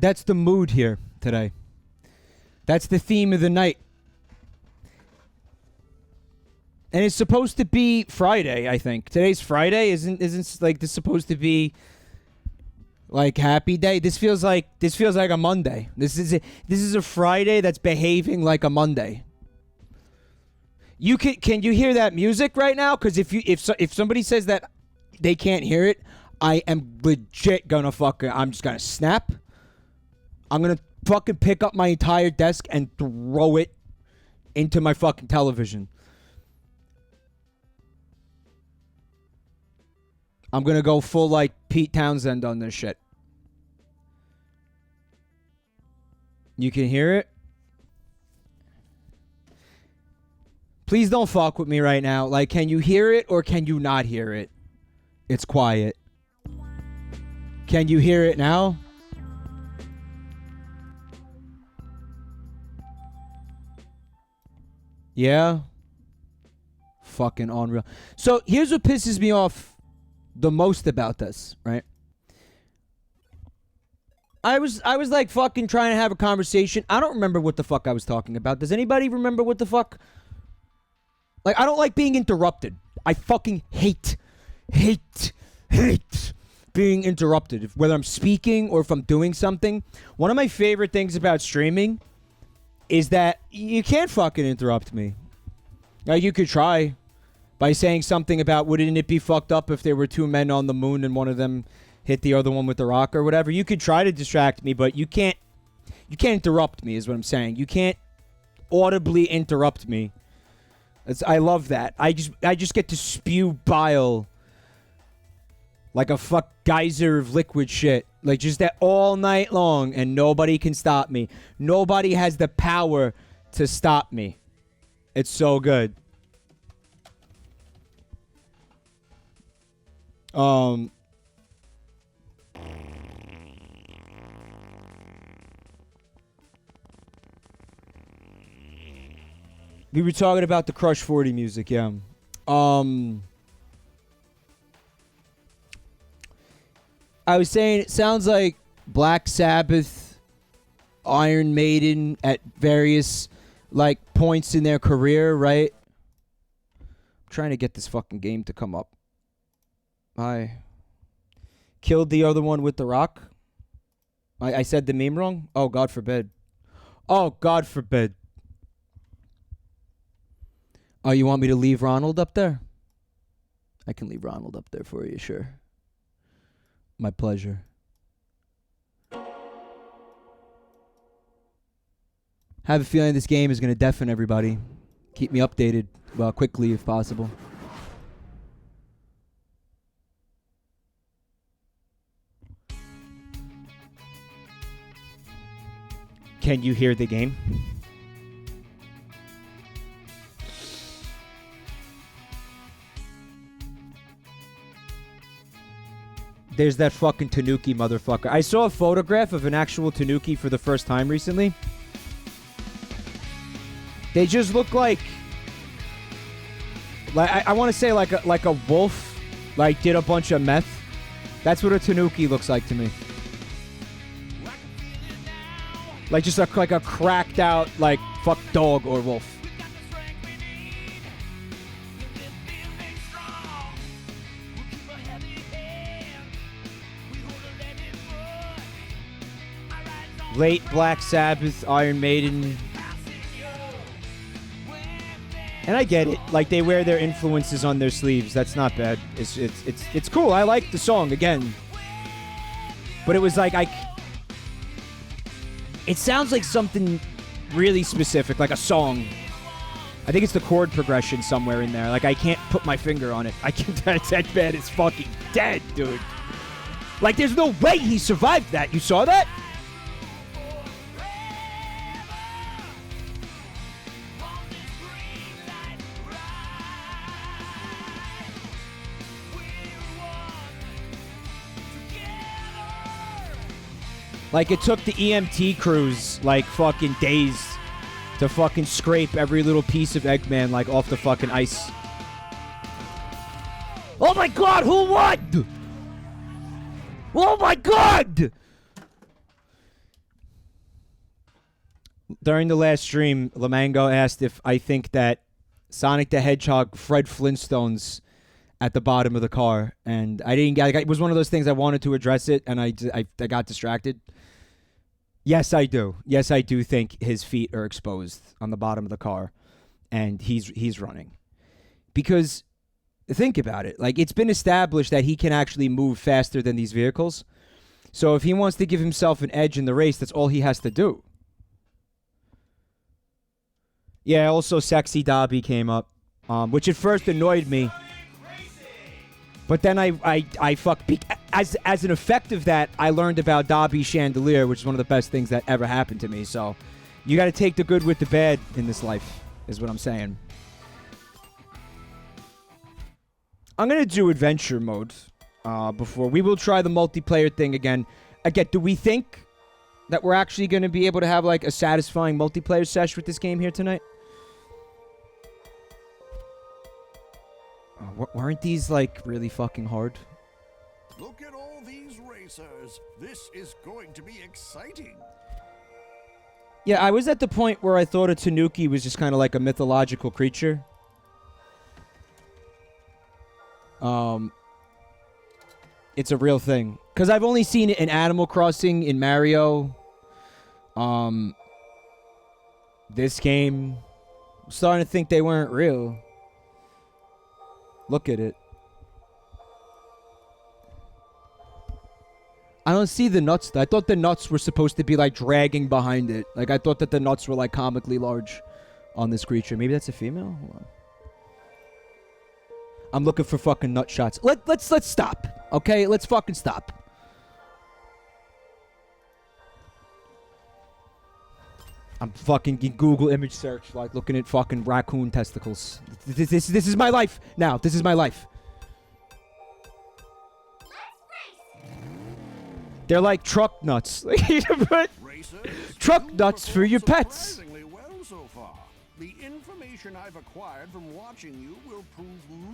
That's the mood here today. That's the theme of the night. And it's supposed to be Friday, I think. Today's Friday. Isn't like this supposed to be like happy day? This feels like a Monday. This is a Friday that's behaving like a Monday. Can you hear that music right now? Because if somebody says that they can't hear it, I am legit gonna I'm just gonna snap. I'm gonna fucking pick up my entire desk and throw it into my fucking television. I'm gonna go full like Pete Townsend on this shit. You can hear it? Please don't fuck with me right now. Like, can you hear it or can you not hear it? It's quiet. Can you hear it now? Yeah? Fucking unreal. So here's what pisses me off the most about this, right? I was like fucking trying to have a conversation. I don't remember what the fuck I was talking about. Does anybody remember what the fuck? Like, I don't like being interrupted. I fucking hate being interrupted. Whether I'm speaking or if I'm doing something. One of my favorite things about streaming is that you can't fucking interrupt me. Like, you could try by saying something about wouldn't it be fucked up if there were two men on the moon and one of them hit the other one with a rock or whatever. You could try to distract me, but you can't interrupt me is what I'm saying. You can't audibly interrupt me. I love that. I just get to spew bile like a fuck geyser of liquid shit. Like, just that all night long, and nobody can stop me. Nobody has the power to stop me. It's so good. We were talking about the Crush 40 music, yeah. I was saying it sounds like Black Sabbath, Iron Maiden at various like points in their career, right? I'm trying to get this fucking game to come up. I killed the other one with the rock. I said the meme wrong? Oh, God forbid. Oh, God forbid. Oh, you want me to leave Ronald up there? I can leave Ronald up there for you, sure. My pleasure. Have a feeling this game is going to deafen everybody. Keep me updated, well, quickly if possible. Can you hear the game? There's that fucking Tanuki motherfucker. I saw a photograph of an actual Tanuki for the first time recently. They just look like I want to say like a wolf, like did a bunch of meth. That's what a Tanuki looks like to me. Like just like a cracked out like fuck dog or wolf. Late Black Sabbath, Iron Maiden. And I get it. Like, they wear their influences on their sleeves. That's not bad. It's cool. I like the song, again. But it was like, it sounds like something really specific, like a song. I think it's the chord progression somewhere in there. Like, I can't put my finger on it. That man is fucking dead, dude. Like, there's no way he survived that. You saw that? Like, it took the EMT crews, like, fucking days to fucking scrape every little piece of Eggman, like, off the fucking ice. Oh my God, who won? Oh my God! During the last stream, Lamango asked if I think that Sonic the Hedgehog Fred Flintstone's at the bottom of the car, and I didn't get it. Was one of those things I wanted to address it, and I got distracted. Yes, I do. Yes, I do think his feet are exposed on the bottom of the car, and he's running. Because think about it. Like, it's been established that he can actually move faster than these vehicles. So if he wants to give himself an edge in the race, that's all he has to do. Yeah, also Sexy Dobby came up, which at first annoyed me. But then as an effect of that, I learned about Dobby Chandelier, which is one of the best things that ever happened to me. So you got to take the good with the bad in this life, is what I'm saying. I'm going to do adventure mode before. We will try the multiplayer thing again. Again, do we think that we're actually going to be able to have like a satisfying multiplayer sesh with this game here tonight? Weren't these like really fucking hard? Look at all these racers. This is going to be exciting. Yeah, I was at the point where I thought a Tanuki was just kind of like a mythological creature. It's a real thing. Because I've only seen it in Animal Crossing, in Mario. This game. I'm starting to think they weren't real. Look at it. I don't see the nuts. I thought the nuts were supposed to be like dragging behind it. Like I thought that the nuts were like comically large on this creature. Maybe that's a female? Hold on. I'm looking for fucking nut shots. Let's stop. Okay? Let's fucking stop. I'm fucking Google image search, like looking at fucking raccoon testicles. This is my life now. This is my life. They're like truck nuts. Truck nuts for your pets. Well so far. The information I've acquired from watching you will prove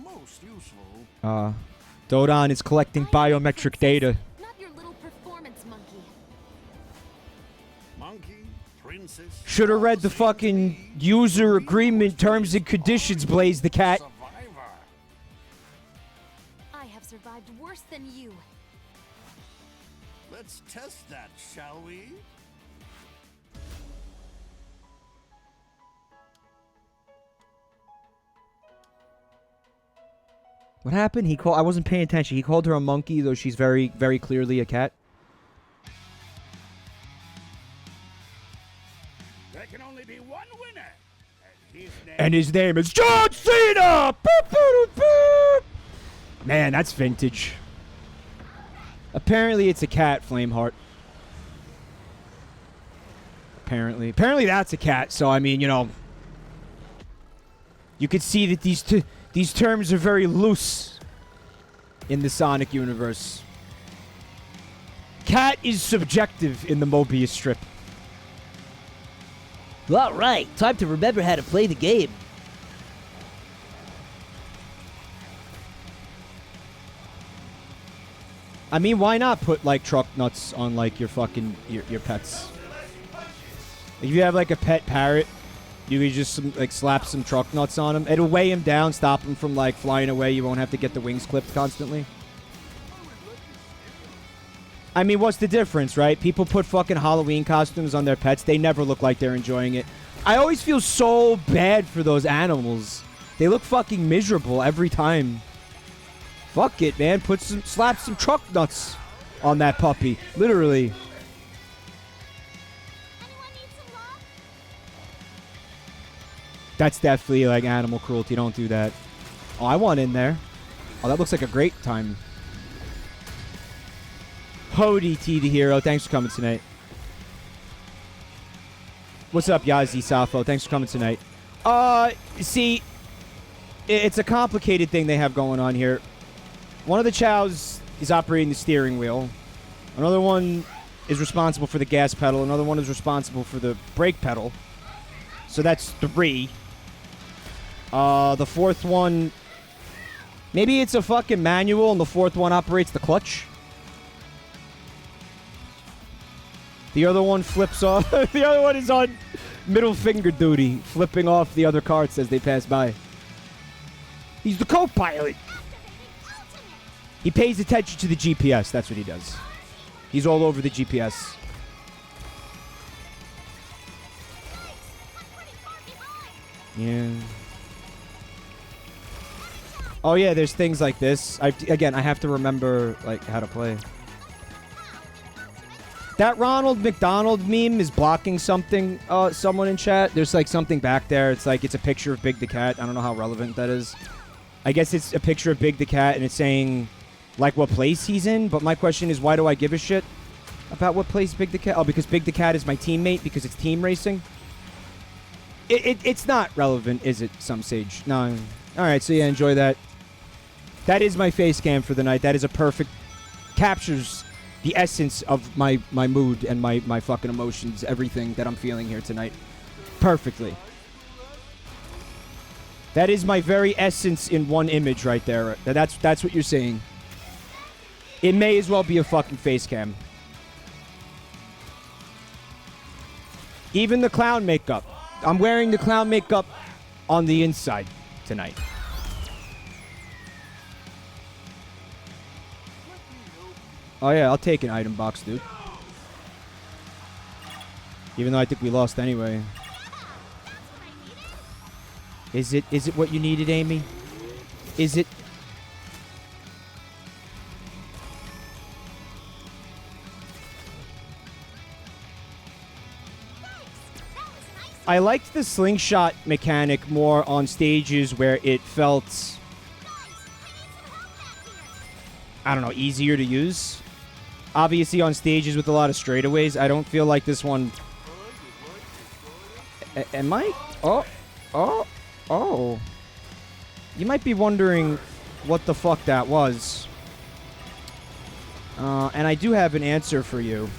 most useful. Dodon is collecting biometric data. Not your little performance monkey. Monkey, princess. Should have read the fucking user agreement terms and conditions, Blaze the cat. Survivor. I have survived worse than you. Let's test that, shall we? What happened? I wasn't paying attention. He called her a monkey, though she's very, very clearly a cat. There can only be one winner. And his name is John Cena! Boop, boop, boop. Man, that's vintage. Apparently it's a cat, Flameheart. Apparently that's a cat, so I mean, you know. You could see that these terms are very loose in the Sonic universe. Cat is subjective in the Mobius strip. All right, time to remember how to play the game. I mean, why not put like truck nuts on like your fucking your pets? If you have like a pet parrot, you could just like slap some truck nuts on him. It'll weigh him down, stop him from like flying away. You won't have to get the wings clipped constantly. I mean, what's the difference, right? People put fucking Halloween costumes on their pets. They never look like they're enjoying it. I always feel so bad for those animals. They look fucking miserable every time. Fuck it, man. Slap some truck nuts on that puppy. Literally. Anyone need some love? That's definitely like animal cruelty. Don't do that. Oh, I want in there. Oh, that looks like a great time. Hody T the hero. Thanks for coming tonight. What's up, Yazi Safo? Thanks for coming tonight. See, it's a complicated thing they have going on here. One of the chows is operating the steering wheel. Another one is responsible for the gas pedal. Another one is responsible for the brake pedal. So that's 3. The fourth one, maybe it's a fucking manual and the fourth one operates the clutch. The other one flips off. The other one is on Middle finger duty, flipping off the other carts as they pass by. He's the co-pilot. He pays attention to the GPS. That's what he does. He's all over the GPS. Yeah. Oh yeah, there's things like this. Again, I have to remember like how to play. That Ronald McDonald meme is blocking something. Someone in chat. There's like something back there. It's like it's a picture of Big the Cat. I don't know how relevant that is. I guess it's a picture of Big the Cat, and it's saying like what place he's in. But my question is, why do I give a shit about what place Big the Cat? Oh, because Big the Cat is my teammate because it's team racing. It's not relevant, is it, some sage? No. All right, so yeah, enjoy that. That is my face cam for the night. That is a perfect... captures the essence of my mood and my fucking emotions, everything that I'm feeling here tonight. Perfectly. That is my very essence in one image right there. That's what you're saying. It may as well be a fucking face cam. Even the clown makeup. I'm wearing the clown makeup on the inside tonight. Oh yeah, I'll take an item box, dude. Even though I think we lost anyway. Is it what you needed, Amy? Is it? I liked the slingshot mechanic more on stages where it felt, I don't know, easier to use. Obviously on stages with a lot of straightaways, I don't feel like this one... Am I? Oh. You might be wondering what the fuck that was. And I do have an answer for you.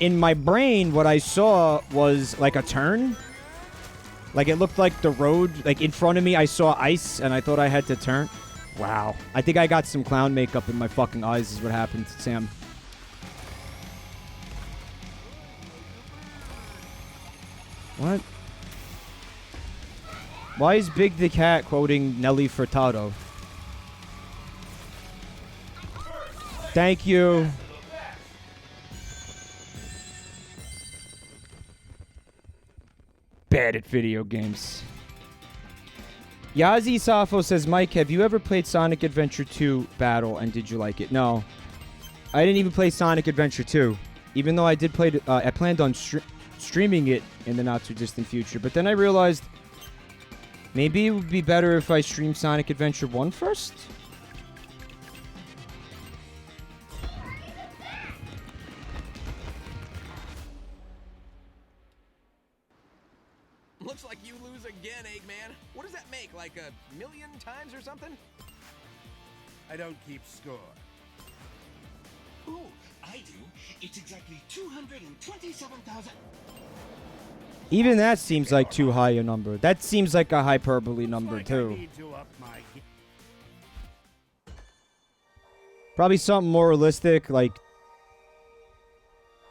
In my brain, what I saw was like a turn. Like it looked like the road, like in front of me I saw ice and I thought I had to turn. Wow. I think I got some clown makeup in my fucking eyes is what happened to Sam. What? Why is Big the Cat quoting Nelly Furtado? Thank you. Bad at video games. Yazi Safo says, Mike, have you ever played Sonic Adventure 2 Battle and did you like it? No. I didn't even play Sonic Adventure 2. Even though I did play it, I planned on streaming it in the not too distant future. But then I realized maybe it would be better if I streamed Sonic Adventure 1 first. Looks like you lose again, Eggman. What does that make, like 1,000,000 times or something? I don't keep score. Oh, I do. It's exactly 227,000. Even that seems like too high a number. That seems like a hyperbole number, too. Probably something more realistic, like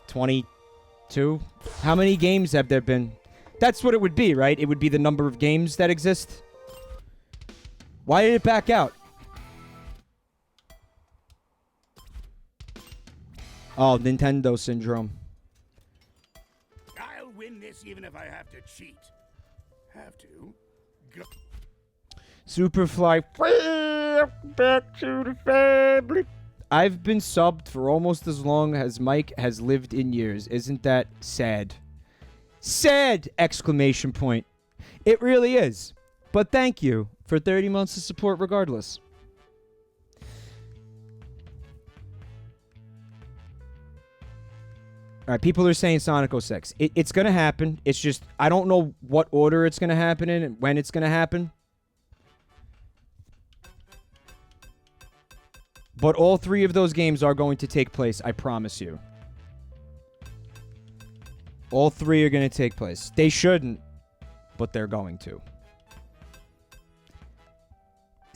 22. How many games have there been? That's what it would be, right? It would be the number of games that exist. Why did it back out? Oh, Nintendo syndrome. I'll win this even if I have to cheat. Have to. Go. Superfly, back to the family. I've been subbed for almost as long as Mike has lived in years. Isn't that sad? Sad! Exclamation point. It really is. But thank you for 30 months of support regardless. Alright, people are saying Sonic 06. It's gonna happen. It's just, I don't know what order it's gonna happen in and when it's gonna happen. But all three of those games are going to take place, I promise you. All three are going to take place. They shouldn't, but they're going to.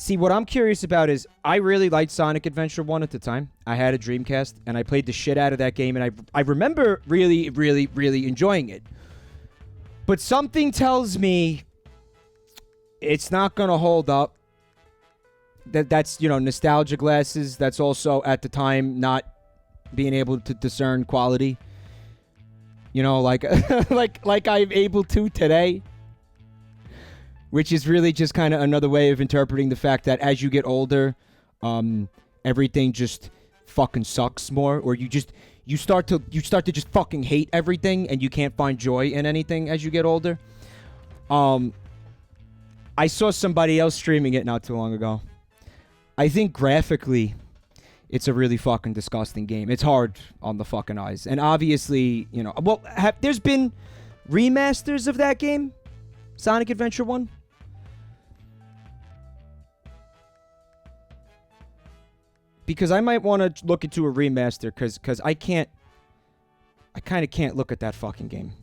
See, what I'm curious about is I really liked Sonic Adventure 1 at the time. I had a Dreamcast, and I played the shit out of that game, and I remember really, really, really enjoying it. But something tells me it's not going to hold up. That's, you know, nostalgia glasses. That's also, at the time, not being able to discern quality. You know, like like I'm able to today. Which is really just kind of another way of interpreting the fact that as you get older, everything just fucking sucks more, or you start to just fucking hate everything, and you can't find joy in anything as you get older. I saw somebody else streaming it not too long ago. I think graphically, it's a really fucking disgusting game. It's hard on the fucking eyes, and obviously, you know, well, there's been remasters of that game, Sonic Adventure 1. Because I might want to look into a remaster, because I kind of can't look at that fucking game.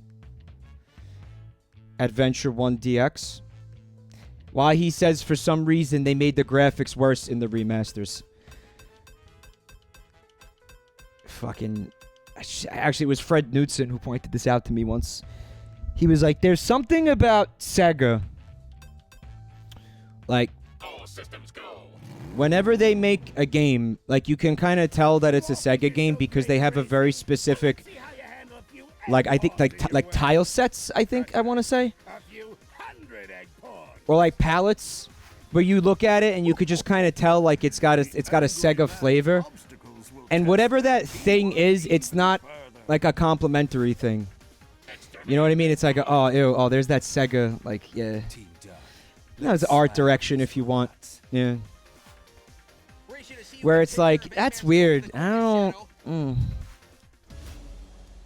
Adventure 1 DX. Why, he says for some reason they made the graphics worse in the remasters. Fucking... Actually, it was Fred Knudsen who pointed this out to me once. He was like, there's something about Sega. Like... All systems go. Whenever they make a game, like, you can kind of tell that it's a Sega game because they have a very specific, like, I think, like tile sets, I think I want to say. Or, like, palettes, where you look at it and you could just kind of tell, like, it's got a Sega flavor. And whatever that thing is, it's not, like, a complimentary thing. You know what I mean? It's like, oh, ew, oh, there's that Sega, like, yeah. That's art direction if you want. Yeah. Where it's like, that's weird. I don't...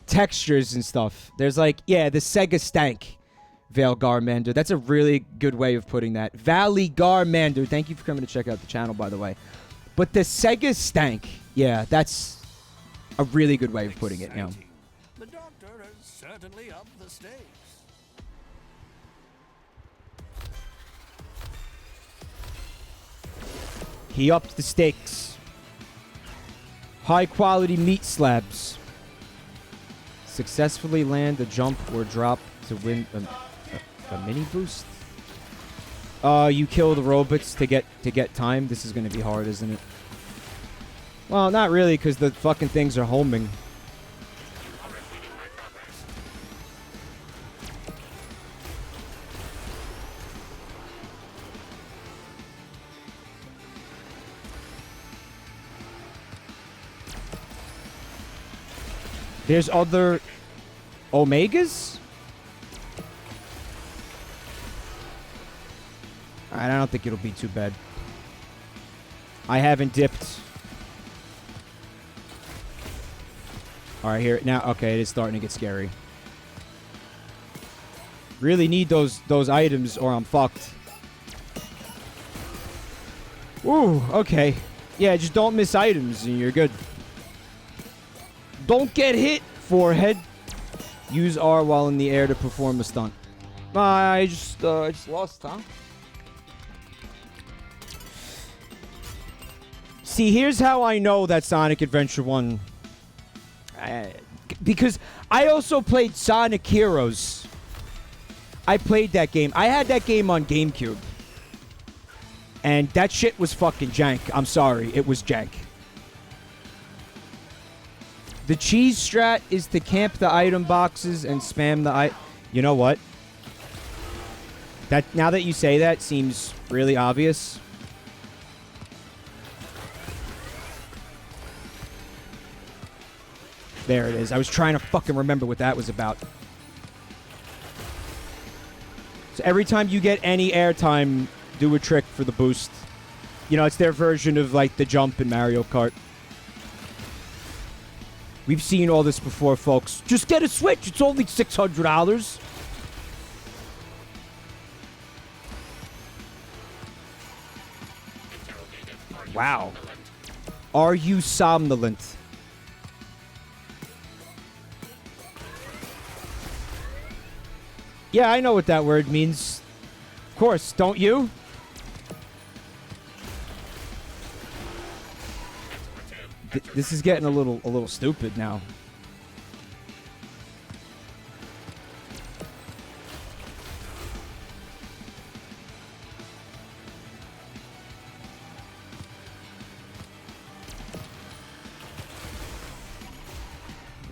Textures and stuff. There's like, yeah, the Sega stank. Vale Garmander. That's a really good way of putting that. Valley Garmander. Thank you for coming to check out the channel, by the way. But the Sega stank. Yeah, that's a really good way of putting it now. The doctor has certainly upped the stakes. He upped the stakes. High quality meat slabs. Successfully land a jump or drop to win a mini boost. You kill the robots to get time. This is gonna be hard, isn't it? Well, not really, because the fucking things are homing. There's other Omegas? I don't think it'll be too bad. I haven't dipped. Alright, here. Now, okay, it is starting to get scary. Really need those items or I'm fucked. Ooh, okay. Yeah, just don't miss items and you're good. Don't get hit, forehead. Use R while in the air to perform a stunt. I just lost, huh? See, here's how I know that Sonic Adventure 1... because I also played Sonic Heroes. I played that game. I had that game on GameCube. And that shit was fucking jank. I'm sorry. It was jank. The cheese strat is to camp the item boxes and spam the You know what? Now that you say that, seems really obvious. There it is. I was trying to fucking remember what that was about. So every time you get any airtime, do a trick for the boost. You know, it's their version of, like, the jump in Mario Kart. We've seen all this before, folks. Just get a Switch. It's only $600. Wow. Are you somnolent? Yeah, I know what that word means. Of course, don't you? This is getting a little stupid now.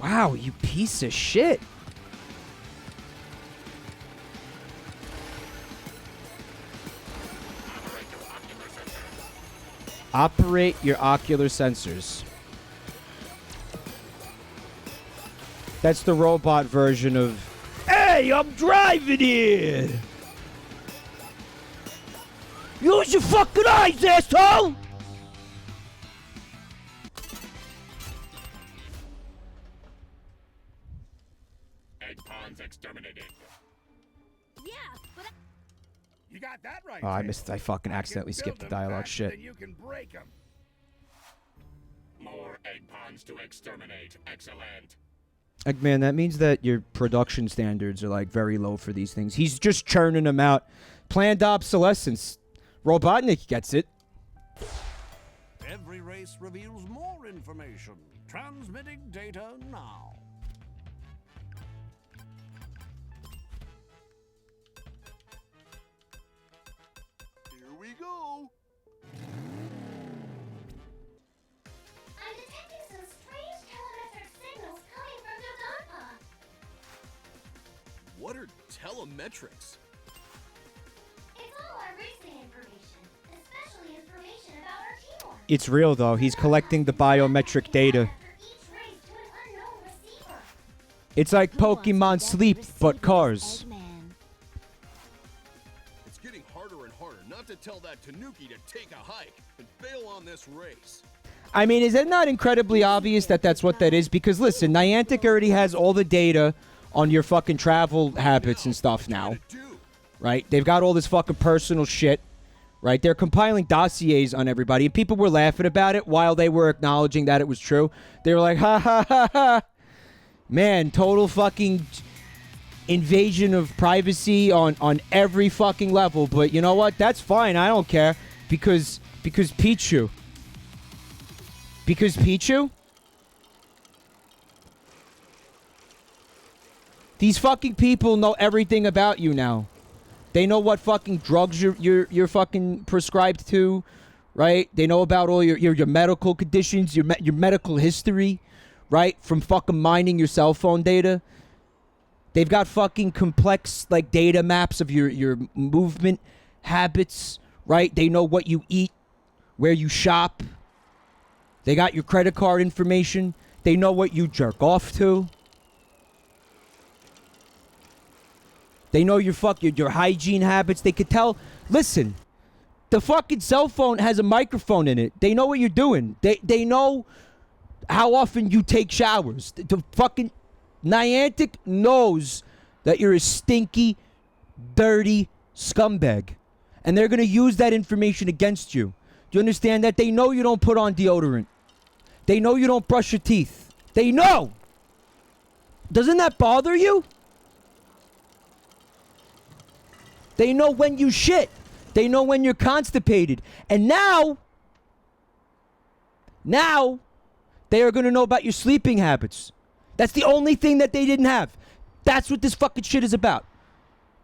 Wow, you piece of shit. Operate your ocular sensors. That's the robot version of, hey, I'm driving here. Use your fucking eyes, asshole. Egg pawns exterminated. Yeah, but You got that right. Oh, I kid. missed. I fucking I can accidentally build skipped the them dialogue. faster Shit. than you can break them. More egg pawns to exterminate. Excellent. Like, man, that means that your production standards are like very low for these things. He's just churning them out. Planned obsolescence. Robotnik gets it. Every race reveals more information. Transmitting data now. Here we go. I'm detecting some strange telemetric signals coming from Dodonpa. What are telemetrics? It's all our racing information, especially information about our teamwork. It's real, though. He's collecting the biometric data. After each race to an unknown receiver. It's like Pokemon Sleep, but cars. It's getting harder and harder not to tell that Tanuki to take a hike and bail on this race. I mean, is it not incredibly obvious that that's what that is? Because, listen, Niantic already has all the data on your fucking travel habits and stuff now, right? They've got all this fucking personal shit, right? They're compiling dossiers on everybody, and people were laughing about it while they were acknowledging that it was true. They were like, ha ha ha ha. Man, total fucking invasion of privacy on every fucking level. But you know what? That's fine. I don't care. Because Pichu. Because Pichu? These fucking people know everything about you now. They know what fucking drugs you're fucking prescribed to, right? They know about all your medical conditions, your medical history, right? From fucking mining your cell phone data. They've got fucking complex like data maps of your movement habits, right? They know what you eat, where you shop. They got your credit card information. They know what you jerk off to. They know your hygiene habits. They could tell. Listen, the fucking cell phone has a microphone in it. They know what you're doing. They know how often you take showers. The fucking Niantic knows that you're a stinky, dirty scumbag. And they're going to use that information against you. Do you understand that? They know you don't put on deodorant. They know you don't brush your teeth. They know. Doesn't that bother you? They know when you shit. They know when you're constipated. And now they are going to know about your sleeping habits. That's the only thing that they didn't have. That's what this fucking shit is about.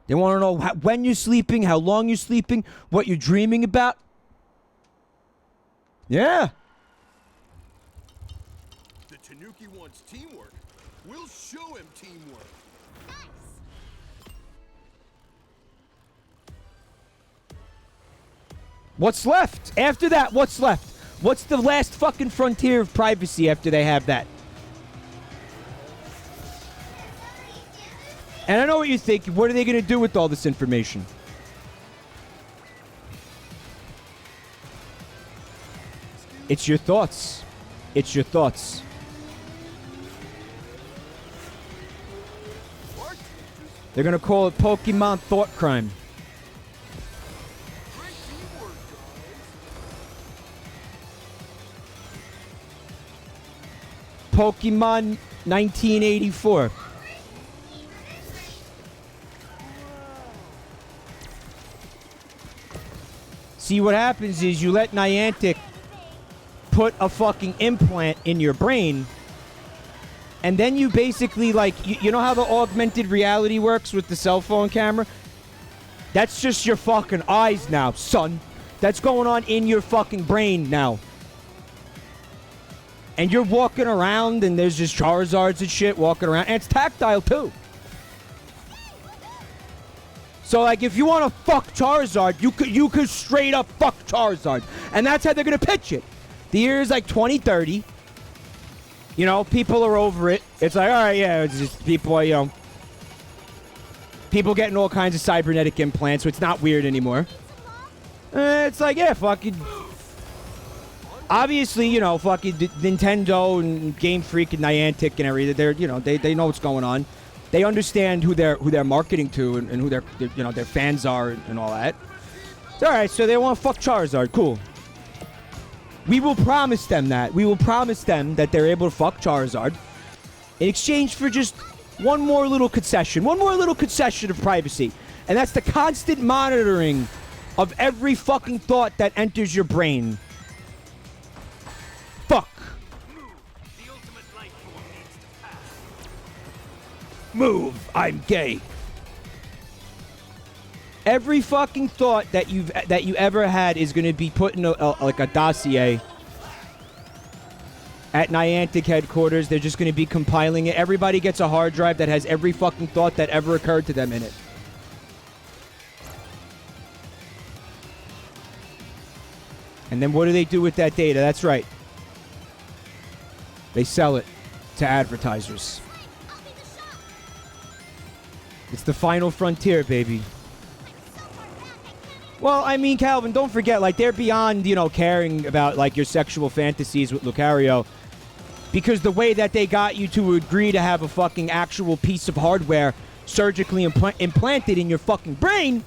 They want to know when you're sleeping, how long you're sleeping, what you're dreaming about. Yeah. The Tanuki wants teamwork. We'll show him teamwork. What's left? After that, what's left? What's the last fucking frontier of privacy after they have that? And I know what you're thinking. What are they going to do with all this information? It's your thoughts. It's your thoughts. They're going to call it Pokemon Thought Crime. Pokemon 1984. See, what happens is you let Niantic put a fucking implant in your brain, and then you basically, like, you know how the augmented reality works with the cell phone camera? That's just your fucking eyes now, son. That's going on in your fucking brain now. And you're walking around, and there's just Charizards and shit walking around, and it's tactile, too. So, like, if you want to fuck Charizard, you could straight up fuck Charizard. And that's how they're going to pitch it. The year is like 2030. You know, people are over it. It's like, all right, yeah, it's just people, you know, people getting all kinds of cybernetic implants, so it's not weird anymore. It's like, yeah, fucking... Obviously, you know, fucking Nintendo and Game Freak and Niantic and everything, they're, you know, they know what's going on. They understand who they're marketing to and who their you know, their fans are and all that. It's all right, so they want to fuck Charizard. Cool. We will promise them that. We will promise them that they're able to fuck Charizard in exchange for just one more little concession. One more little concession of privacy. And that's the constant monitoring of every fucking thought that enters your brain. Fuck. Move, I'm gay. Every fucking thought that you ever had is going to be put in like a dossier at Niantic headquarters. They're just going to be compiling it. Everybody gets a hard drive that has every fucking thought that ever occurred to them in it. And then what do they do with that data? That's right. They sell it to advertisers. It's the final frontier, baby. Well, I mean, Calvin, don't forget, like, they're beyond, you know, caring about, like, your sexual fantasies with Lucario. Because the way that they got you to agree to have a fucking actual piece of hardware surgically implanted in your fucking brain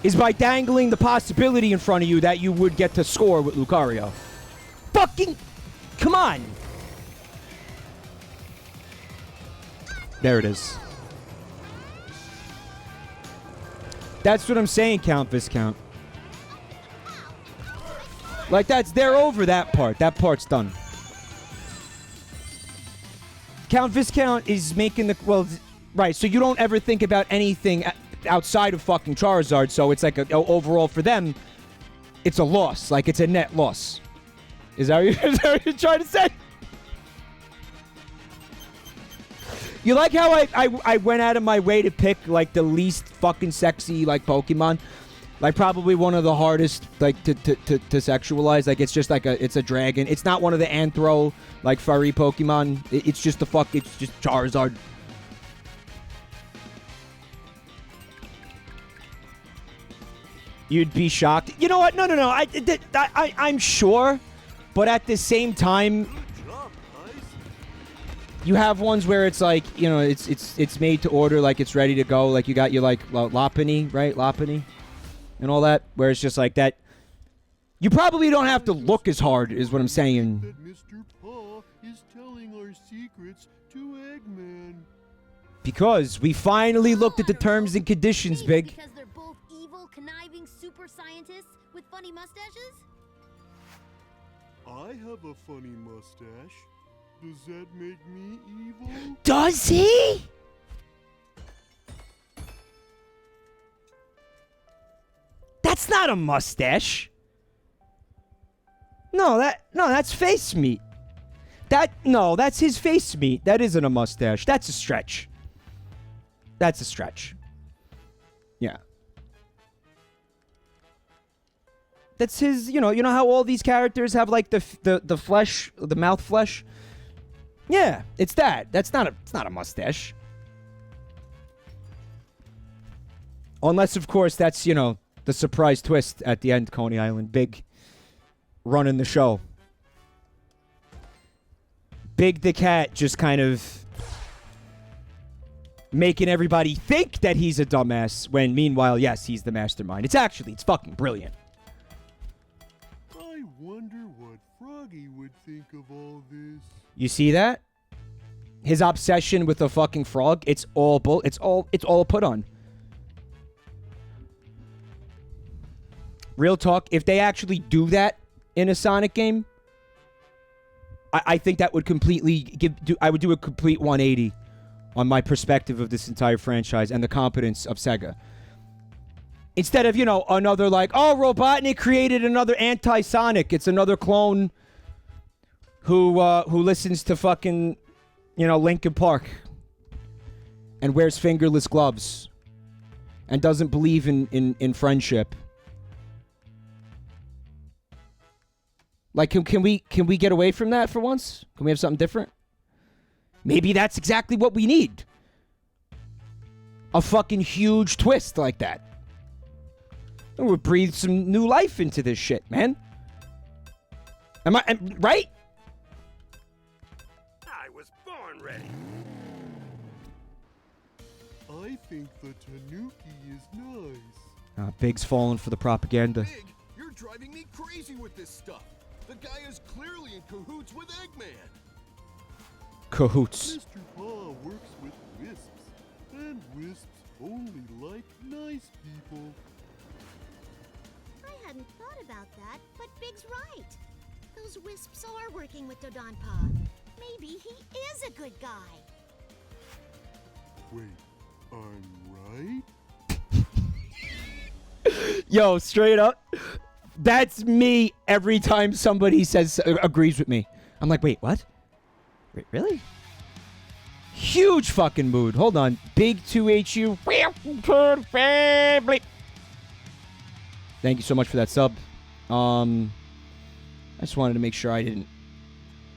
is by dangling the possibility in front of you that you would get to score with Lucario. Fucking... Come on! There it is. That's what I'm saying, Count Viscount. Like, they're over that part. That part's done. Count Viscount is making the, well, right, so you don't ever think about anything outside of fucking Charizard, so it's like overall for them, it's a loss. Like, it's a net loss. Is that what you're trying to say? You like how I went out of my way to pick, like, the least fucking sexy, like, Pokemon? Like, probably one of the hardest, like, to sexualize. Like, it's just like it's a dragon. It's not one of the anthro, like, furry Pokemon. It's just it's just Charizard. You'd be shocked. You know what? No. I'm sure. But at the same time... You have ones where it's like, you know, it's made to order, like it's ready to go. Like you got your like Lopunny, right? Lopunny and all that, where it's just like that. You probably don't have to look as hard, is what I'm saying. That Mr. Paw is telling our secrets to Eggman. Because we finally looked at the terms and conditions, Maybe Big. Because they're both evil, conniving super scientists with funny mustaches? I have a funny mustache. Does that make me evil? Does he? That's not a mustache. No, that's face meat. That's his face meat. That isn't a mustache. That's a stretch. That's a stretch. Yeah. That's his, you know how all these characters have like the flesh, the mouth flesh? Yeah, it's that. It's not a mustache. Unless, of course, that's, you know, the surprise twist at the end, Coney Island. Big running the show. Big the Cat just kind of making everybody think that he's a dumbass when, meanwhile, yes, he's the mastermind. It's fucking brilliant. I wonder what Froggy would think of all this. You see that? His obsession with the fucking frog, it's all put on. Real talk, if they actually do that in a Sonic game, I think that would completely I would do a complete 180 on my perspective of this entire franchise and the competence of Sega. Instead of, another like, oh, Robotnik created another anti-Sonic. It's another clone who listens to fucking, Linkin Park and wears fingerless gloves and doesn't believe in friendship. Like, can we get away from that for once? Can we have something different? Maybe that's exactly what we need. A fucking huge twist like that. And we'll breathe some new life into this shit, man. Right? I was born ready. I think the Tanuki is nice. Big's falling for the propaganda. Big, you're driving me crazy with this stuff. The guy is clearly in cahoots with Eggman. Cahoots. Mr. Paw works with wisps, and wisps only like nice people. I hadn't thought about that, but Big's right. Those wisps are working with Dodonpa. Maybe he is a good guy. Wait, I'm right? Yo, straight up. That's me every time somebody agrees with me. I'm like, wait, what? Really? Huge fucking mood. Hold on. Big 2HU. Family. Thank you so much for that sub. I just wanted to make sure I didn't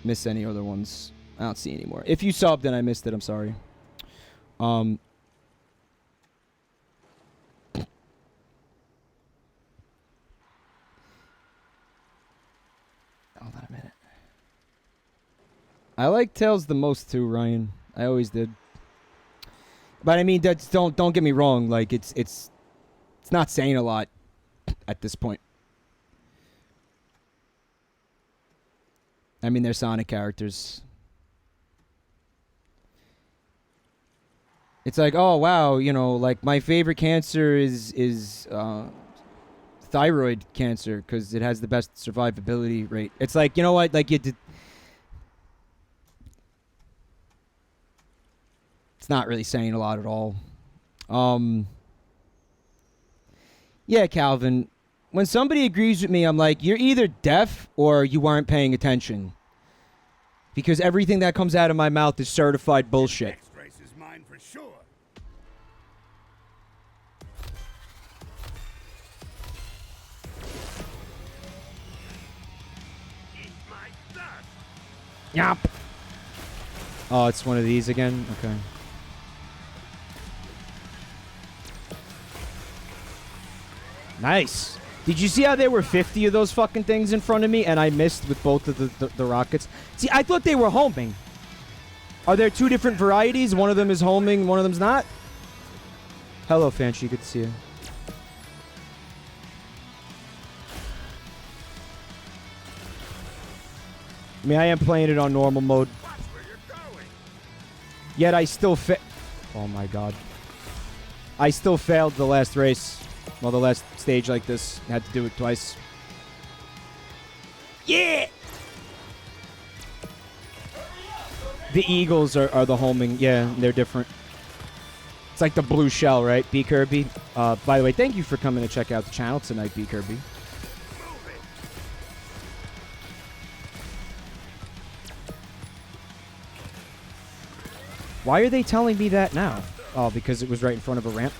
miss any other ones. I don't see any more. If you subbed and I missed it, I'm sorry. Hold on a minute. I like Tails the most too, Ryan. I always did. But I mean, that's don't get me wrong. Like it's not saying a lot at this point. I mean, they're Sonic characters. It's like, oh wow, like my favorite cancer is thyroid cancer because it has the best survivability rate. It's like, you know what? Like it's not really saying a lot at all. Yeah, Calvin. When somebody agrees with me, I'm like, you're either deaf or you aren't paying attention. Because everything that comes out of my mouth is certified bullshit. Next race is mine for sure. Eat my dust. Yep. Oh, it's one of these again? Okay. Nice. Did you see how there were 50 of those fucking things in front of me and I missed with both of the rockets? See, I thought they were homing. Are there two different varieties? One of them is homing, one of them's not? Hello, Fanchi. Good to see you. I mean, I am playing it on normal mode. Watch where you're going. Yet I still oh my god. I still failed the last race. Well, the last stage like this. Had to do it twice. Yeah! The Eagles are the homing. Yeah, they're different. It's like the blue shell, right? B. Kirby. By the way, thank you for coming to check out the channel tonight, B. Kirby. Why are they telling me that now? Oh, because it was right in front of a ramp.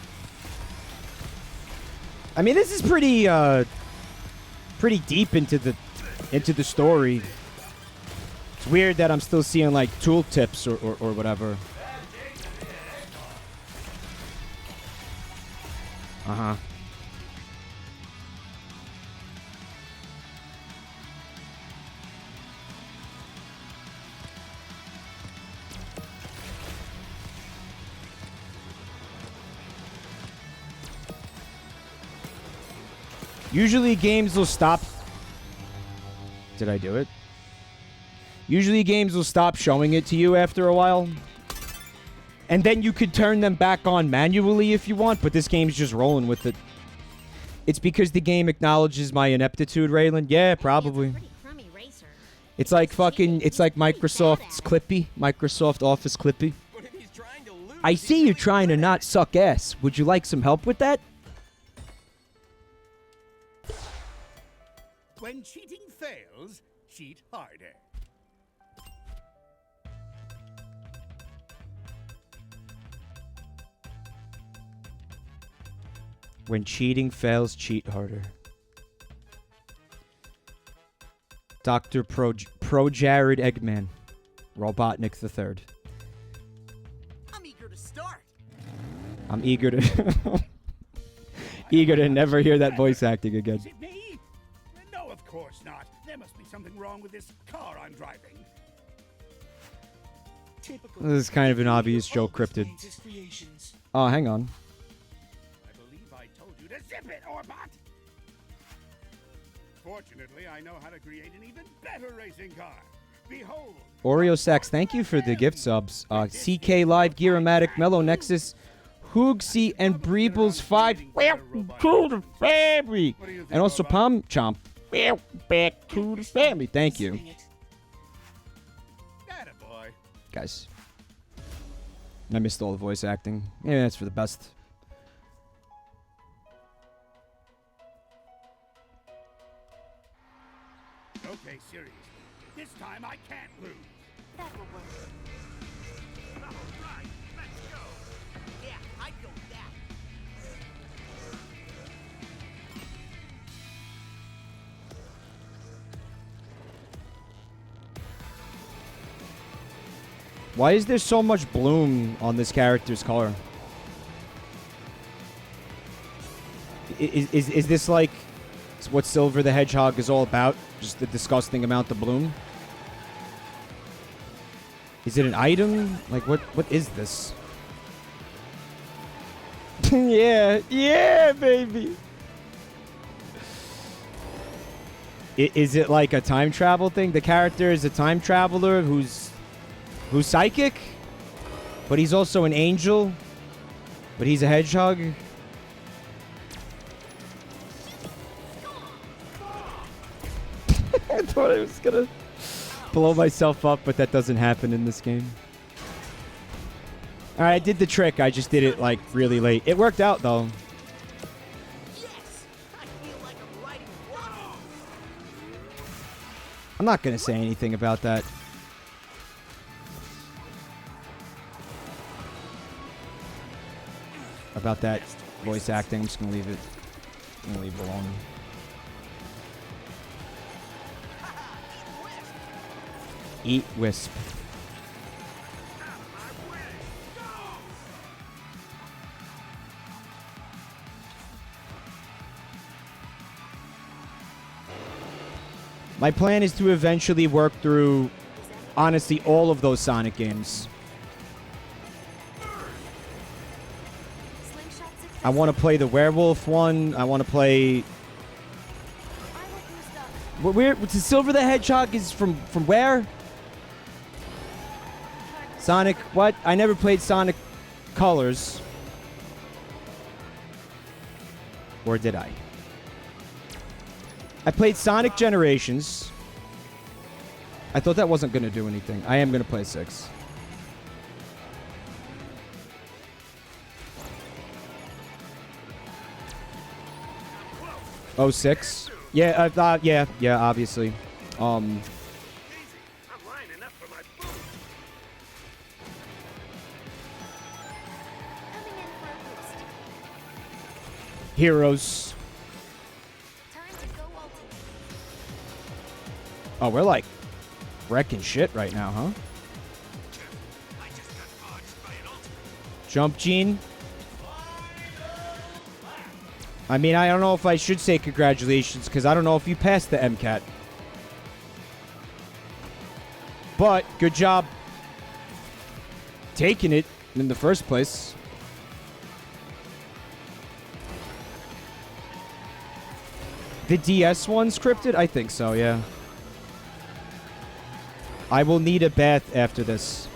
I mean, this is pretty deep into the story. It's weird that I'm still seeing like tooltips or whatever. Uh-huh. Usually games will stop. Did I do it? Usually games will stop showing it to you after a while. And then you could turn them back on manually if you want, but this game's just rolling with it. It's because the game acknowledges my ineptitude, Raylan. Yeah, probably. Pretty crummy racer. It's like fucking, it's like Microsoft's Clippy. Microsoft Office Clippy. But if he's trying to lose, I see you trying to not suck ass. Would you like some help with that? When cheating fails, cheat harder. When cheating fails, cheat harder. Dr. Pro Jared Eggman. Robotnik III. I'm eager to start. I'm eager to... eager to never hear that voice acting again. Is it me? No, of course not. There must be something wrong with this car I'm driving. This is kind of an obvious joke cryptid. Oh, hang on. I believe I told you to zip it, Orbot! Fortunately, I know how to create an even better racing car. Behold! Oreo Sax, thank you for the gift subs. CK Live, Gearomatic, Mellow Nexus, Hoogsy, and Breebles 5. Welcome to the family! And also Palm Chomp. Welcome back to the family. Thank you. Attaboy. Guys. I missed all the voice acting. Yeah, that's for the best. Okay, seriously. This time I can't lose. That will work. All right, let's go. Yeah, I'd go with that. Why is there so much bloom on this character's car? Is this like what Silver the Hedgehog is all about? Just the disgusting amount of bloom? Is it an item? Like, what is this? yeah, baby. Is it like a time travel thing? The character is a time traveler who's psychic, but he's also an angel, but he's a hedgehog. I thought I was gonna blow myself up, but that doesn't happen in this game. Alright, I did the trick. I just did it, like, really late. It worked out, though. Yes! I feel like I'm riding water. I'm not gonna say anything about that. About that voice acting. I'm just gonna leave it. I'm gonna leave it alone. Eat Wisp. My plan is to eventually work through, honestly, all of those Sonic games. I want to play the werewolf one. I want to play... Where? Silver the Hedgehog is from where? Sonic, what? I never played Sonic Colors. Or did I? I played Sonic Generations. I thought that wasn't going to do anything. I am going to play 6. Oh, 6? Yeah, yeah, obviously. I'm lining up for my boost. Coming in for a boost. Heroes. Time to go ultimate. Oh, we're like wrecking shit right now, huh? I just got dodged by an ultimate. Jump Gene. I mean, I don't know if I should say congratulations, because I don't know if you passed the MCAT. But, good job taking it in the first place. The DS one scripted? I think so, yeah. I will need a bath after this.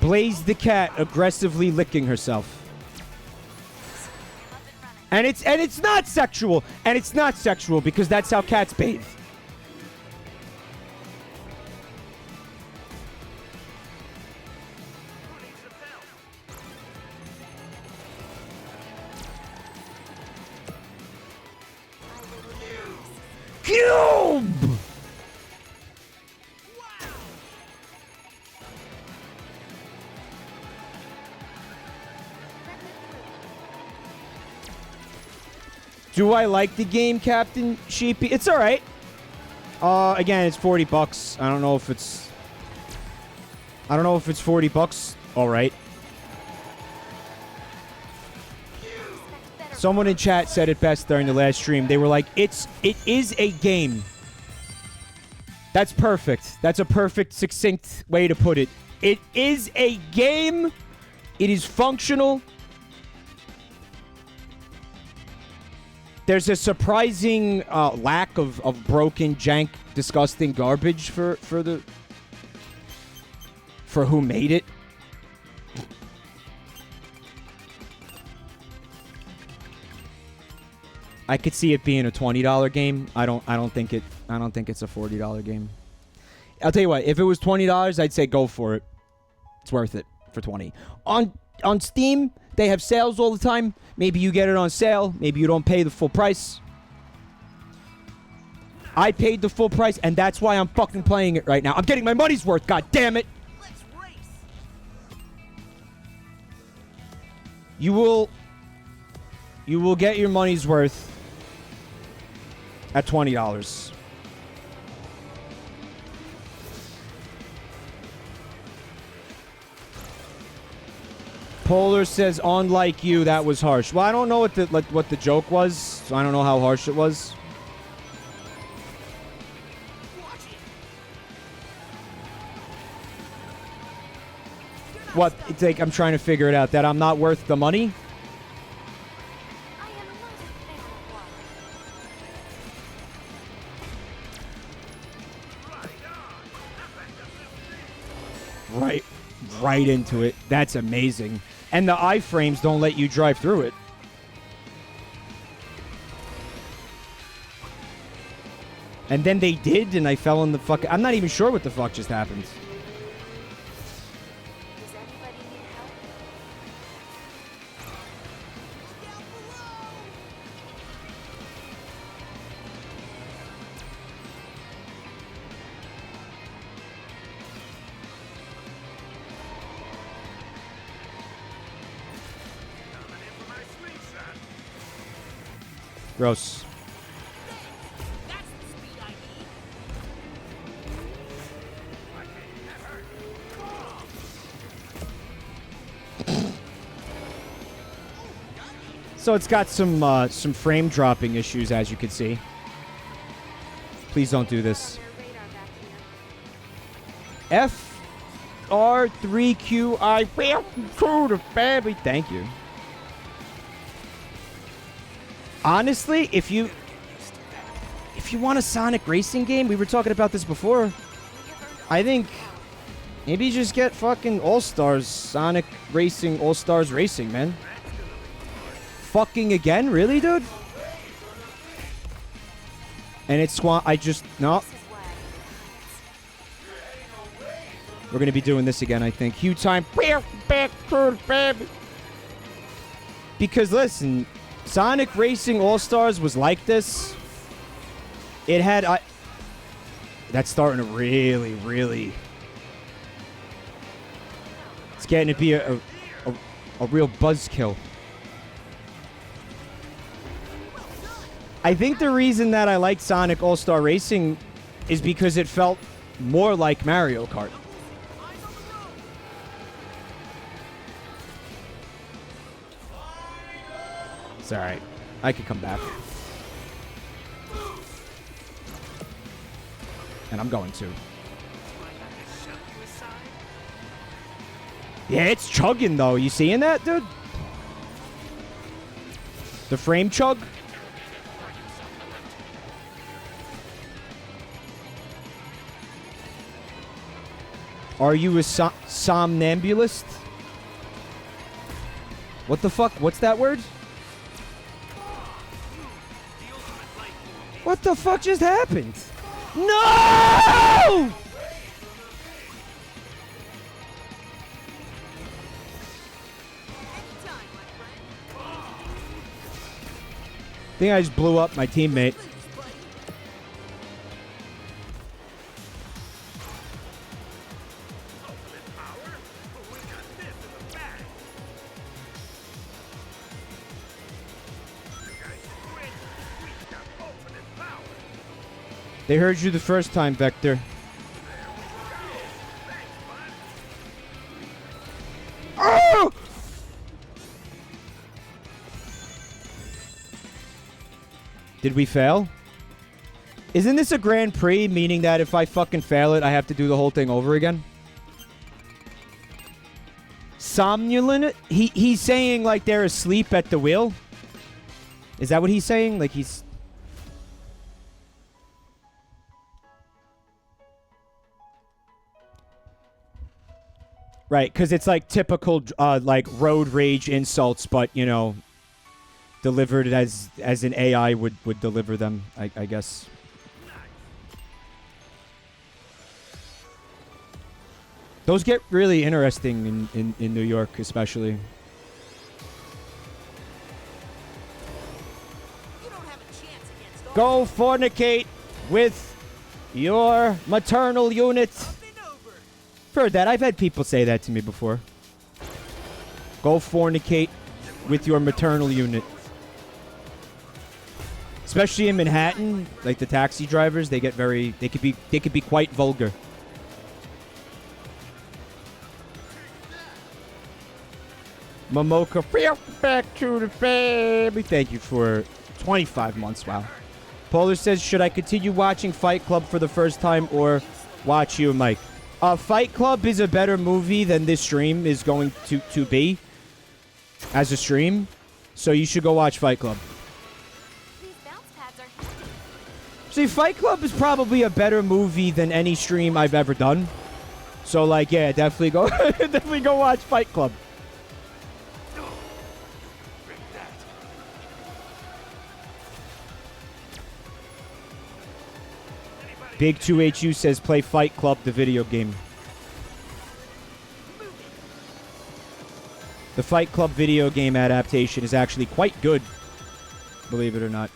Blaze the cat aggressively licking herself. I'm up and running. And it's not sexual. And it's not sexual because that's how cats bathe. Cube! Do I like the game, Captain Sheepy? It's all right. Again, it's $40. I don't know if it's $40. All right. Someone in chat said it best during the last stream. They were like, it is a game. That's perfect. That's a perfect, succinct way to put it. It is a game. It is functional. There's a surprising lack of broken, jank, disgusting garbage for who made it. I could see it being a $20 game. I don't think it's a $40 game. I'll tell you what, if it was $20, I'd say go for it. It's worth it for $20. On Steam, they have sales all the time. Maybe you get it on sale. Maybe you don't pay the full price. I paid the full price, and that's why I'm fucking playing it right now. I'm getting my money's worth, god damn it. Let's race. You will get your money's worth at $20. Polar says, unlike you, that was harsh. Well, I don't know what the joke was, so I don't know how harsh it was. What? It's like I'm trying to figure it out. That I'm not worth the money? Right into it. That's amazing. And the iframes don't let you drive through it. And then they did, and I fell in the fuck... I'm not even sure what the fuck just happened. Does anybody need help? Gross. That's the speed I need. So it's got some frame dropping issues, as you can see. Please don't do this. FR3QI. Baby, thank you. Honestly, if you want a Sonic racing game, we were talking about this before. I think maybe just get fucking All-Stars Sonic Racing, All-Stars Racing, man. Fucking again? Really, dude? And it's no. We're going to be doing this again, I think. Hue time. Because listen, Sonic Racing All-Stars was like this. It had... That's starting to really... It's getting to be a real buzzkill. I think the reason that I like Sonic All-Star Racing is because it felt more like Mario Kart. It's alright. I could come back. And I'm going to. Yeah, it's chugging, though. You seeing that, dude? The frame chug? Are you a somnambulist? What the fuck? What's that word? What the fuck just happened? No! I think I just blew up my teammate. They heard you the first time, Vector. Oh! Did we fail? Isn't this a Grand Prix, meaning that if I fucking fail it, I have to do the whole thing over again? Somnolent? He's saying like they're asleep at the wheel? Is that what he's saying? Like he's... Right, because it's like typical like road rage insults, but, you know, delivered as an AI would deliver them, I guess. Those get really interesting in New York, especially. You don't have a chance against all Go fornicate with your maternal unit. Heard that. I've had people say that to me before. Go fornicate with your maternal unit. Especially in Manhattan, like the taxi drivers, they could be quite vulgar. Momoka, back to the family. Thank you for 25 months. Wow. Polar says, should I continue watching Fight Club for the first time or watch you, Mike? Fight Club is a better movie than this stream is going to be as a stream. So you should go watch Fight Club. these bounce pads are hefty. See, Fight Club is probably a better movie than any stream I've ever done. So, like, yeah, definitely go watch Fight Club. Big 2HU says play Fight Club, the video game. The Fight Club video game adaptation is actually quite good, believe it or not.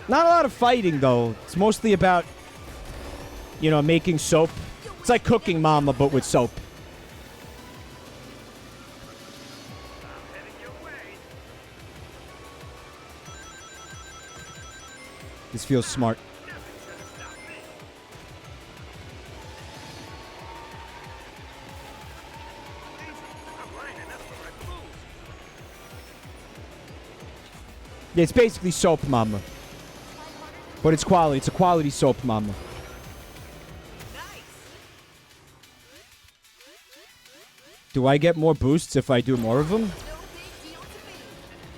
Not a lot of fighting, though. It's mostly about, you know, making soap. It's like Cooking Mama, but with soap. This feels smart. Yeah, it's basically Soap Mama. But it's quality. It's a quality Soap Mama. Do I get more boosts if I do more of them?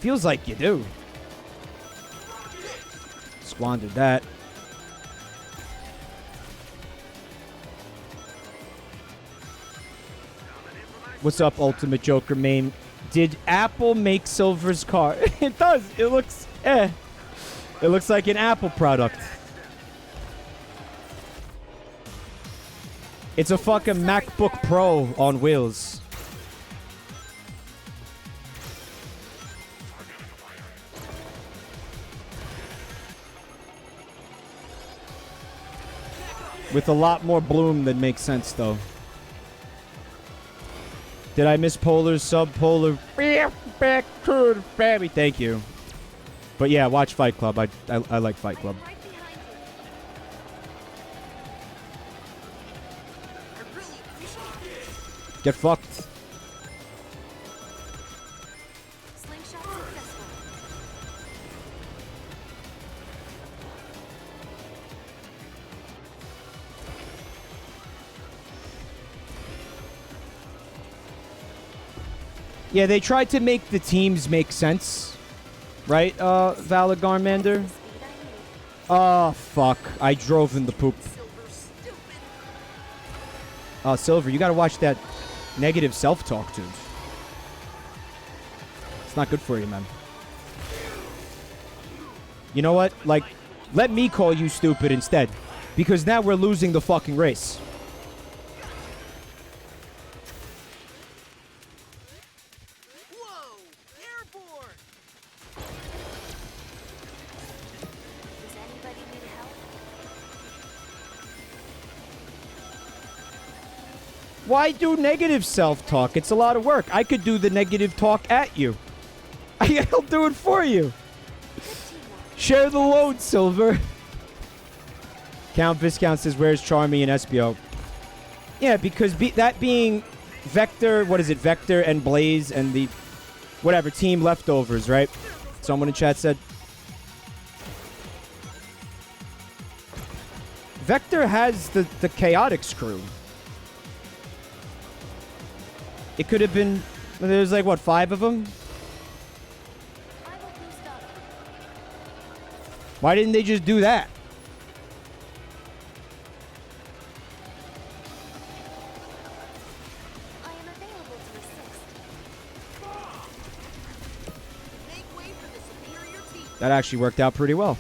Feels like you do. Squandered that. What's up, Ultimate Joker main? Did Apple make Silver's car? It does. It looks, It looks like an Apple product. It's a fucking MacBook Pro on wheels. With a lot more bloom than makes sense, though. Did I miss Polar's sub? Polar, back to the family. Thank you. But yeah, watch Fight Club. I like Fight Club. Right behind you. I really appreciate it. Get fucked. Slingshot successful. Yeah, they tried to make the teams make sense. Right, Valid Garmander? Oh, fuck. I drove in the poop. Silver, you gotta watch that negative self-talk, dude. It's not good for you, man. You know what? Like, let me call you stupid instead. Because now we're losing the fucking race. Whoa! Airborne! Does anybody need help? Why do negative self-talk? It's a lot of work. I could do the negative talk at you. I'll do it for you. Share the load, Silver. Count Viscount says, where's Charmy and Espio? Yeah, because that being Vector, what is it? Vector and Blaze and the whatever team leftovers, right? Someone in chat said. Vector has the Chaotix crew. It could have been, there's like, what, 5 of them? I will boost up. Why didn't they just do that? I am available to assist. Make way for the superior team. That actually worked out pretty well.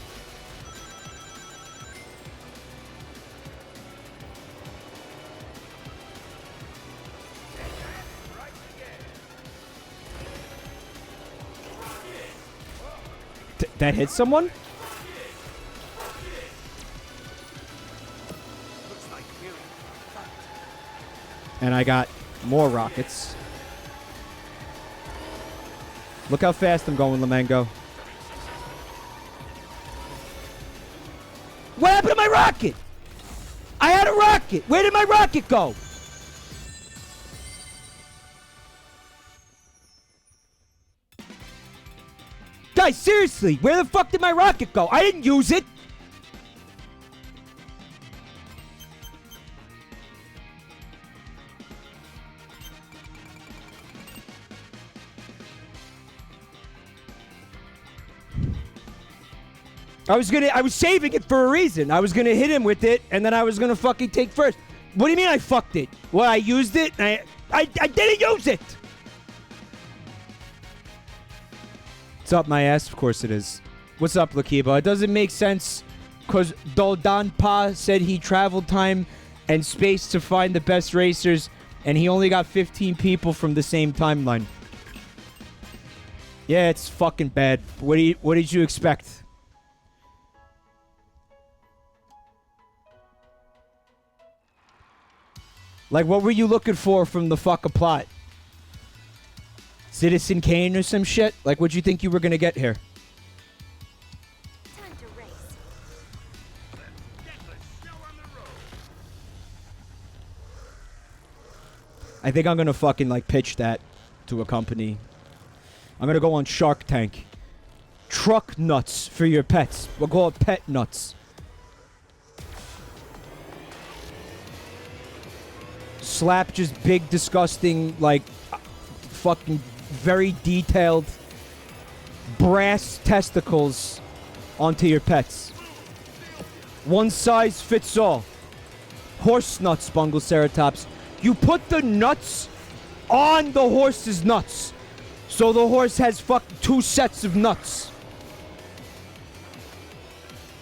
That hit someone? And I got more rockets. Look how fast I'm going, Lamango. What happened to my rocket? I had a rocket. Where did my rocket go? Guys, seriously, where the fuck did my rocket go? I didn't use it. I was saving it for a reason. I was gonna hit him with it, and then I was gonna fucking take first. What do you mean I fucked it? Well, I used it, and I didn't use it! What's up, my ass? Of course it is. What's up, Lakiba? It doesn't make sense, because Dodonpa said he traveled time and space to find the best racers, and he only got 15 people from the same timeline. Yeah, it's fucking bad. What did you expect? Like, what were you looking for from the fucking plot? Citizen Kane or some shit? Like, what'd you think you were gonna get here? Time to race. I think I'm gonna fucking, like, pitch that to a company. I'm gonna go on Shark Tank. Truck nuts for your pets. We'll call it pet nuts. Slap just big, disgusting, like, fucking very detailed brass testicles onto your pets. One size fits all. Horse nuts, Bunglceratops. You put the nuts on the horse's nuts. So the horse has fucking 2 sets of nuts.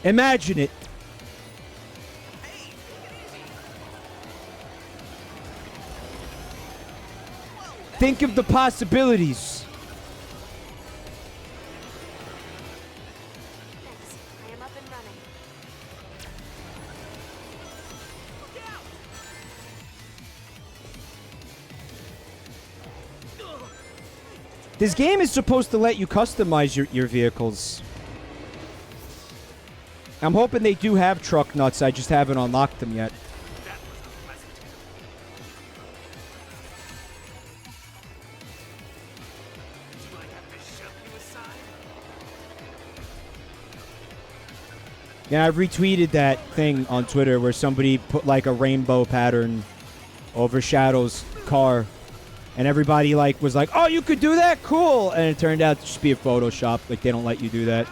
Imagine it. Think of the possibilities. Thanks. I am up and running. This game is supposed to let you customize your vehicles. I'm hoping they do have truck nuts. I just haven't unlocked them yet. Yeah, I retweeted that thing on Twitter where somebody put like a rainbow pattern over Shadow's car. And everybody like was like, oh, you could do that? Cool. And it turned out to just be a Photoshop. Like, they don't let you do that.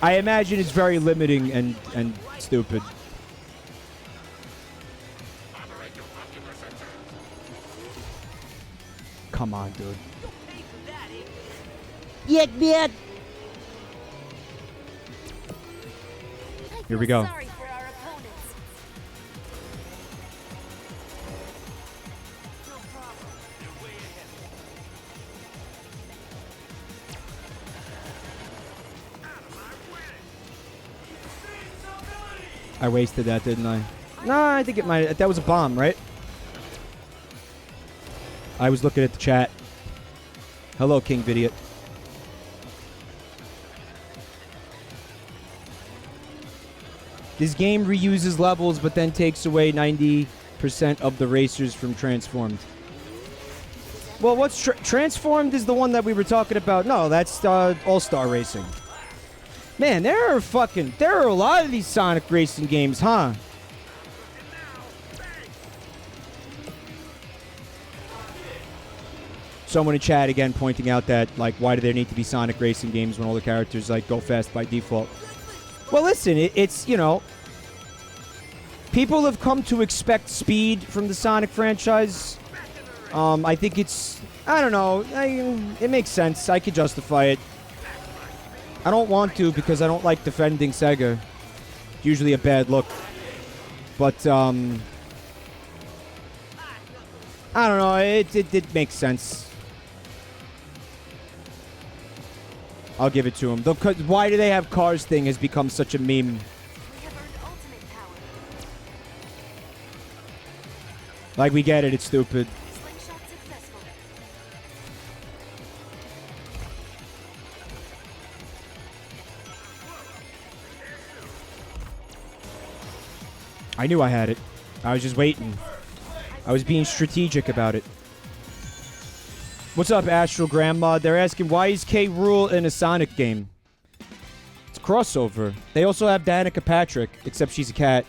I imagine it's very limiting and stupid. come on, dude. Yeah, man. I Here we feel go. Sorry for our opponents. No problem. They're way ahead. I wasted that, didn't I? No, I think it might. That was a bomb, right? I was looking at the chat. Hello, King Vidiot. This game reuses levels, but then takes away 90% of the racers from Transformed. Well, what's Transformed is the one that we were talking about. No, that's All-Star Racing. Man, there are a lot of these Sonic racing games, huh? Someone in chat again pointing out that, like, why do there need to be Sonic racing games when all the characters, like, go fast by default? Well, listen, it's, you know, people have come to expect speed from the Sonic franchise. I think it's, I don't know, it makes sense. I could justify it. I don't want to because I don't like defending Sega. It's usually a bad look. But, I don't know, it makes sense. I'll give it to him. Why do they have cars thing has become such a meme. We have earned ultimate power. Like, we get it, it's stupid. Slingshot successful. I knew I had it. I was just waiting. I was being strategic about it. What's up, Astral Grandma? They're asking, why is K. Rool in a Sonic game? It's a crossover. They also have Danica Patrick, except she's a cat.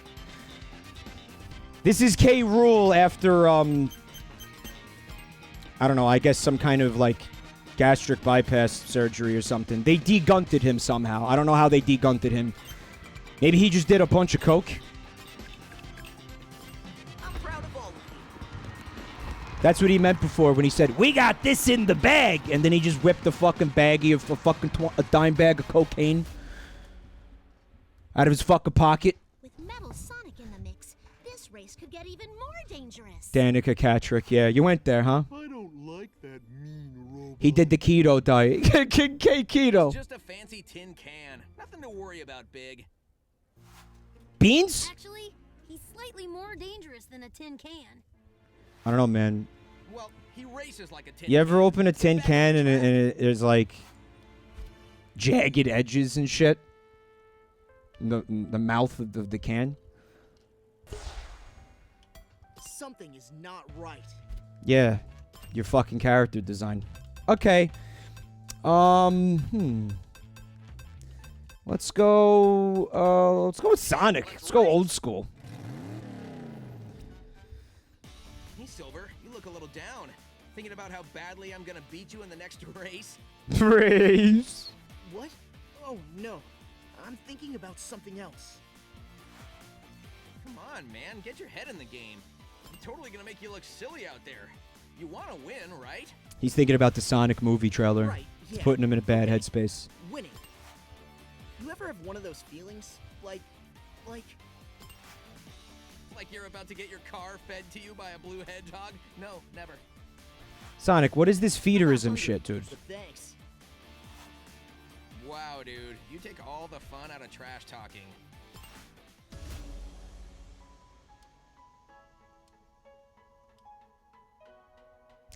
This is K. Rool after, I don't know, I guess some kind of, like, gastric bypass surgery or something. They degunted him somehow. I don't know how they degunted him. Maybe he just did a bunch of coke? That's what he meant before when he said, we got this in the bag. And then he just whipped a fucking baggie of a dime bag of cocaine out of his fucking pocket. With Metal Sonic in the mix, this race could get even more dangerous. Danica Patrick. Yeah, you went there, huh? I don't like that mean robot. He did the keto diet. King K keto. Just a fancy tin can. Nothing to worry about, Big. Beans? Actually, he's slightly more dangerous than a tin can. I don't know, man. Well, he races like a tin You ever can. open a tin can and there's like jagged edges and shit? The mouth of the can? Something is not right. Yeah. Your fucking character design. Okay. Let's go with Sonic. Let's go old school. Hey, Silver, you look a little down. Thinking about how badly I'm gonna beat you in the next race? Race. What? Oh, no. I'm thinking about something else. Come on, man, get your head in the game. I'm totally gonna make you look silly out there. You wanna win, right? He's thinking about the Sonic movie trailer. Right, It's yeah. putting him in a bad Okay. headspace. Winning. You ever have one of those feelings? Like... Like you're about to get your car fed to you by a blue hedgehog? No, never. Sonic, what is this feederism shit, dude? But thanks. Wow, dude, you take all the fun out of trash talking.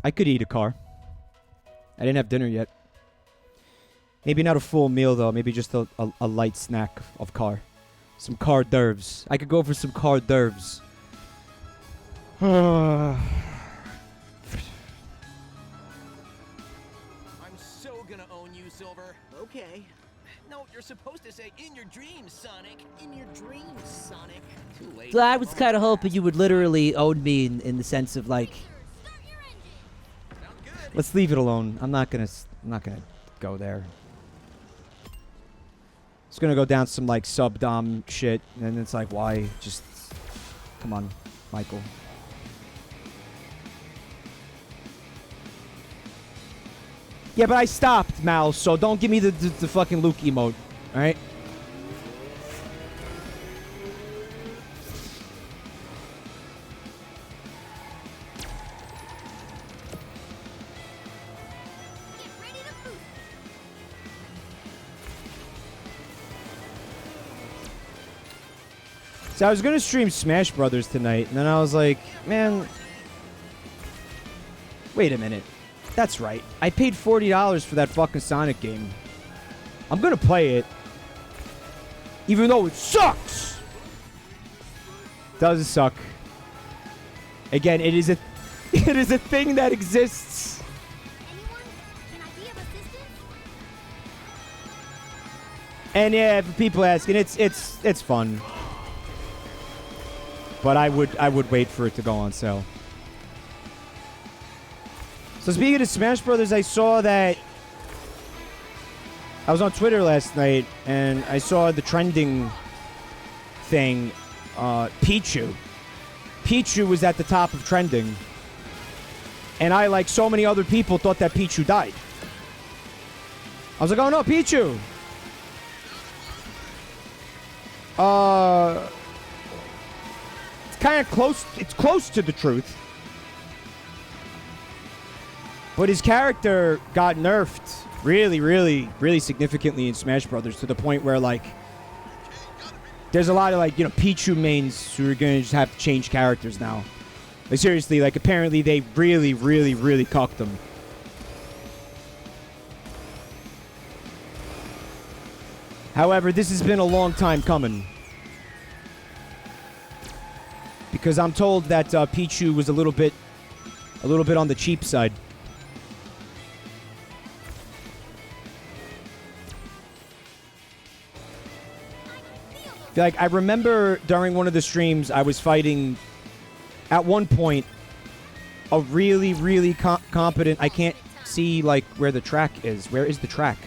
I could eat a car. I didn't have dinner yet. Maybe not a full meal, though. Maybe just a light snack of car. Some car d'oeuvres. I could go for some car d'oeuvres. I'm so gonna own you, Silver. Okay. No, you're supposed to say in your dreams, Sonic. In your dreams, Sonic. Too late. So I was kind of hoping you would literally own me in the sense of like, Sounds good. Let's leave it alone. I'm not gonna go there. It's gonna go down some like sub-dom shit, and it's like, why? Just come on, Michael. Yeah, but I stopped, Mal, so don't give me the fucking Luke emote. Alright? Get ready to boost. So I was gonna stream Smash Brothers tonight, and then I was like, man, wait a minute. That's right. I paid $40 for that fucking Sonic game. I'm gonna play it, even though it sucks. Does suck. Again, it is a thing that exists. Anyone? Can I be of assistance? And yeah, for people asking, it's fun. But I would wait for it to go on sale. So speaking of Smash Brothers, I saw that I was on Twitter last night and I saw the trending thing. Pichu was at the top of trending, and I, like so many other people, thought that Pichu died. I was like, oh no, Pichu. It's kind of close. It's close to the truth. But his character got nerfed really, really, really significantly in Smash Brothers, to the point where, like, there's a lot of, like, you know, Pichu mains who are going to just have to change characters now. Like, seriously, like, apparently they really, really, really cucked him. However, this has been a long time coming. Because I'm told that Pichu was a little bit on the cheap side. Like, I remember during one of the streams, I was fighting, at one point, a really, really competent... I can't see, like, where the track is. Where is the track?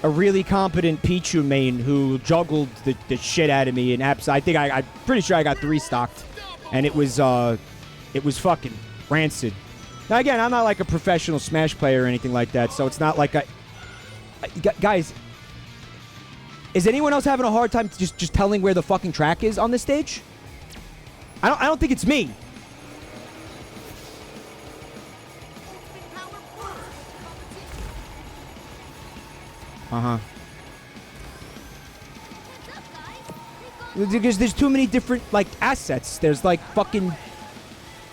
A really competent Pichu main who juggled the shit out of me. And I'm pretty sure I got 3-stocked. And it was fucking rancid. Now, again, I'm not like a professional Smash player or anything like that, so it's not like guys... Is anyone else having a hard time just telling where the fucking track is on this stage? I don't think it's me. Uh-huh. Because there's too many different, like, assets. There's, like, fucking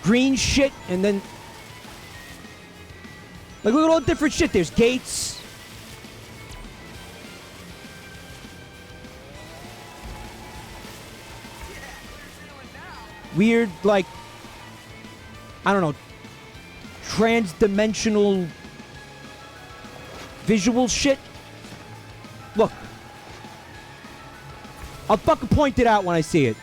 green shit, and then... Like, look at all the different shit. There's gates. Weird, like, I don't know, trans-dimensional visual shit. Look. I'll fucking point it out when I see it.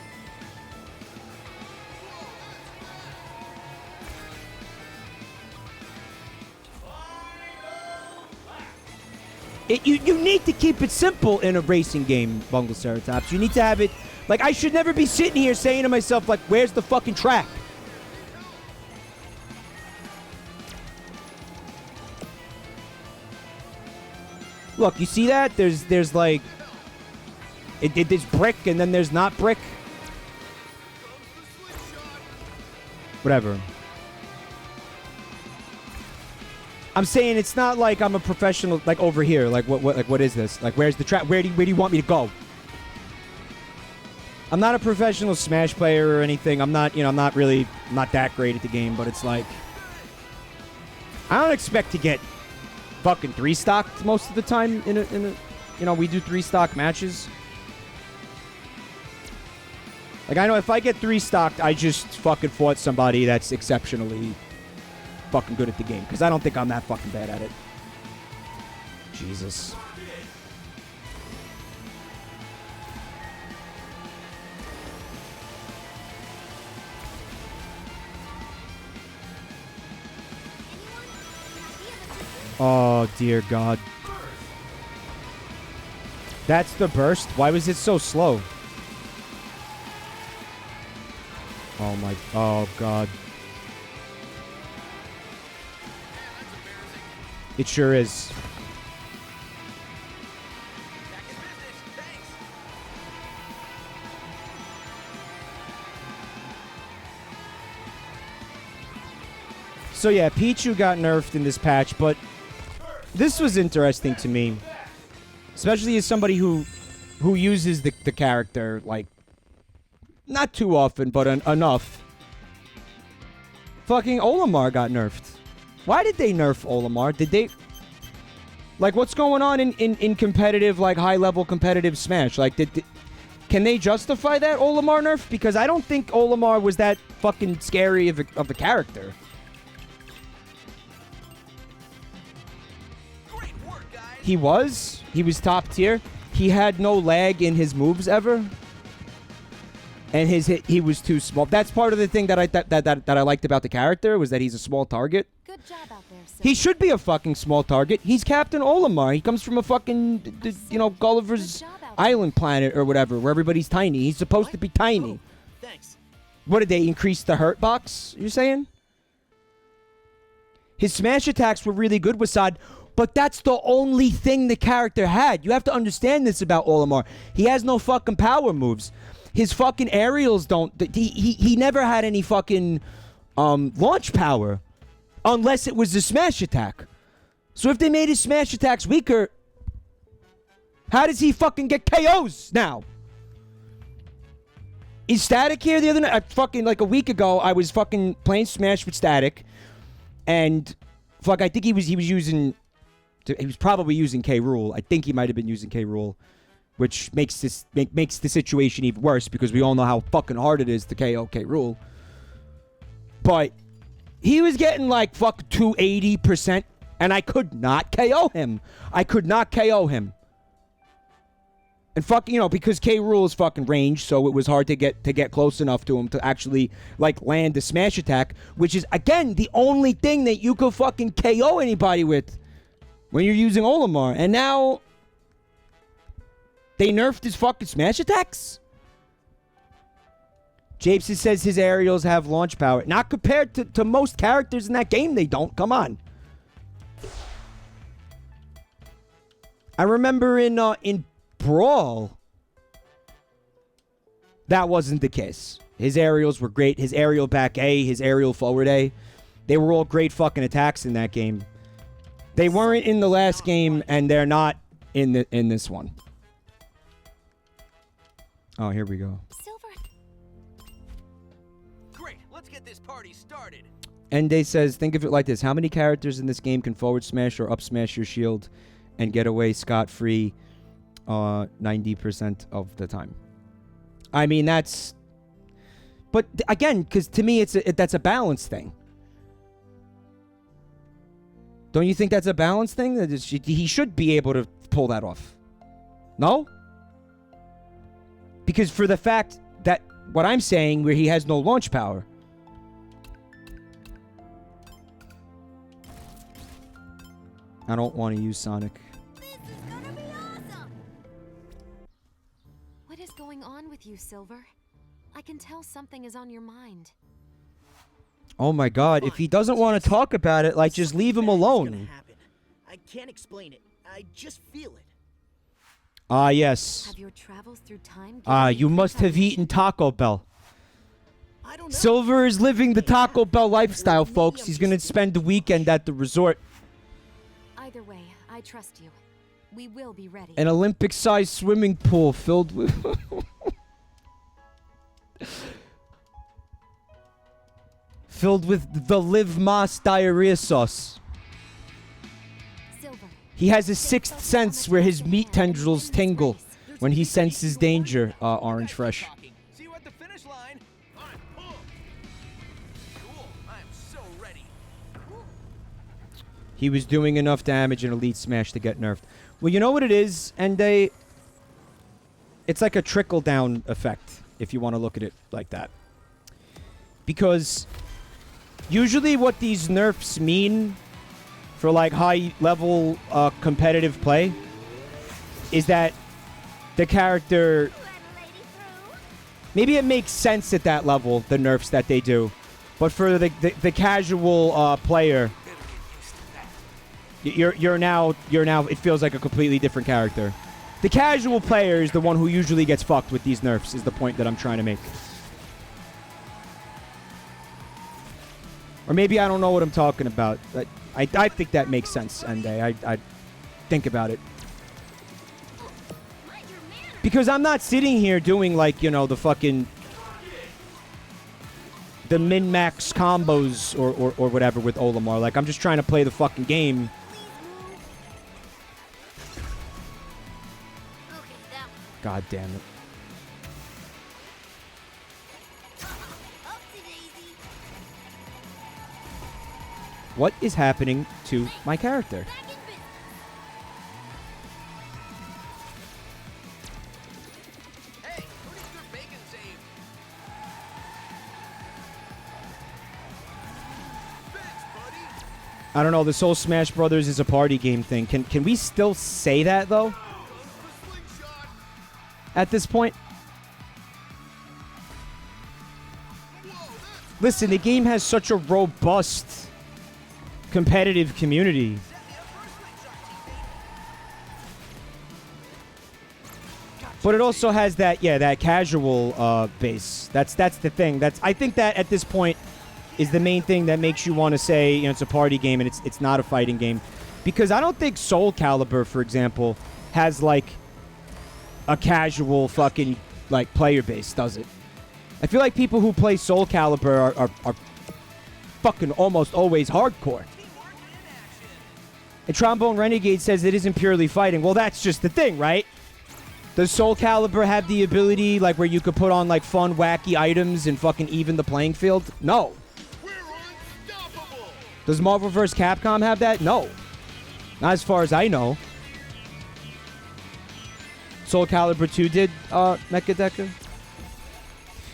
You need to keep it simple in a racing game, Bunglceratops. You need to have it... Like, I should never be sitting here saying to myself, like, where's the fucking track? Look, you see that? There's like... There's brick, and then there's not brick. Whatever. I'm saying it's not like I'm a professional, like, over here. Like, what is this? Like, where's the track? Where do you want me to go? I'm not a professional Smash player or anything. I'm not, I'm not that great at the game, but it's like... I don't expect to get fucking 3-stocked most of the time in a, we do 3-stock matches. Like, I know if I get 3-stocked, I just fucking fought somebody that's exceptionally fucking good at the game, because I don't think I'm that fucking bad at it. Jesus. Oh, dear God. That's the burst? Why was it so slow? Oh, God. It sure is. Back in business. Thanks. So yeah, Pichu got nerfed in this patch, but this was interesting to me. Especially as somebody who uses the character, like, not too often, but enough. Fucking Olimar got nerfed. Why did they nerf Olimar? Did they... Like, what's going on in competitive, like, high-level competitive Smash? Like, can they justify that Olimar nerf? Because I don't think Olimar was that fucking scary of a character. Great work, guys. He was. He was top tier. He had no lag in his moves ever. And his hit, he was too small. That's part of the thing that I liked about the character, was that he's a small target. Good job out there, Silver. He should be a fucking small target. He's Captain Olimar. He comes from a fucking, Gulliver's Island planet or whatever, where everybody's tiny. He's supposed to be tiny. Thanks. What did they increase the hurt box? You're saying? His smash attacks were really good, Wasad, but that's the only thing the character had. You have to understand this about Olimar. He has no fucking power moves. His fucking aerials don't... He never had any fucking launch power. Unless it was the smash attack. So if they made his smash attacks weaker... How does he fucking get KOs now? Is Static here the other night? Fucking like a week ago, I was fucking playing Smash with Static. And... Fuck, I think he was using... He was probably using K. Rool. I think he might have been using K. Rool. Which makes the situation even worse, because we all know how fucking hard it is to KO K. Rool. But he was getting like fuck 280%, and I could not KO him. I could not KO him. And fuck, because K. Rool is fucking ranged, so it was hard to get close enough to him to actually like land the smash attack, which is again the only thing that you could fucking KO anybody with when you're using Olimar. And now they nerfed his fucking smash attacks? Japes says his aerials have launch power. Not compared to most characters in that game, they don't. Come on. I remember in Brawl, that wasn't the case. His aerials were great. His aerial back A, his aerial forward A. They were all great fucking attacks in that game. They weren't in the last game, and they're not in this one. Oh, here we go. Silver. Great, let's get this party started. Ende says, think of it like this. How many characters in this game can forward smash or up smash your shield and get away scot-free 90% of the time? I mean, that's... But again, because to me, that's a balance thing. Don't you think that's a balance thing? That he should be able to pull that off. No? Because for the fact that what I'm saying, where he has no launch power. I don't want to use Sonic. This is gonna be awesome. What is going on with you, Silver? I can tell something is on your mind. Oh my god, if he doesn't want to talk about it, like, just leave him alone. I can't explain it. I just feel it. Ah, yes. Have your travels through time You must have eaten Taco Bell. I don't know. Silver is living the Taco Bell lifestyle, folks. He's going to spend the weekend at the resort. Either way, I trust you. We will be ready. An Olympic-sized swimming pool filled with... filled with the Live Mas diarrhea sauce. Silver. He has a sixth sense where his meat tendrils tingle when he senses danger. Orange Fresh. See you at the finish line. I'm pumped. Cool. I'm so ready. He was doing enough damage in Elite Smash to get nerfed. Well, you know what it is, and it's like a trickle-down effect, if you want to look at it like that. Because usually what these nerfs mean for like high-level competitive play is that the character... Maybe it makes sense at that level, the nerfs that they do. But for the casual player... You're now. It feels like a completely different character. The casual player is the one who usually gets fucked with these nerfs. Is the point that I'm trying to make. Or maybe I don't know what I'm talking about. But I think that makes sense, and I think about it. Because I'm not sitting here doing, like, you know, the fucking... the min-max combos or whatever with Olimar. Like, I'm just trying to play the fucking game. God damn it. What is happening to my character? I don't know. This whole Smash Brothers is a party game thing. Can we still say that, though? At this point? Listen, the game has such a robust competitive community. But it also has that, yeah, that casual base. That's the thing. I think that at this point is the main thing that makes you want to say, you know, it's a party game and it's not a fighting game. Because I don't think Soul Calibur, for example, has, like, a casual fucking, like, player base, does it? I feel like people who play Soul Calibur are fucking almost always hardcore. And Trombone Renegade says it isn't purely fighting. Well, that's just the thing, right? Does Soul Calibur have the ability, like, where you could put on, like, fun, wacky items and fucking even the playing field? No. Does Marvel vs. Capcom have that? No. Not as far as I know. Soul Calibur 2 did, Mecha Deca? You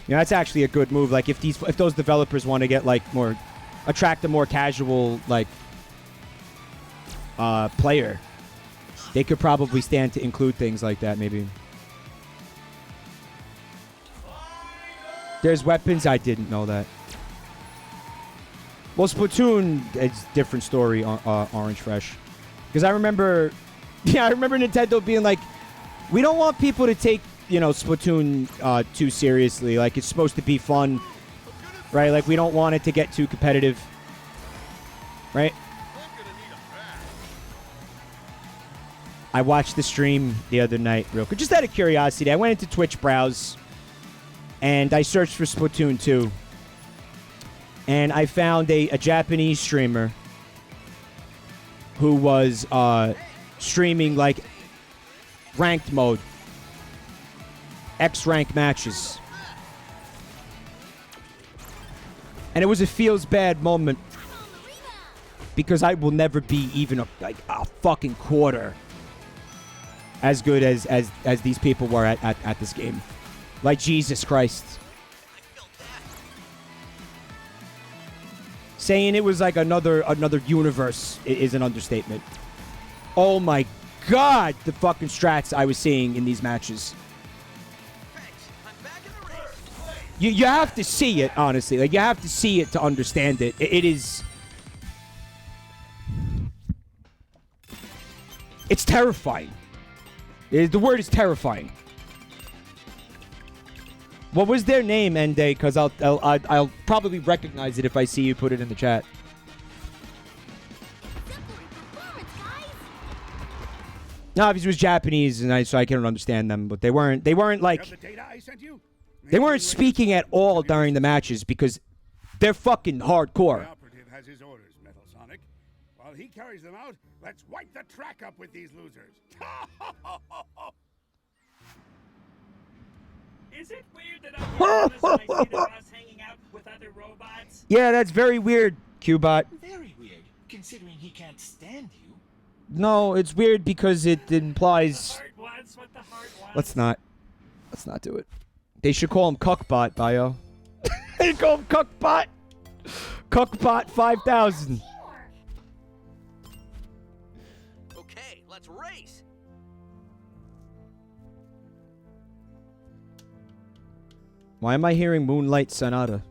know, that's actually a good move. Like, if those developers want to get, like, attract a more casual, like, player, they could probably stand to include things like that, maybe. There's weapons. I didn't know that. Well, Splatoon, it's a different story, Orange Fresh. Because I remember Nintendo being like, we don't want people to take, you know, Splatoon too seriously. Like, it's supposed to be fun, right? Like, we don't want it to get too competitive, right? I watched the stream the other night real quick. Just out of curiosity, I went into Twitch browse, and I searched for Splatoon 2. And I found a Japanese streamer who was streaming, like, ranked mode. X-rank matches. And it was a feels bad moment. Because I will never be even a fucking quarter as good as these people were at this game. Like, Jesus Christ. Saying it was like another universe is an understatement. Oh my God, the fucking strats I was seeing in these matches. You have to see it, honestly. Like, you have to see it to understand it. It is... It's terrifying. The word is terrifying. What was their name, Ende? Because I'll probably recognize it if I see you put it in the chat. No, because it was Japanese, and so I couldn't understand them. But they weren't like they weren't speaking at all during the matches because they're fucking hardcore. The operative has his orders, Metal Sonic. While he carries them out, let's wipe the track up with these losers. Is it weird that I'm I see the boss hanging out with other robots? Yeah, that's very weird, Qbot. Very weird, considering he can't stand you. No, it's weird because it implies... Let's not do it. They should call him Cuckbot, Bio. They call him Cuckbot. Cuckbot 5000. Okay, let's race. Why am I hearing Moonlight Sonata?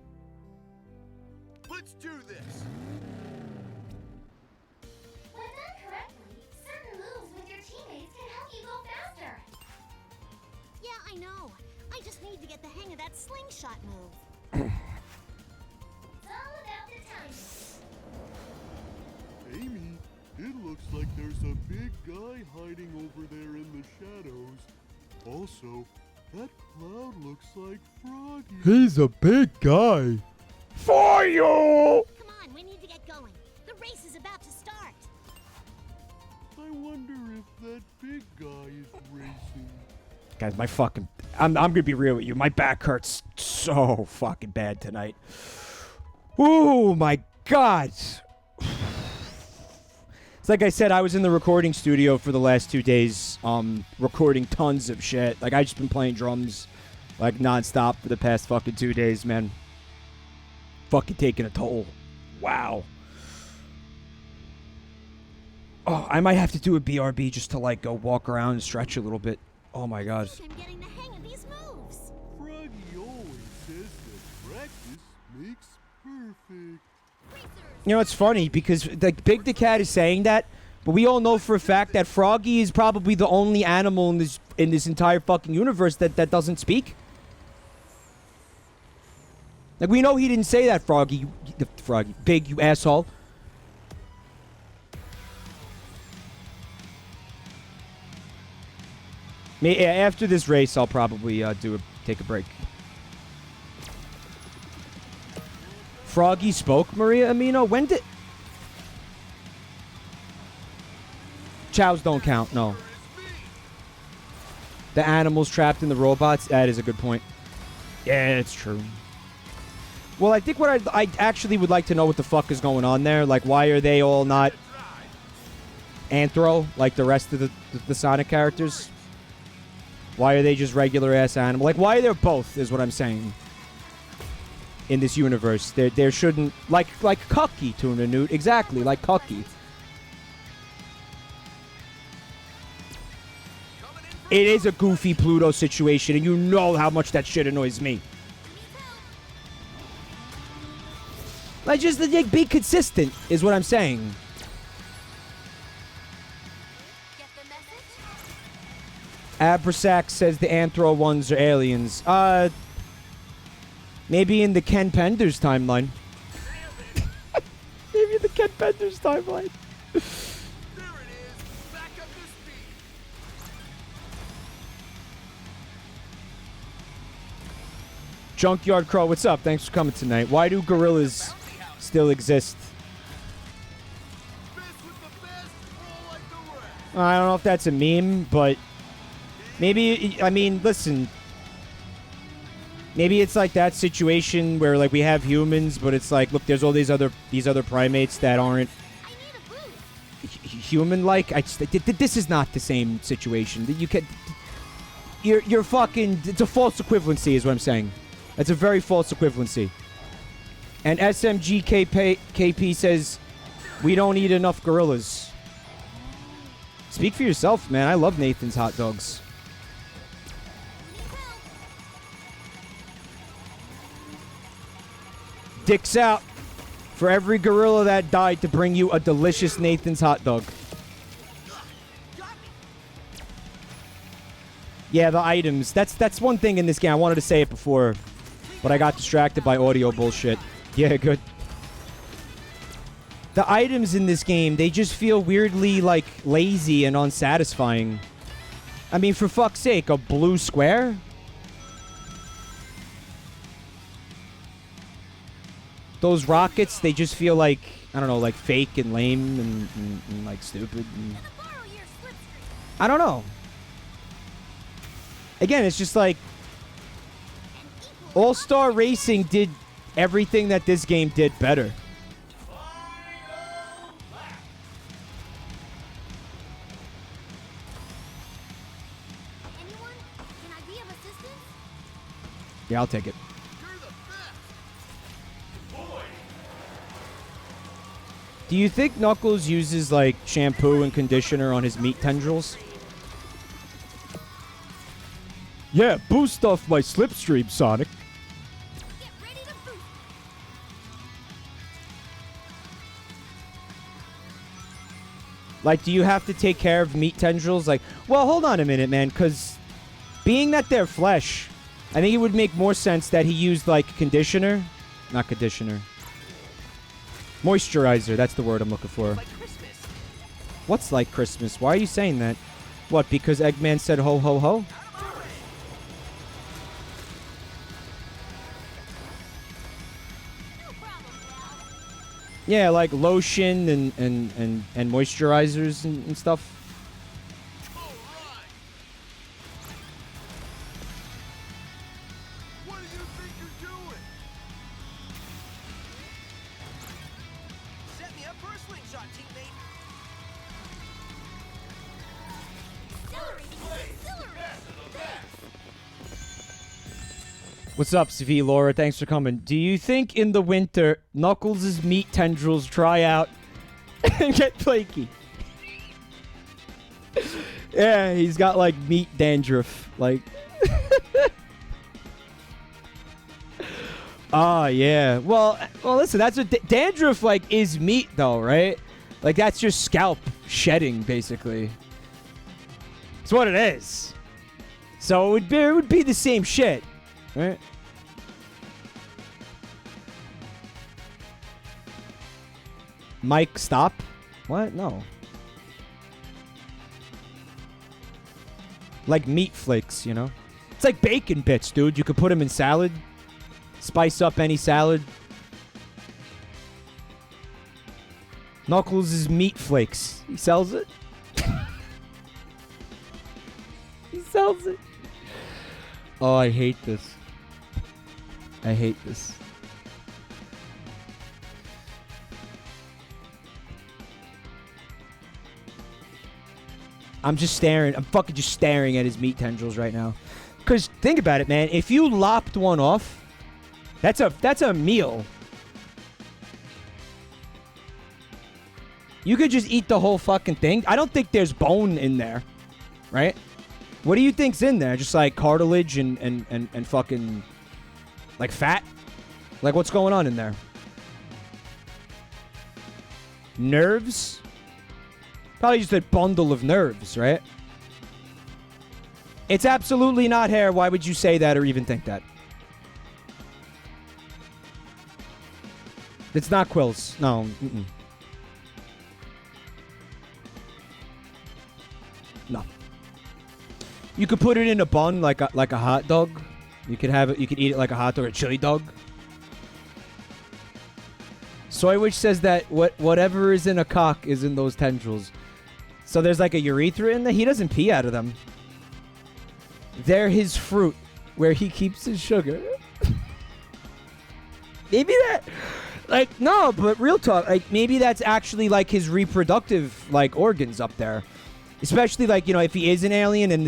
Let's do this. I just need to get the hang of that slingshot move. It's all about the timing. Amy, it looks like there's a big guy hiding over there in the shadows. Also, that cloud looks like Froggy. He's a big guy. For you! Come on, we need to get going. The race is about to start. I wonder if that big guy is racing. Guys, my fucking... I'm gonna be real with you. My back hurts so fucking bad tonight. Oh my God. It's like I said, I was in the recording studio for the last 2 days, recording tons of shit. Like, I just been playing drums, like, nonstop for the past fucking 2 days, man. Fucking taking a toll. Wow. Oh, I might have to do a BRB just to, like, go walk around and stretch a little bit. Oh my God. I'm getting the hang of these moves. Froggy always says that practice makes perfect. You know, it's funny because, like, Big the Cat is saying that, but we all know for a fact that Froggy is probably the only animal in this entire fucking universe that doesn't speak. Like, we know he didn't say that, Froggy. Froggy. Big, you asshole. After this race, I'll probably take a break. Froggy spoke, Maria Amino? When did... Chows don't count, no. The animals trapped in the robots? That is a good point. Yeah, it's true. Well, I think what I actually would like to know what the fuck is going on there. Like, why are they all not anthro, like the rest of the Sonic characters? Why are they just regular-ass animal? Like, why are they both, is what I'm saying. In this universe. There shouldn't... Like Cucky, Tuna Newt. Exactly, like Cucky. It is a goofy Pluto situation, and you know how much that shit annoys me. Like, just be consistent, is what I'm saying. Abrasack says the Anthro ones are aliens. Maybe in the Ken Penders timeline. Maybe in the Ken Penders timeline. Junkyard Crow, what's up? Thanks for coming tonight. Why do gorillas still exist? I don't know if that's a meme, but maybe, I mean, listen. Maybe it's like that situation where, like, we have humans, but it's like, look, there's all these other primates that aren't human-like. This is not the same situation. You're fucking. It's a false equivalency, is what I'm saying. It's a very false equivalency. And SMGKP says we don't eat enough gorillas. Speak for yourself, man. I love Nathan's hot dogs. Dicks out for every gorilla that died to bring you a delicious Nathan's hot dog. Yeah, the items. That's one thing in this game. I wanted to say it before, but I got distracted by audio bullshit. Yeah, good. The items in this game, they just feel weirdly, like, lazy and unsatisfying. I mean, for fuck's sake, a blue square? Those rockets, they just feel like, I don't know, like fake and lame and like stupid. And I don't know. Again, it's just like All-Star Racing did everything that this game did better. Anyone? Can I be of assistance? Yeah, I'll take it. Do you think Knuckles uses, like, shampoo and conditioner on his meat tendrils? Yeah, boost off my slipstream, Sonic. Get ready to boost. Like, do you have to take care of meat tendrils? Like, well, hold on a minute, man, because being that they're flesh, I think it would make more sense that he used like conditioner, not conditioner. Moisturizer, that's the word I'm looking for. Like Christmas. What's like Christmas? Why are you saying that? What, because Eggman said ho ho ho? Yeah, like lotion and moisturizers and stuff. What do you think you're doing? Set me up for a slingshot, teammate. What's up, Savi Laura? Thanks for coming. Do you think in the winter Knuckles' meat tendrils dry out and get flaky? Yeah, he's got like meat dandruff. Like, oh yeah. Well, listen. That's what dandruff like is meat, though, right? Like that's your scalp shedding, basically. It's what it is. So it would be the same shit. Right? Mike, stop. What? No. Like meat flakes, you know? It's like bacon bits, dude. You could put them in salad. Spice up any salad. Knuckles is meat flakes. He sells it. He sells it. Oh, I hate this. I hate this. I'm just staring. I'm fucking just staring at his meat tendrils right now. Because think about it, man. If you lopped one off, that's a meal. You could just eat the whole fucking thing. I don't think there's bone in there, right? What do you think's in there? Just like cartilage and fucking like fat? Like what's going on in there? Nerves? Probably just a bundle of nerves, right? It's absolutely not hair. Why would you say that or even think that? It's not quills. No. Mm-mm. No. You could put it in a bun like a hot dog. You could have it. You could eat it like a hot dog or a chili dog. Soywitch says that whatever is in a cock is in those tendrils. So there's like a urethra in there. He doesn't pee out of them. They're his fruit, where he keeps his sugar. Maybe that, like, no, but real talk, like maybe that's actually like his reproductive like organs up there. Especially like, you know, if he is an alien and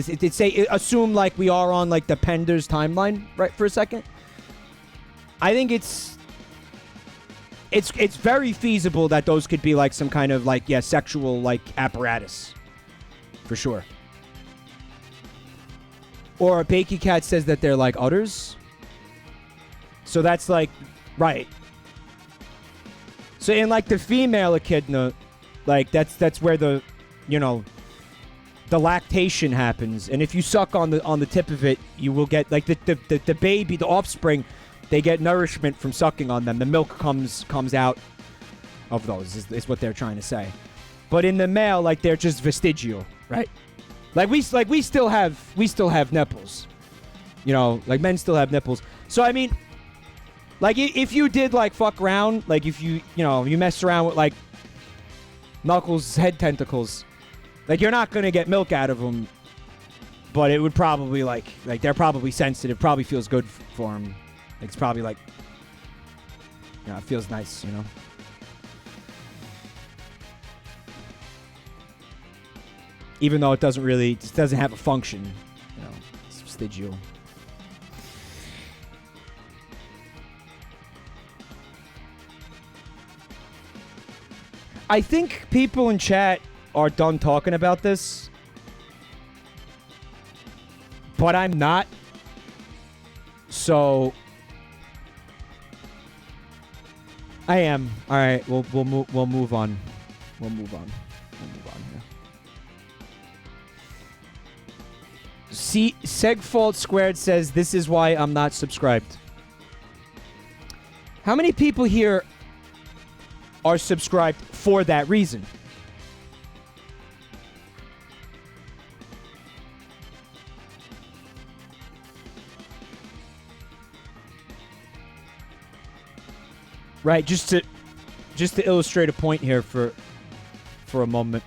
assume like we are on like the Pender's timeline, right, for a second. I think it's very feasible that those could be like some kind of like, yeah, sexual like apparatus. For sure. Or Bakey Cat says that they're like udders. So that's like, right. So in like the female echidna, like that's where the, you know, the lactation happens. And if you suck on the tip of it, you will get like the baby, the offspring, they get nourishment from sucking on them. The milk comes out of those is what they're trying to say. But in the male, like they're just vestigial, right? Like we still have nipples. You know, like men still have nipples. So I mean, like if you did like fuck around, like if you mess around with like Knuckles' head tentacles, like you're not gonna get milk out of them, but it would probably like they're probably sensitive, probably feels good for them. It's probably like, you know, it feels nice, you know. Even though it just doesn't have a function, you know, it's vestigial. I think people in chat are done talking about this, but I'm not. So I am. All right, we'll move on. We'll move on. We'll move on here. Segfault Squared says, this is why I'm not subscribed. How many people here are subscribed for that reason? Right, just to illustrate a point here for a moment.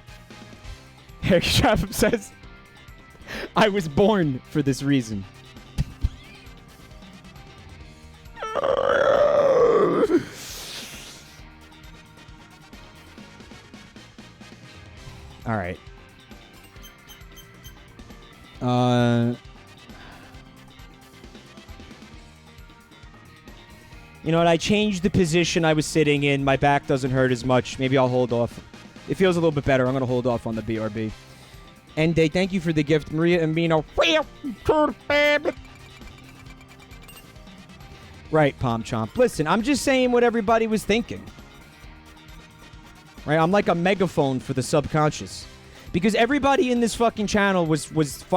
Harry Chatham says, I was born for this reason. All right. You know what? I changed the position I was sitting in. My back doesn't hurt as much. Maybe I'll hold off. It feels a little bit better. I'm going to hold off on the BRB. And thank you for the gift, Maria Amino. Right, Palm Chomp. Listen, I'm just saying what everybody was thinking. Right? I'm like a megaphone for the subconscious. Because everybody in this fucking channel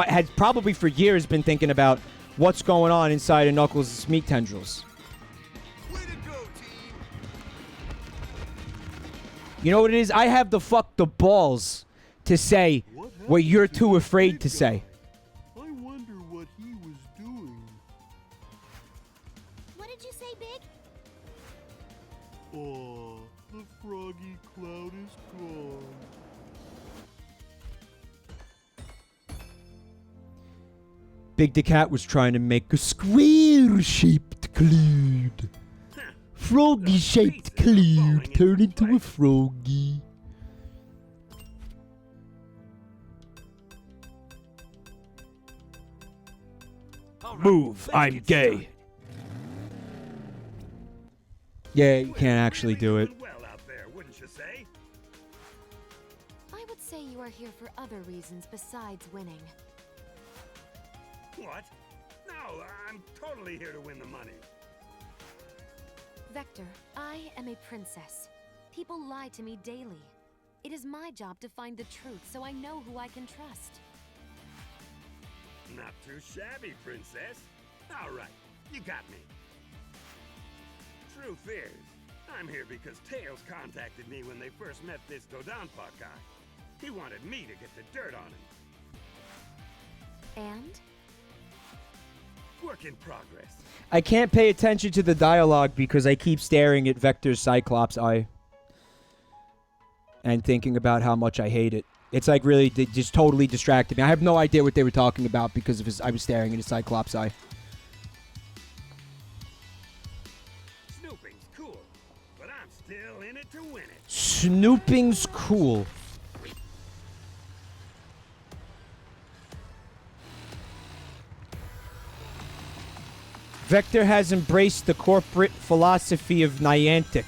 had probably for years been thinking about what's going on inside of Knuckles' meat tendrils. You know what it is? I have the balls to say what you're too afraid to say. I wonder what he was doing. What did you say, Big? Oh, the froggy cloud is gone. Big the Cat was trying to make a square-shaped cloud. Froggy-shaped cloud turned into a froggy. Move, I'm gay. Yeah, you can't actually do it. Well out there, wouldn't you say? I would say you are here for other reasons besides winning. What? No, I'm totally here to win the money. Vector, I am a princess. People lie to me daily. It is my job to find the truth so I know who I can trust. Not too shabby, princess. All right, you got me. Truth is, I'm here because Tails contacted me when they first met this Dodonpa guy. He wanted me to get the dirt on him. And? Work in progress. I can't pay attention to the dialogue because I keep staring at Vector's Cyclops eye. And thinking about how much I hate it. It's like really just totally distracted me. I have no idea what they were talking about because of I was staring at his Cyclops eye. Snooping's cool, but I'm still in it to win it. Snooping's cool. Vector has embraced the corporate philosophy of Niantic.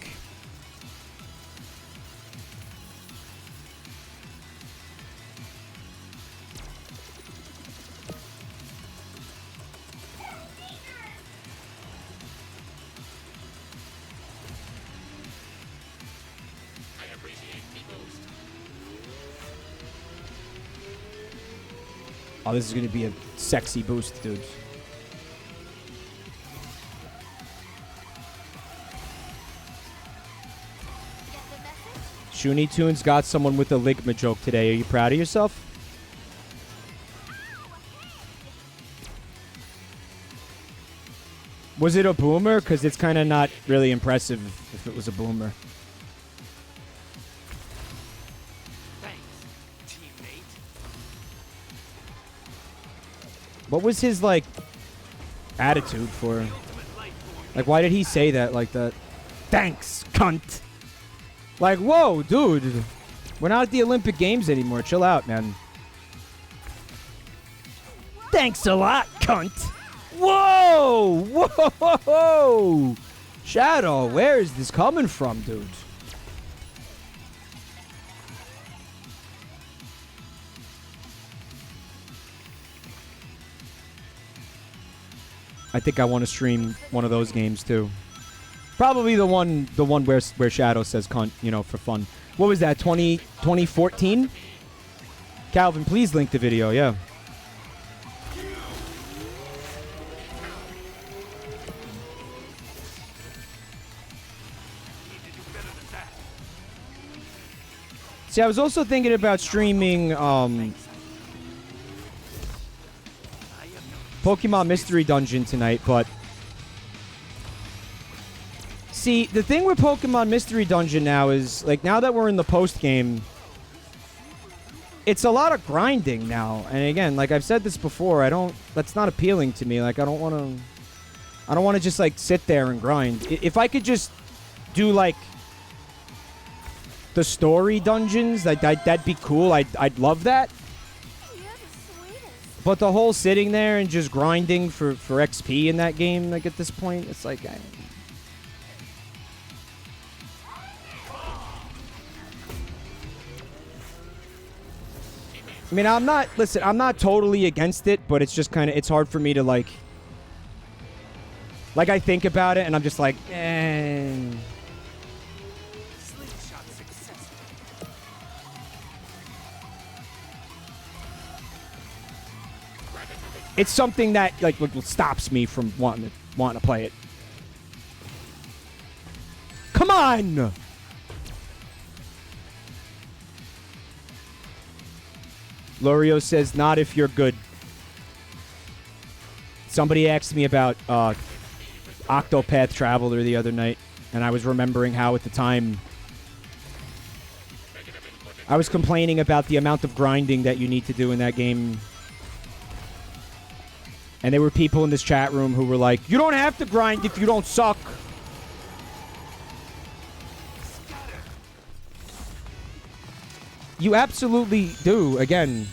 Oh, this is going to be a sexy boost, dude. Shoonie Tunes got someone with a Ligma joke today. Are you proud of yourself? Was it a boomer? Because it's kind of not really impressive if it was a boomer. What was his, like, attitude for? Like, why did he say that like that? Thanks, cunt. Like, whoa, dude. We're not at the Olympic Games anymore. Chill out, man. Thanks a lot, cunt. Whoa! Whoa! Shadow, where is this coming from, dude? I think I want to stream one of those games too. Probably the one where Shadow says cunt, you know, for fun. What was that? 2014? Calvin, please link the video, yeah. See, I was also thinking about streaming Pokemon Mystery Dungeon tonight, but see, the thing with Pokemon Mystery Dungeon now is, like, now that we're in the post game, it's a lot of grinding now. And again, like I've said this before, that's not appealing to me. Like, I don't want to just, like, sit there and grind. If I could just do, like, the story dungeons, that'd be cool. I'd love that. But the whole sitting there and just grinding for XP in that game, like, at this point, it's like... I mean, I'm not totally against it, but it's just kind of, it's hard for me to, like, I think about it, and I'm just like, eh. It's something that, like, stops me from wanting to play it. Come on! Lorio says, not if you're good. Somebody asked me about Octopath Traveler the other night, and I was remembering how at the time I was complaining about the amount of grinding that you need to do in that game. And there were people in this chat room who were like, you don't have to grind if you don't suck. You absolutely do. Again,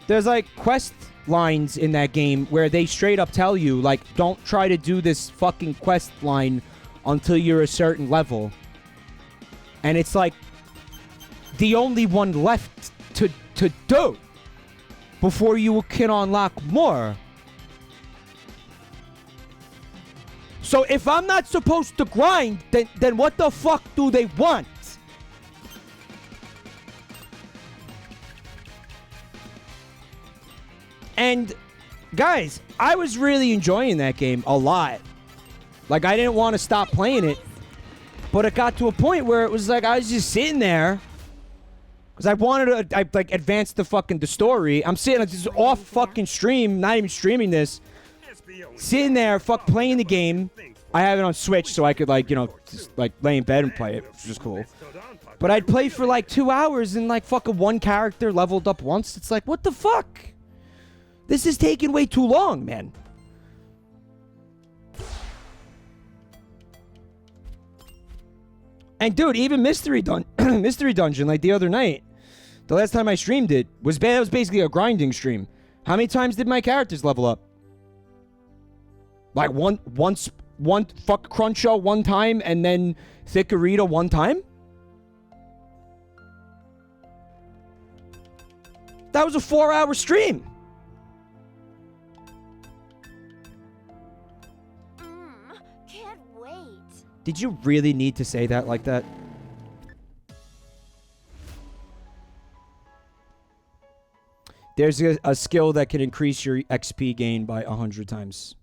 there's like quest lines in that game where they straight up tell you, like, don't try to do this fucking quest line until you're a certain level. And it's like the only one left to do before you can unlock more. So if I'm not supposed to grind, then what the fuck do they want? And, guys, I was really enjoying that game a lot. Like, I didn't want to stop playing it. But it got to a point where it was like I was just sitting there. Because I wanted to, like, advance the story. I'm sitting, like, this off fucking stream, not even streaming this. Sitting there, playing the game. I have it on Switch so I could, like, you know, just, like, lay in bed and play it, which is cool. But I'd play for, like, 2 hours and, like, fucking one character leveled up once. It's like, what the fuck? This is taking way too long, man. And dude, even Mystery Dungeon, like the other night, the last time I streamed it, was basically a grinding stream. How many times did my characters level up? Like one fuck Cruncho one time, and then Thickerita one time? That was a 4-hour stream. Did you really need to say that like that? There's a skill that can increase your XP gain by 100 times.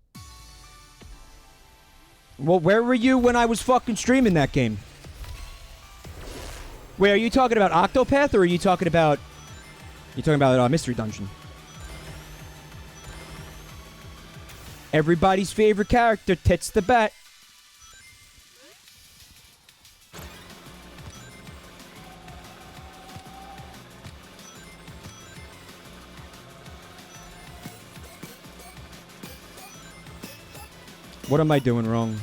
Well, where were you when I was fucking streaming that game? Wait, are you talking about Octopath, or are you talking about... Mystery Dungeon? Everybody's favorite character, Tits the Bat. What am I doing wrong?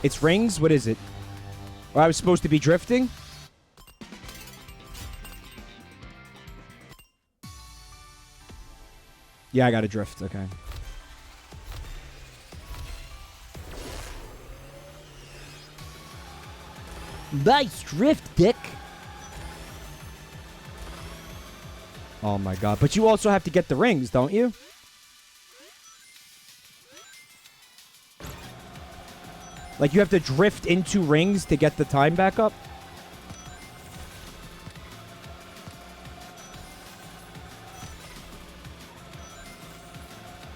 It's rings? What is it? Oh, I was supposed to be drifting? Yeah, I gotta drift. Okay. Nice drift, Dick. Oh my god. But you also have to get the rings, don't you? Like, you have to drift into rings to get the time back up?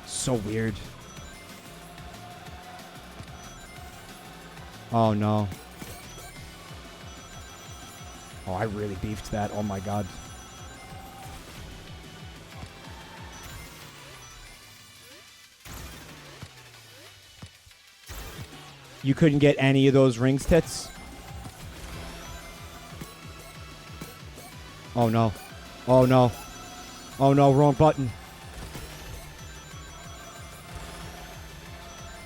So weird. Oh, no. Oh, I really beefed that. Oh my god. You couldn't get any of those rings tits? Oh no. Oh no. Oh no, wrong button.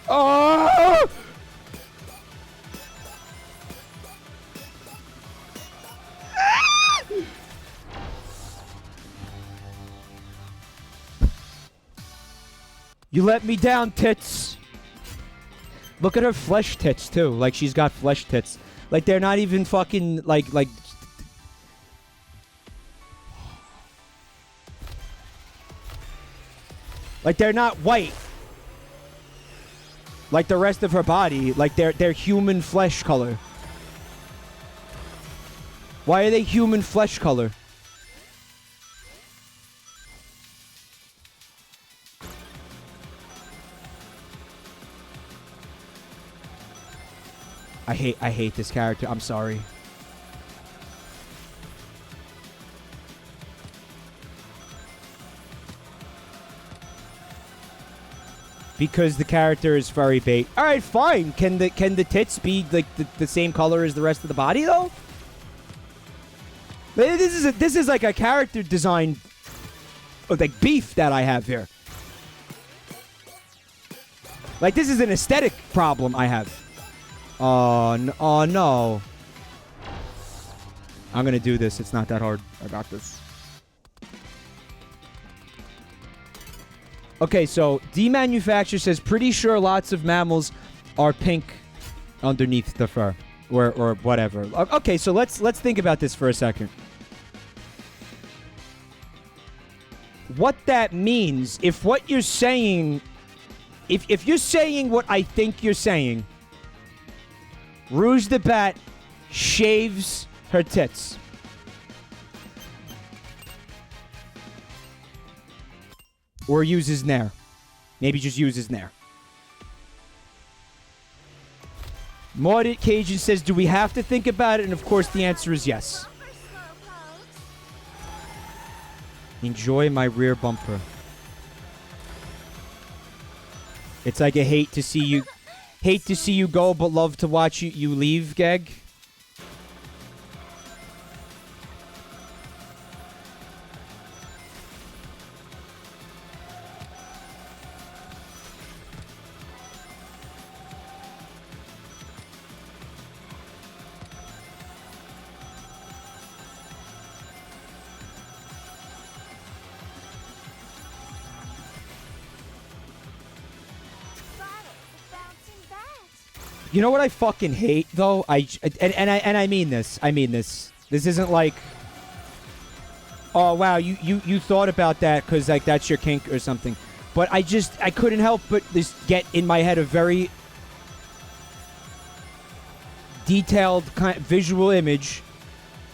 Oh! You let me down, tits. Look at her flesh tits, too. Like, she's got flesh tits. Like, they're not even fucking, like... Like, they're not white. Like the rest of her body. Like, they're human flesh color. Why are they human flesh color? I hate this character. I'm sorry. Because the character is furry bait. All right, fine. Can the tits be like the same color as the rest of the body though? This is like a character design like beef that I have here. Like, this is an aesthetic problem I have. Oh no. I'm gonna do this. It's not that hard. I got this. Okay, so D-Manufacturer says, pretty sure lots of mammals are pink underneath the fur. Or whatever. Okay, so let's think about this for a second. What that means, if what you're saying... If you're saying what I think you're saying... Rouge the Bat shaves her tits. Or uses Nair. Maybe just uses Nair. Maudit Cajun says, do we have to think about it? And of course the answer is yes. Enjoy my rear bumper. It's like a hate to see you go, but love to watch you leave gag. You know what I fucking hate though? I mean this. This isn't like, oh wow, you thought about that because like that's your kink or something. But I couldn't help but just get in my head a very detailed kind of visual image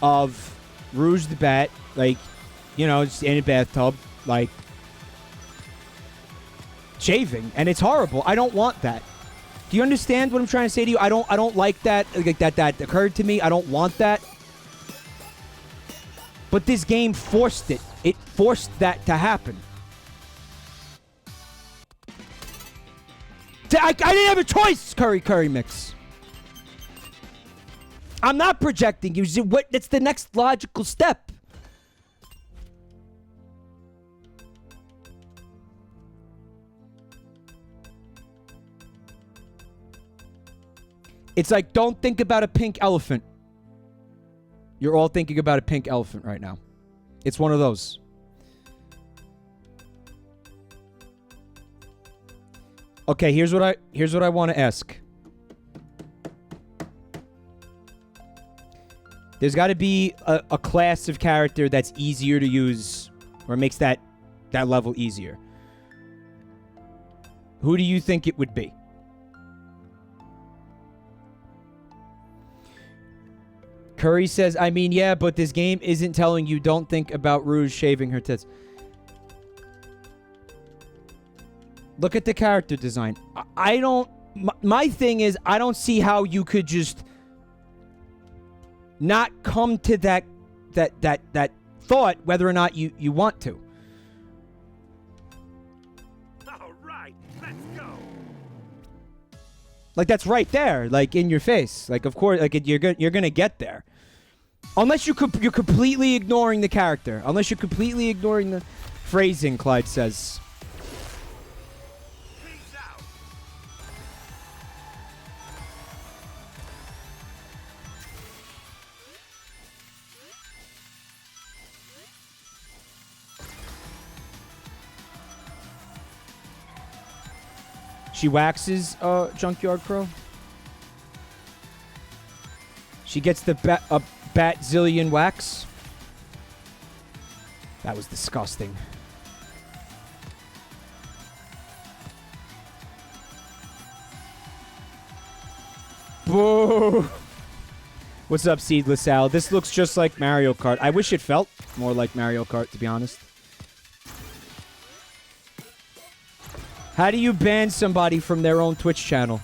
of Rouge the Bat, like, you know, just in a bathtub, like shaving, and it's horrible. I don't want that. Do you understand what I'm trying to say to you? I don't like that. Like that occurred to me. I don't want that. But this game forced it. It forced that to happen. I didn't have a choice, Curry Mix. I'm not projecting you. That's the next logical step. It's like, don't think about a pink elephant. You're all thinking about a pink elephant right now. It's one of those. Okay, here's what I want to ask. There's got to be a class of character that's easier to use, or makes that level easier. Who do you think it would be? Curry says, I mean, yeah, but this game isn't telling you don't think about Rouge shaving her tits. Look at the character design. I don't... My thing is, I don't see how you could just not come to that thought whether or not you want to. All right, let's go. Like, that's right there, like, in your face. Like, of course, like, you're gonna get there. Unless you're completely ignoring the character. Unless you're completely ignoring the phrasing, Clyde says. Peace out. She waxes Junkyard Crow. She gets the bat zillion wax. That was disgusting. Boo! What's up, Seedless Al? This looks just like Mario Kart. I wish it felt more like Mario Kart, to be honest. How do you ban somebody from their own Twitch channel?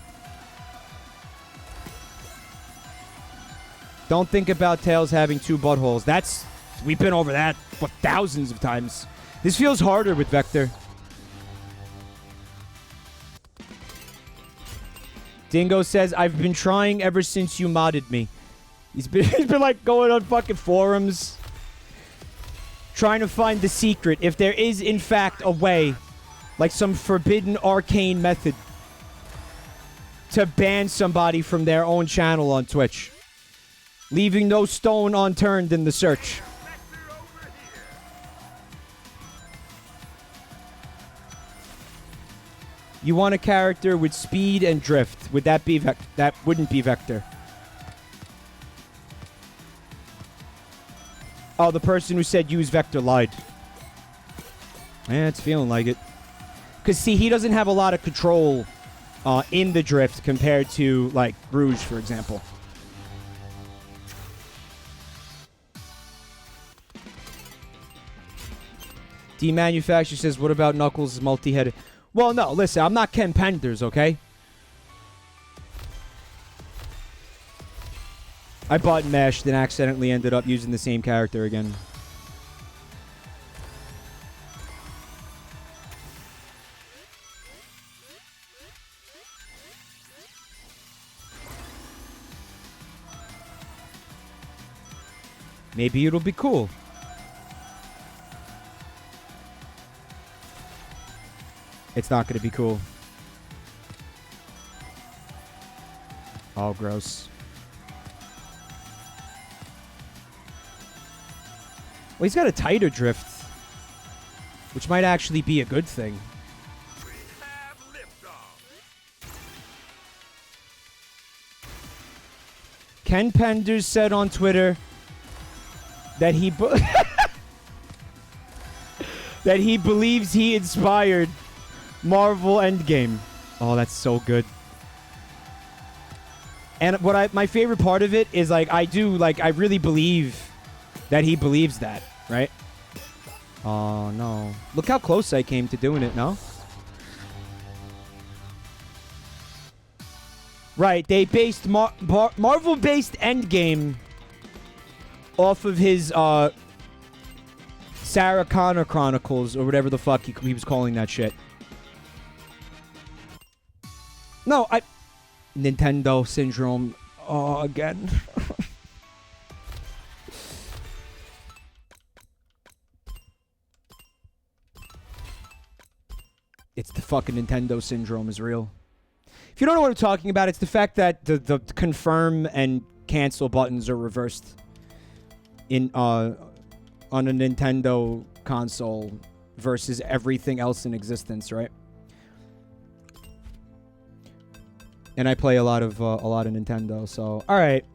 Don't think about Tails having 2 buttholes. We've been over that for thousands of times. This feels harder with Vector. Dingo says, I've been trying ever since you modded me. He's been like going on fucking forums, trying to find the secret, if there is in fact a way, like some forbidden arcane method, to ban somebody from their own channel on Twitch, leaving no stone unturned in the search. You want a character with speed and drift. Would that be that wouldn't be Vector. Oh, the person who said use Vector lied. Yeah, it's feeling like it. Because, see, he doesn't have a lot of control in the drift compared to, like, Rouge, for example. D-Manufacture says, what about Knuckles' multi-headed? Well, no, listen, I'm not Ken Penders, okay? I button mashed and accidentally ended up using the same character again. Maybe it'll be cool. It's not going to be cool. Oh, gross. Well, he's got a tighter drift, which might actually be a good thing. Ken Penders said on Twitter that he that he believes he inspired Marvel Endgame. Oh, that's so good. And my favorite part of it is, like, I really believe that he believes that, right? Oh, no. Look how close I came to doing it, no? Right, they based Marvel-based Endgame off of his Sarah Connor Chronicles, or whatever the fuck he was calling that shit. No, Nintendo syndrome. Oh, again. It's the fucking Nintendo syndrome is real. If you don't know what I'm talking about, it's the fact that the confirm and cancel buttons are reversed in on a Nintendo console versus everything else in existence, right? And I play a lot of Nintendo, so all right.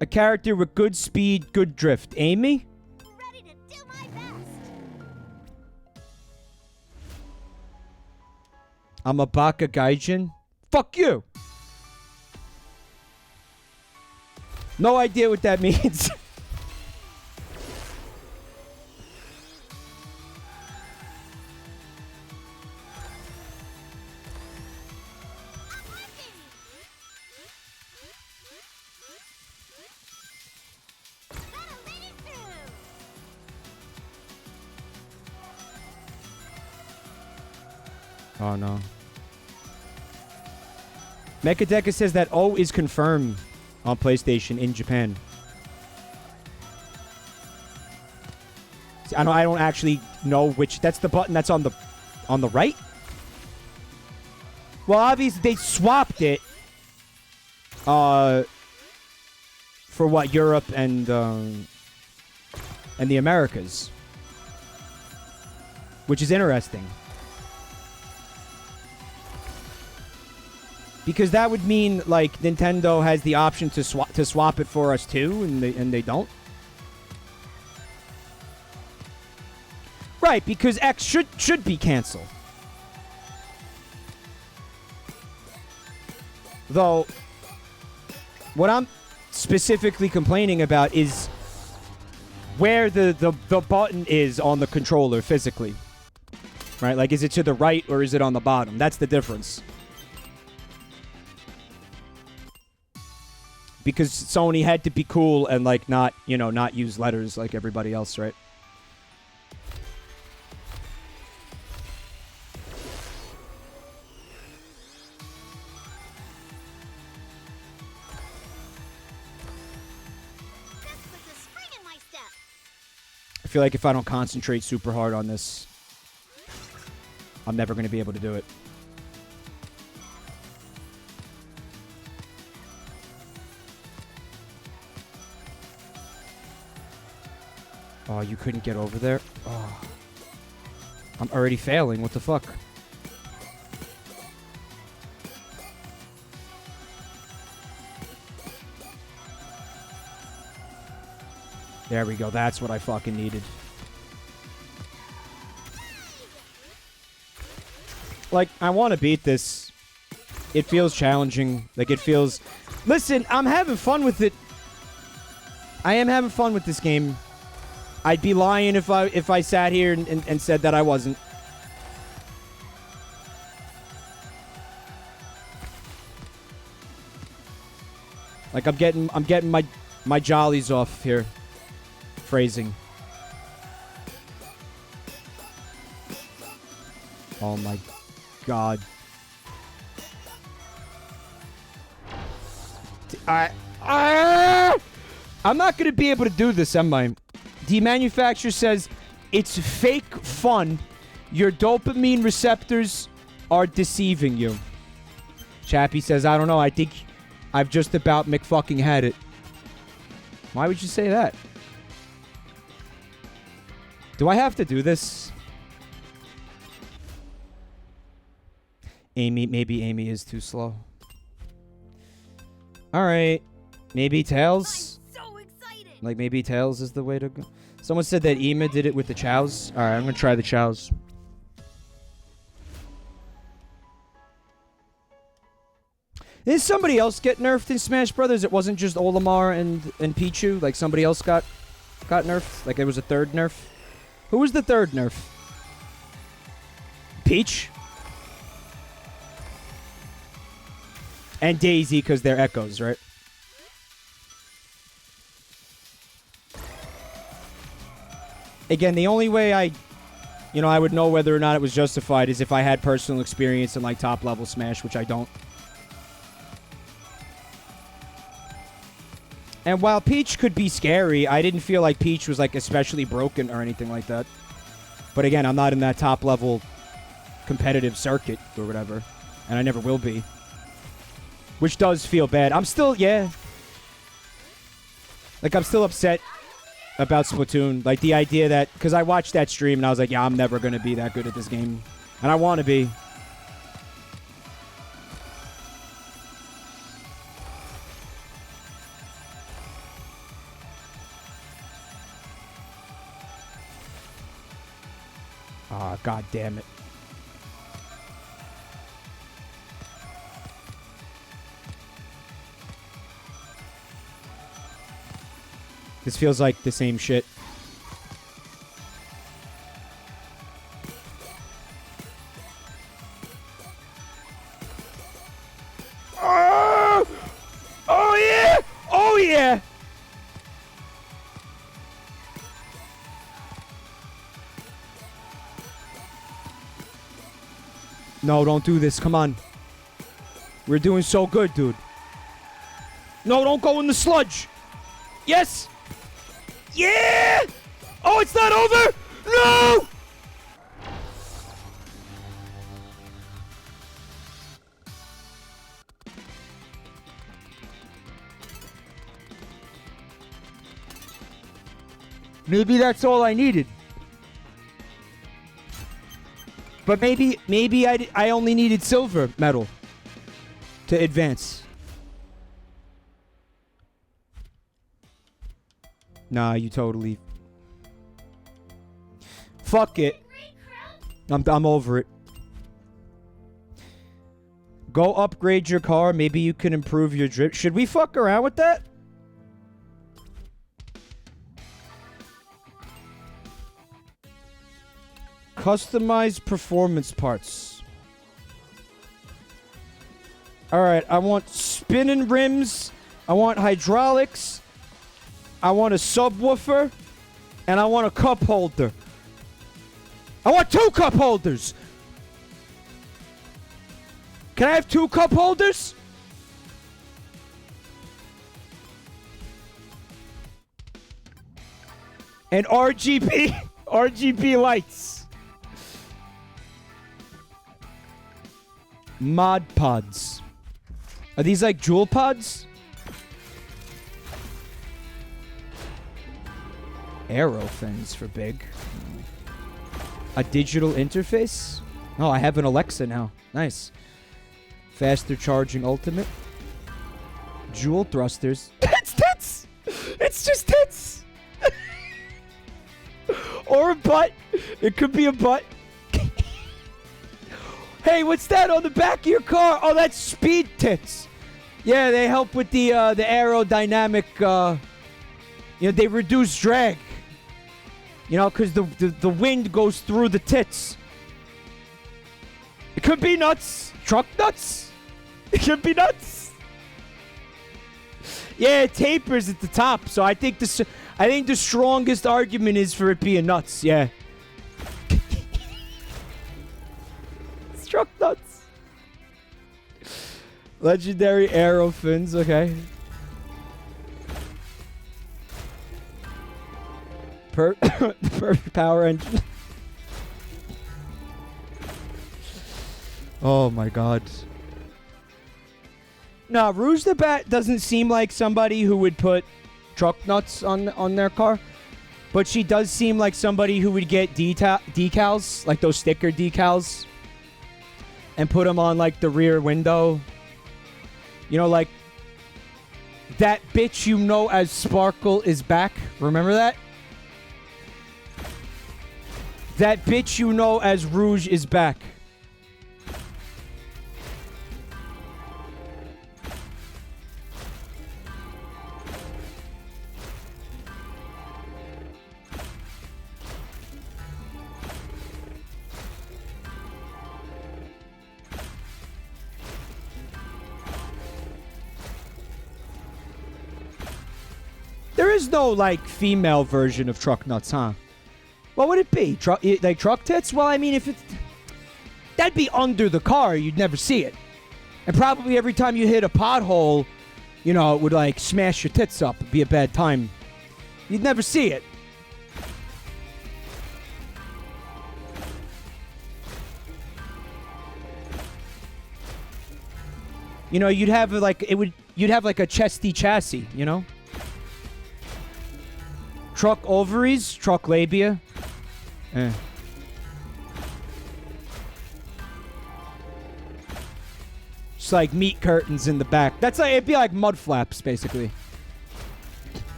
A character with good speed, good drift. Amy? Ready to do my best. I'm a Baka Gaijin. Fuck you. No idea what that means. Oh, no. Mechadeka says that O is confirmed on PlayStation in Japan. See, I don't actually know which. That's the button that's on the right. Well, obviously they swapped it. For what, Europe and the Americas, which is interesting. Because that would mean like Nintendo has the option to swap it for us too, and they don't. Right, because X should be canceled. Though, what I'm specifically complaining about is where the button is on the controller physically. Right? Like, is it to the right or is it on the bottom? That's the difference. Because Sony had to be cool and, like, not use letters like everybody else, right? I feel like if I don't concentrate super hard on this, I'm never going to be able to do it. Oh, you couldn't get over there? Oh. I'm already failing. What the fuck? There we go. That's what I fucking needed. Like, I want to beat this. It feels challenging. Like, it feels... Listen, I'm having fun with it. I am having fun with this game. I'd be lying if I sat here and said that I wasn't. Like, I'm getting my jollies off here. Phrasing. Oh my god. I'm not going to be able to do this, am I? The manufacturer says it's fake fun. Your dopamine receptors are deceiving you. Chappie says, I don't know. I think I've just about McFucking had it. Why would you say that? Do I have to do this? Maybe Amy is too slow. Alright. Maybe Tails? I'm so excited! Like, maybe Tails is the way to go. Someone said that Ema did it with the chows. Alright, I'm gonna try the chows. Did somebody else get nerfed in Smash Brothers? It wasn't just Olimar and Pichu? Like, somebody else got nerfed? Like, it was a third nerf? Who was the third nerf? Peach? And Daisy, because they're echoes, right? Again, the only way I would know whether or not it was justified is if I had personal experience in, like, top-level Smash, which I don't. And while Peach could be scary, I didn't feel like Peach was, like, especially broken or anything like that. But again, I'm not in that top-level competitive circuit or whatever. And I never will be. Which does feel bad. I'm still, yeah. Like, I'm still upset about Splatoon. Like, the idea that... Because I watched that stream and I was like, yeah, I'm never going to be that good at this game. And I want to be. Ah, oh, god damn it. This feels like the same shit. Oh! Oh yeah! Oh yeah! No, don't do this. Come on. We're doing so good, dude. No, don't go in the sludge. Yes. Yeah. Oh, it's not over. No. Maybe that's all I needed. But maybe I only needed silver medal to advance. Nah, you totally... Fuck it. I'm over it. Go upgrade your car. Maybe you can improve your drip. Should we fuck around with that? Customize performance parts. Alright, I want spinning rims. I want hydraulics. I want a subwoofer. And I want a cup holder. I want 2 cup holders. Can I have 2 cup holders? And RGB lights. Mod pods. Are these like jewel pods? Arrow fins for big. A digital interface? Oh, I have an Alexa now. Nice. Faster charging ultimate. Jewel thrusters. It's tits! It's just tits! Or a butt. It could be a butt. Hey, what's that on the back of your car? Oh, that's speed tits. Yeah, they help with the aerodynamic, they reduce drag. Because the wind goes through the tits. It could be nuts. Truck nuts. It could be nuts. Yeah, it tapers at the top, so I think the strongest argument is for it being nuts, yeah. Truck nuts. Legendary arrow fins, okay. Perfect power engine. Oh my god. Nah, Rouge the Bat doesn't seem like somebody who would put truck nuts on their car. But she does seem like somebody who would get decals, like those sticker decals, and put them on, like, the rear window. Like, that bitch you know as Sparkle is back. Remember that? That bitch you know as Rouge is back. There is no, like, female version of truck nuts, huh? What would it be? Like truck tits? Well, I mean, if it's... That'd be under the car. You'd never see it. And probably every time you hit a pothole, it would, like, smash your tits up. It'd be a bad time. You'd never see it. You'd have, like, you'd have, like, a chesty chassis, Truck ovaries, truck labia. Just like meat curtains in the back. That's like, it'd be like mud flaps, basically.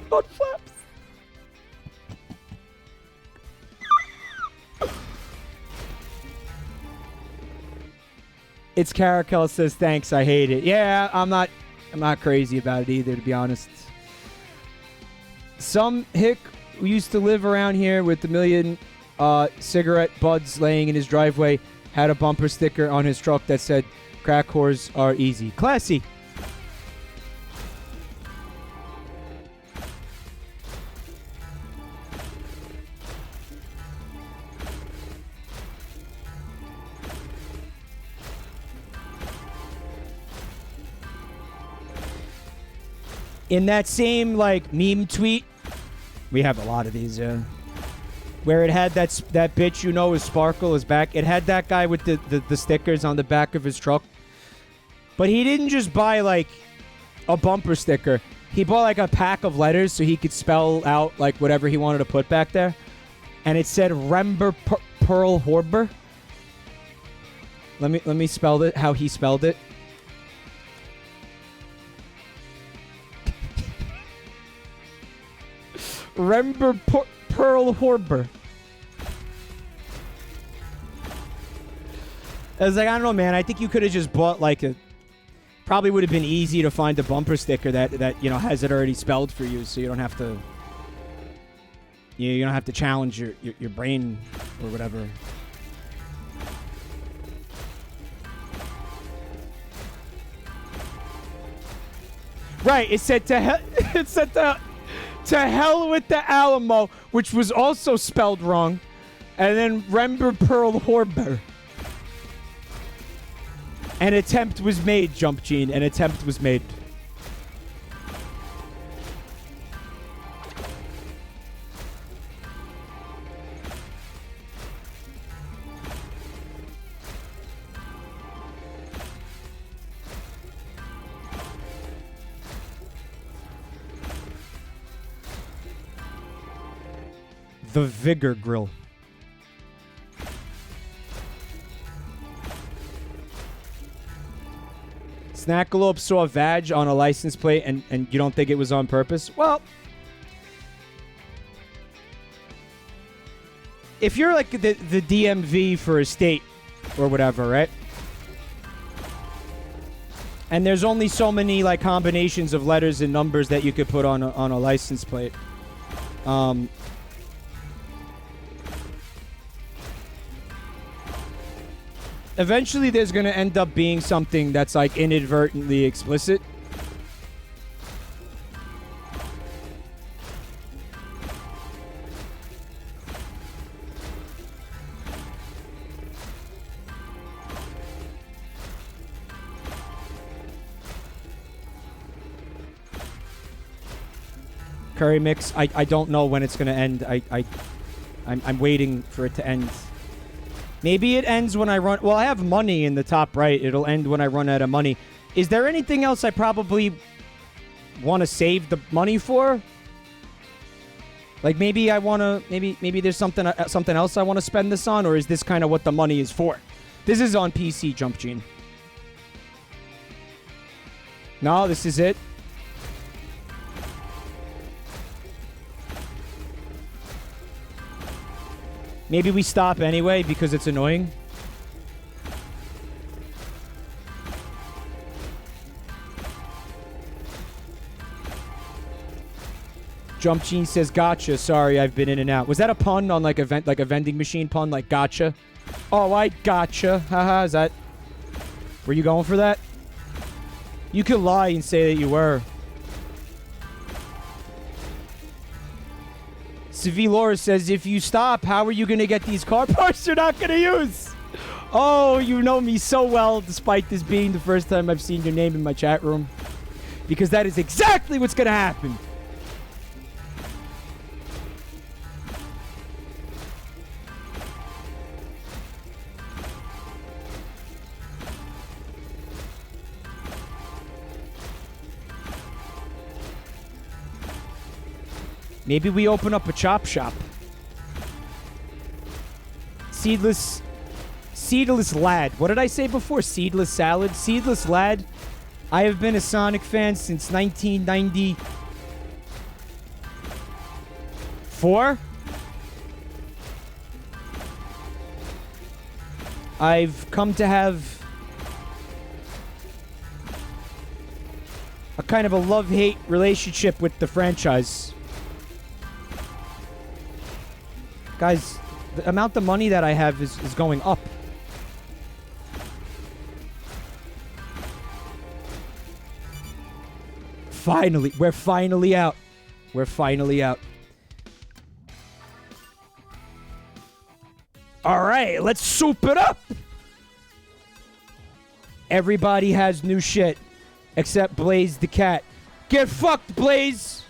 Mud flaps. It's Caracal says, thanks, I hate it. Yeah, I'm not crazy about it either, to be honest. Some hick who used to live around here with a million cigarette buds laying in his driveway had a bumper sticker on his truck that said, crack whores are easy. Classy. In that same like meme tweet, we have a lot of these, where it had that bitch you know is Sparkle is back. It had that guy with the stickers on the back of his truck. But he didn't just buy like a bumper sticker. He bought like a pack of letters so he could spell out like whatever he wanted to put back there. And it said Rember Pearl Horber. Let me spell it how he spelled it. Rember Pearl Horber. I was like, I don't know, man. I think you could have just bought like a. Probably would have been easy to find a bumper sticker that you know has it already spelled for you, so you don't have to. You don't have to challenge your brain or whatever. Right. It said to hell. It said to hell with the Alamo, which was also spelled wrong, and then Rember Pearl Horber. An attempt was made, Jump Gene. An attempt was made. The Vigor Grill. Snackalope saw a vag on a license plate and you don't think it was on purpose? Well, if you're like the DMV for a state or whatever, right? And there's only so many like combinations of letters and numbers that you could put on a license plate. Eventually, there's going to end up being something that's like inadvertently explicit. Curry mix. I don't know when it's going to end. I'm waiting for it to end. Maybe it ends when I run... Well, I have money in the top right. It'll end when I run out of money. Is there anything else I probably want to save the money for? Like maybe I want to... Maybe there's something else I want to spend this on, or is this kind of what the money is for? This is on PC, Jump Gene. No, this is it. Maybe we stop anyway because it's annoying. Jump Gene says, "Gotcha. Sorry, I've been in and out." Was that a pun on like a vending machine pun, like gotcha? Oh, I gotcha. Haha. Is that? Were you going for that? You could lie and say that you were. Savi Laura says, if you stop, how are you going to get these car parts you're not going to use? Oh, you know me so well, despite this being the first time I've seen your name in my chat room. Because that is exactly what's going to happen. Maybe we open up a chop shop. Seedless lad. What did I say before? Seedless salad? Seedless lad. I have been a Sonic fan since 1994. I've come to have a kind of a love-hate relationship with the franchise. Guys, the amount of money that I have is going up. Finally. We're finally out. We're finally out. All right, let's soup it up. Everybody has new shit except Blaze the cat. Get fucked, Blaze!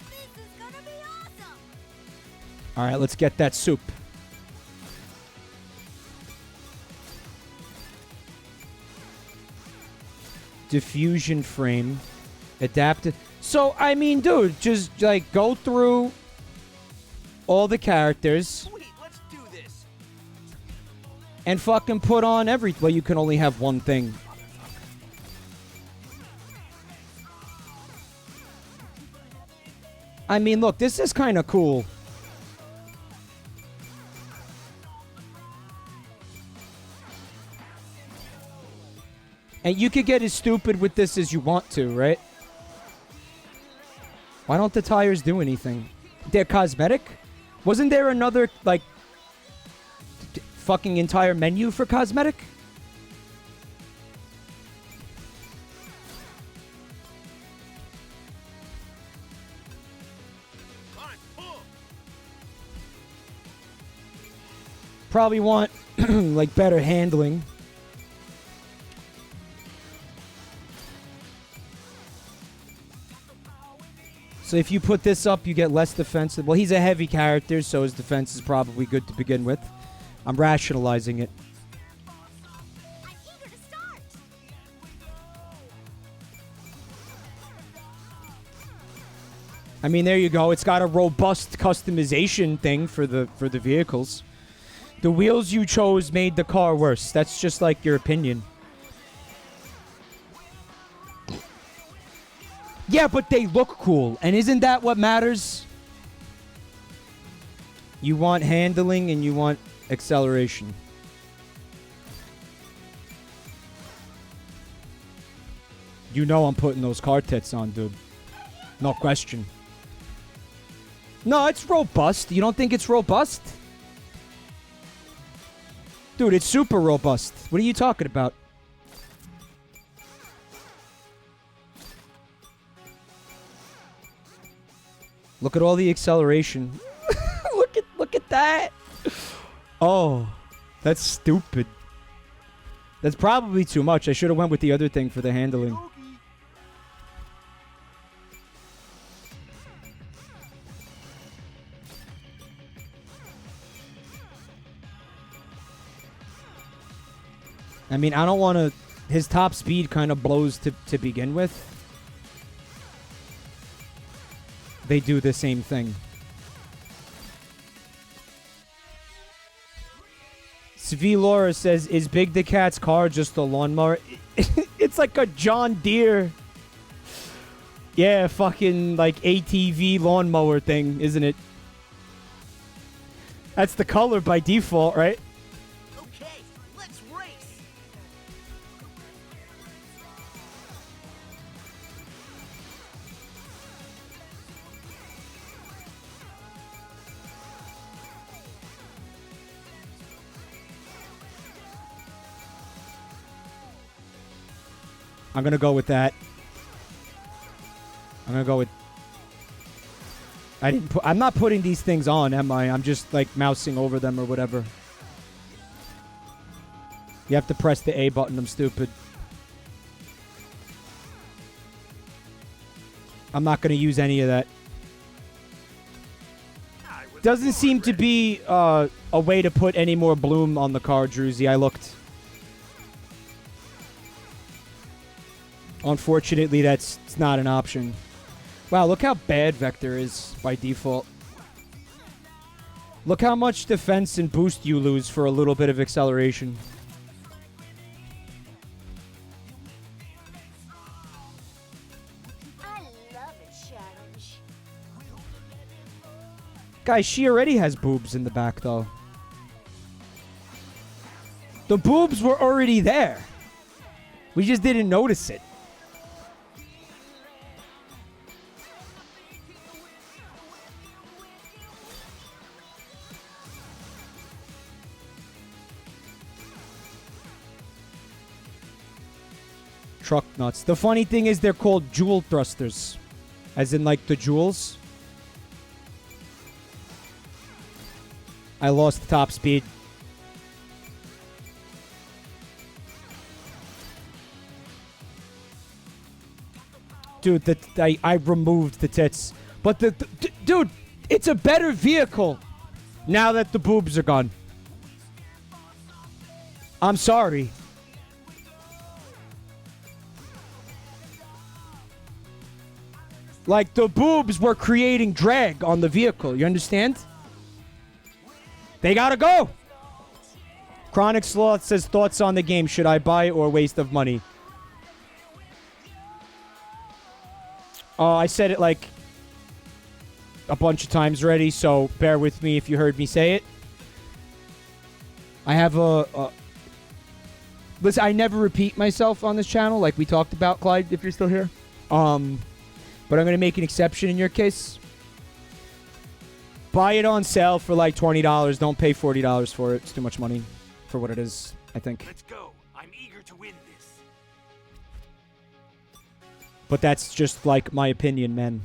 This is gonna be awesome! Alright, let's get that soup. Diffusion frame. Adapted. So, I mean, dude, just, like, go through all the characters. Sweet, let's do this. And fucking put on every... Well, you can only have one thing. I mean, look, this is kind of cool. And you could get as stupid with this as you want to, right? Why don't the tires do anything? They're cosmetic? Wasn't there another, like, fucking entire menu for cosmetic? Probably want, like, better handling. So if you put this up, you get less defensive. Well, he's a heavy character, so his defense is probably good to begin with. I'm rationalizing it. I'm eager to start! I mean, there you go. It's got a robust customization thing for the vehicles. The wheels you chose made the car worse. That's just like your opinion. Yeah, but they look cool. And isn't that what matters? You want handling and you want acceleration. You know I'm putting those car tits on, dude. No question. No, it's robust. You don't think it's robust? Dude, it's super robust. What are you talking about? Look at all the acceleration. look at that. Oh, that's stupid. That's probably too much. I should have went with the other thing for the handling. I mean, I don't want to... His top speed kind of blows to begin with. They do the same thing. Svi Laura says, is Big the Cat's car just a lawnmower? It's like a John Deere. Yeah, fucking like ATV lawnmower thing, isn't it? That's the color by default, right? Okay, let's race. I'm gonna go with that. I'm gonna go with... I'm not putting these things on, am I? I'm just like mousing over them or whatever. You have to press the A button. I'm stupid. I'm not gonna use any of that. Doesn't seem to be a way to put any more bloom on the car, Druzy. I looked. Unfortunately, it's not an option. Wow, look how bad Vector is by default. Look how much defense and boost you lose for a little bit of acceleration. I love it, challenge. Guys, she already has boobs in the back, though. The boobs were already there. We just didn't notice it. Truck nuts. The funny thing is they're called jewel thrusters. As in, like, the jewels. I lost top speed. Dude, I removed the tits. But dude, it's a better vehicle now that the boobs are gone. I'm sorry. Like, the boobs were creating drag on the vehicle. You understand? They gotta go. Chronic Sloth says, thoughts on the game. Should I buy or waste of money? I said it like a bunch of times already, so bear with me if you heard me say it. I have listen, I never repeat myself on this channel, like we talked about, Clyde, if you're still here. But I'm going to make an exception in your case. Buy it on sale for like $20. Don't pay $40 for it. It's too much money for what it is, I think. Let's go. I'm eager to win this. But that's just like my opinion, man.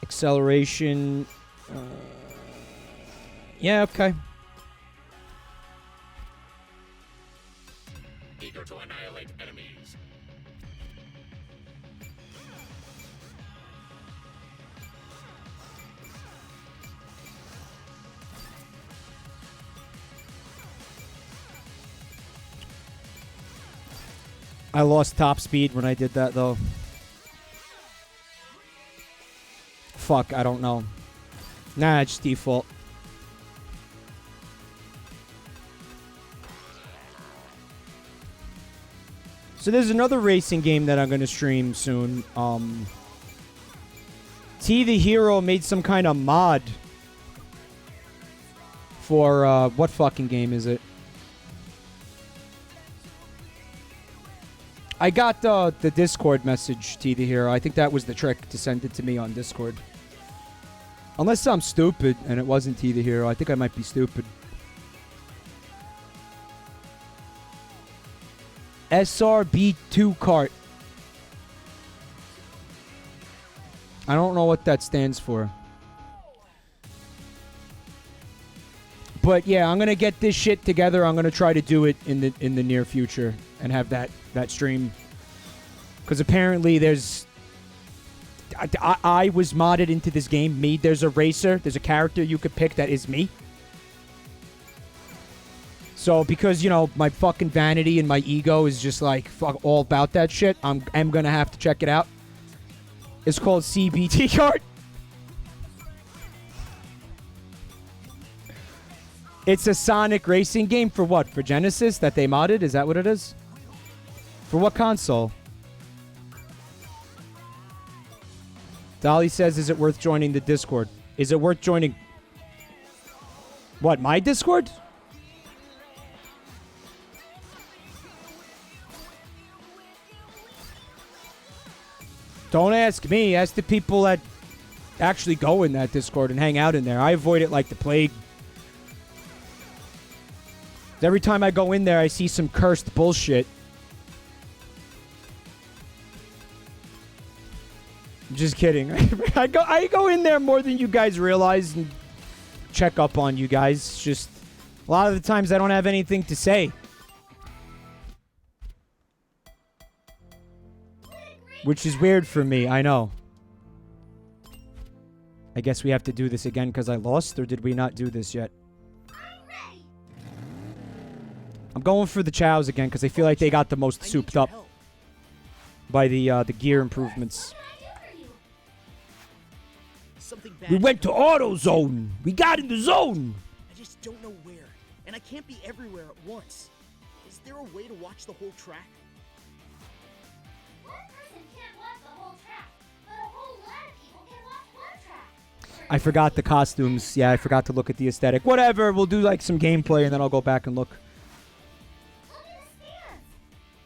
Acceleration. Yeah, okay. Eager to annihilate enemies. I lost top speed when I did that, though. Fuck, I don't know. Nah, it's default. So there's another racing game that I'm going to stream soon. T the Hero made some kind of mod for, what fucking game is it? I got the Discord message, T the Hero. I think that was the trick, to send it to me on Discord. Unless I'm stupid and it wasn't T the Hero. I think I might be stupid. SRB2 cart. I don't know what that stands for. But yeah, I'm gonna get this shit together. I'm gonna try to do it in the near future and have that stream. Because apparently there's... I was modded into this game. Me, there's a racer. There's a character you could pick that is me. So because, you know, my fucking vanity and my ego is just like fuck all about that shit, I'm going to have to check it out. It's called CBT Kart. It's a Sonic racing game for what? For Genesis that they modded? Is that what it is? For what console? Dolly says, is it worth joining the Discord? Is it worth joining... What, my Discord? Don't ask me. Ask the people that actually go in that Discord and hang out in there. I avoid it like the plague. Every time I go in there, I see some cursed bullshit. I'm just kidding. I go in there more than you guys realize and check up on you guys. Just a lot of the times I don't have anything to say. Which is weird for me, I know. I guess we have to do this again because I lost, or did we not do this yet? I'm going for the chows again because I feel like they got the most souped up by the gear improvements. We went to AutoZone. We got in the zone. I just don't know where, and I can't be everywhere at once. Is there a way to watch the whole track? One person can't watch the whole track, but a whole lot of people can watch one track. I forgot the costumes. Yeah, I forgot to look at the aesthetic. Whatever, we'll do like some gameplay and then I'll go back and look. Look at the stands.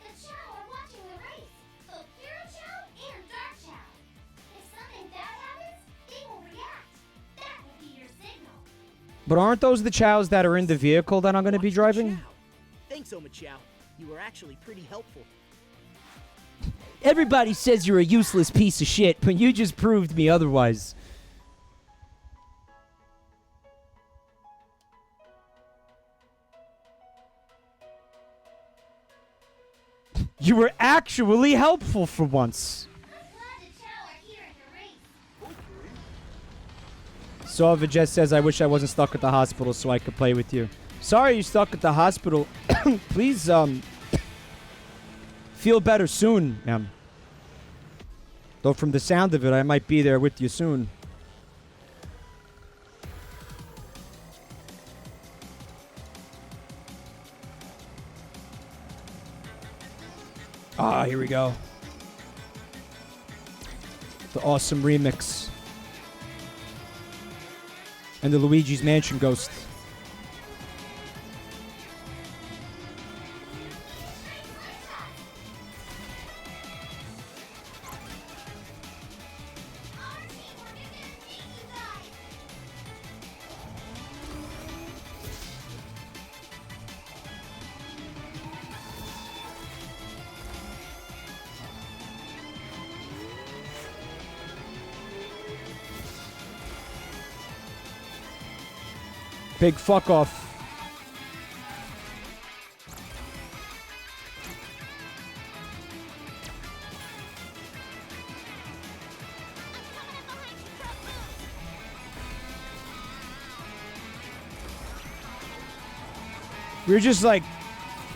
The Chow are watching the race. Both Hero Chow and Dark Chow. If something bad happens, they will react. That will be your signal. But aren't those the chows that are in the vehicle that I'm going to be driving? Thanks, Oma Chow. You were actually pretty helpful. Everybody says you're a useless piece of shit, but you just proved me otherwise. You were actually helpful for once. Sova just says, I wish I wasn't stuck at the hospital so I could play with you. Sorry you're stuck at the hospital. Please, feel better soon, ma'am. Though from the sound of it, I might be there with you soon. Ah, here we go. The awesome remix. And the Luigi's Mansion Ghost. Big fuck off. We're just like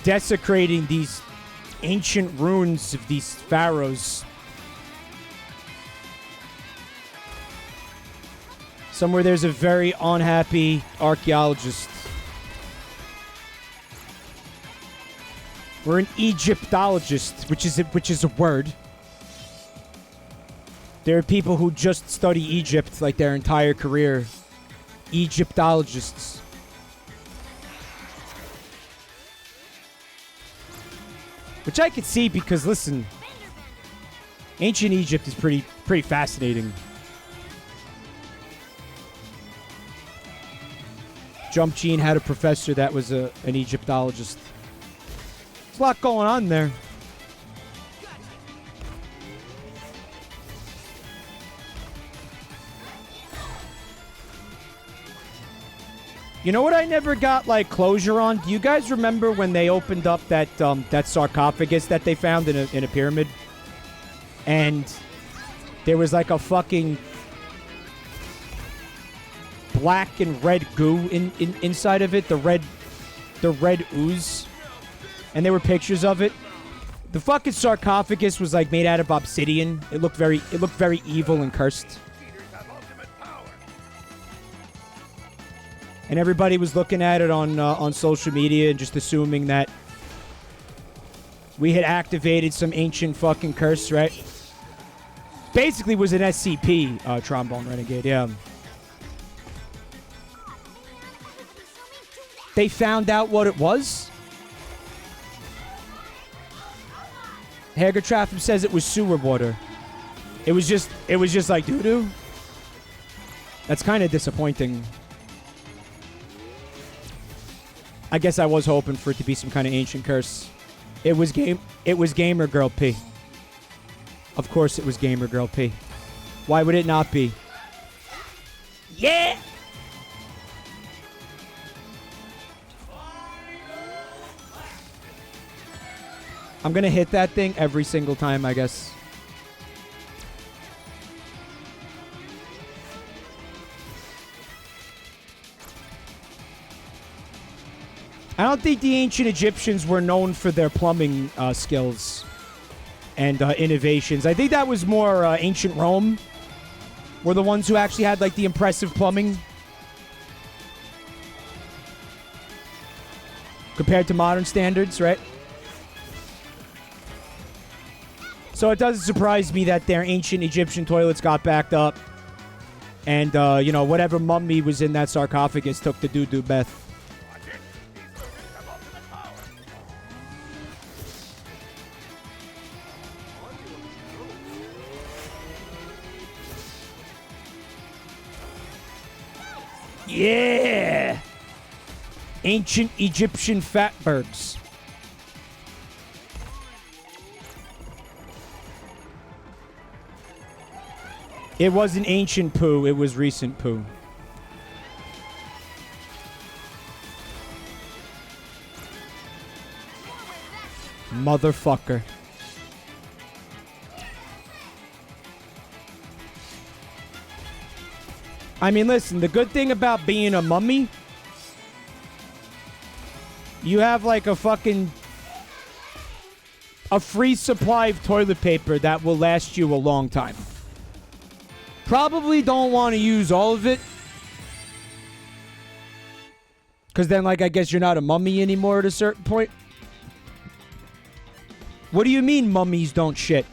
desecrating these ancient ruins of these pharaohs. Somewhere there's a very unhappy archaeologist. We're an Egyptologist, which is a word. There are people who just study Egypt like their entire career. Egyptologists. Which I could see because, listen, ancient Egypt is pretty fascinating. Jump Gene had a professor that was an Egyptologist. There's a lot going on there. You know what I never got like closure on? Do you guys remember when they opened up that that sarcophagus that they found in a pyramid? And there was like a fucking black and red goo inside of it, the red ooze, and there were pictures of it. The fucking sarcophagus was like made out of obsidian. It looked very evil and cursed. And everybody was looking at it on social media and just assuming that we had activated some ancient fucking curse, right? Basically was an SCP, Trombone Renegade, yeah. They found out what it was. Hager Traffam says it was sewer water. It was just like doo-doo. That's kind of disappointing. I guess I was hoping for it to be some kind of ancient curse. It was Gamer Girl P. Of course it was Gamer Girl P. Why would it not be? Yeah! I'm gonna hit that thing every single time, I guess. I don't think the ancient Egyptians were known for their plumbing skills and innovations. I think that was more ancient Rome were the ones who actually had like the impressive plumbing compared to modern standards, right? So it doesn't surprise me that their ancient Egyptian toilets got backed up. And, you know, whatever mummy was in that sarcophagus took the doo-doo bath. Yeah! Ancient Egyptian fatbergs. It wasn't ancient poo, it was recent poo. Motherfucker. I mean, listen, the good thing about being a mummy, you have like a free supply of toilet paper that will last you a long time. Probably don't want to use all of it. Because then, like, I guess you're not a mummy anymore at a certain point. What do you mean mummies don't shit?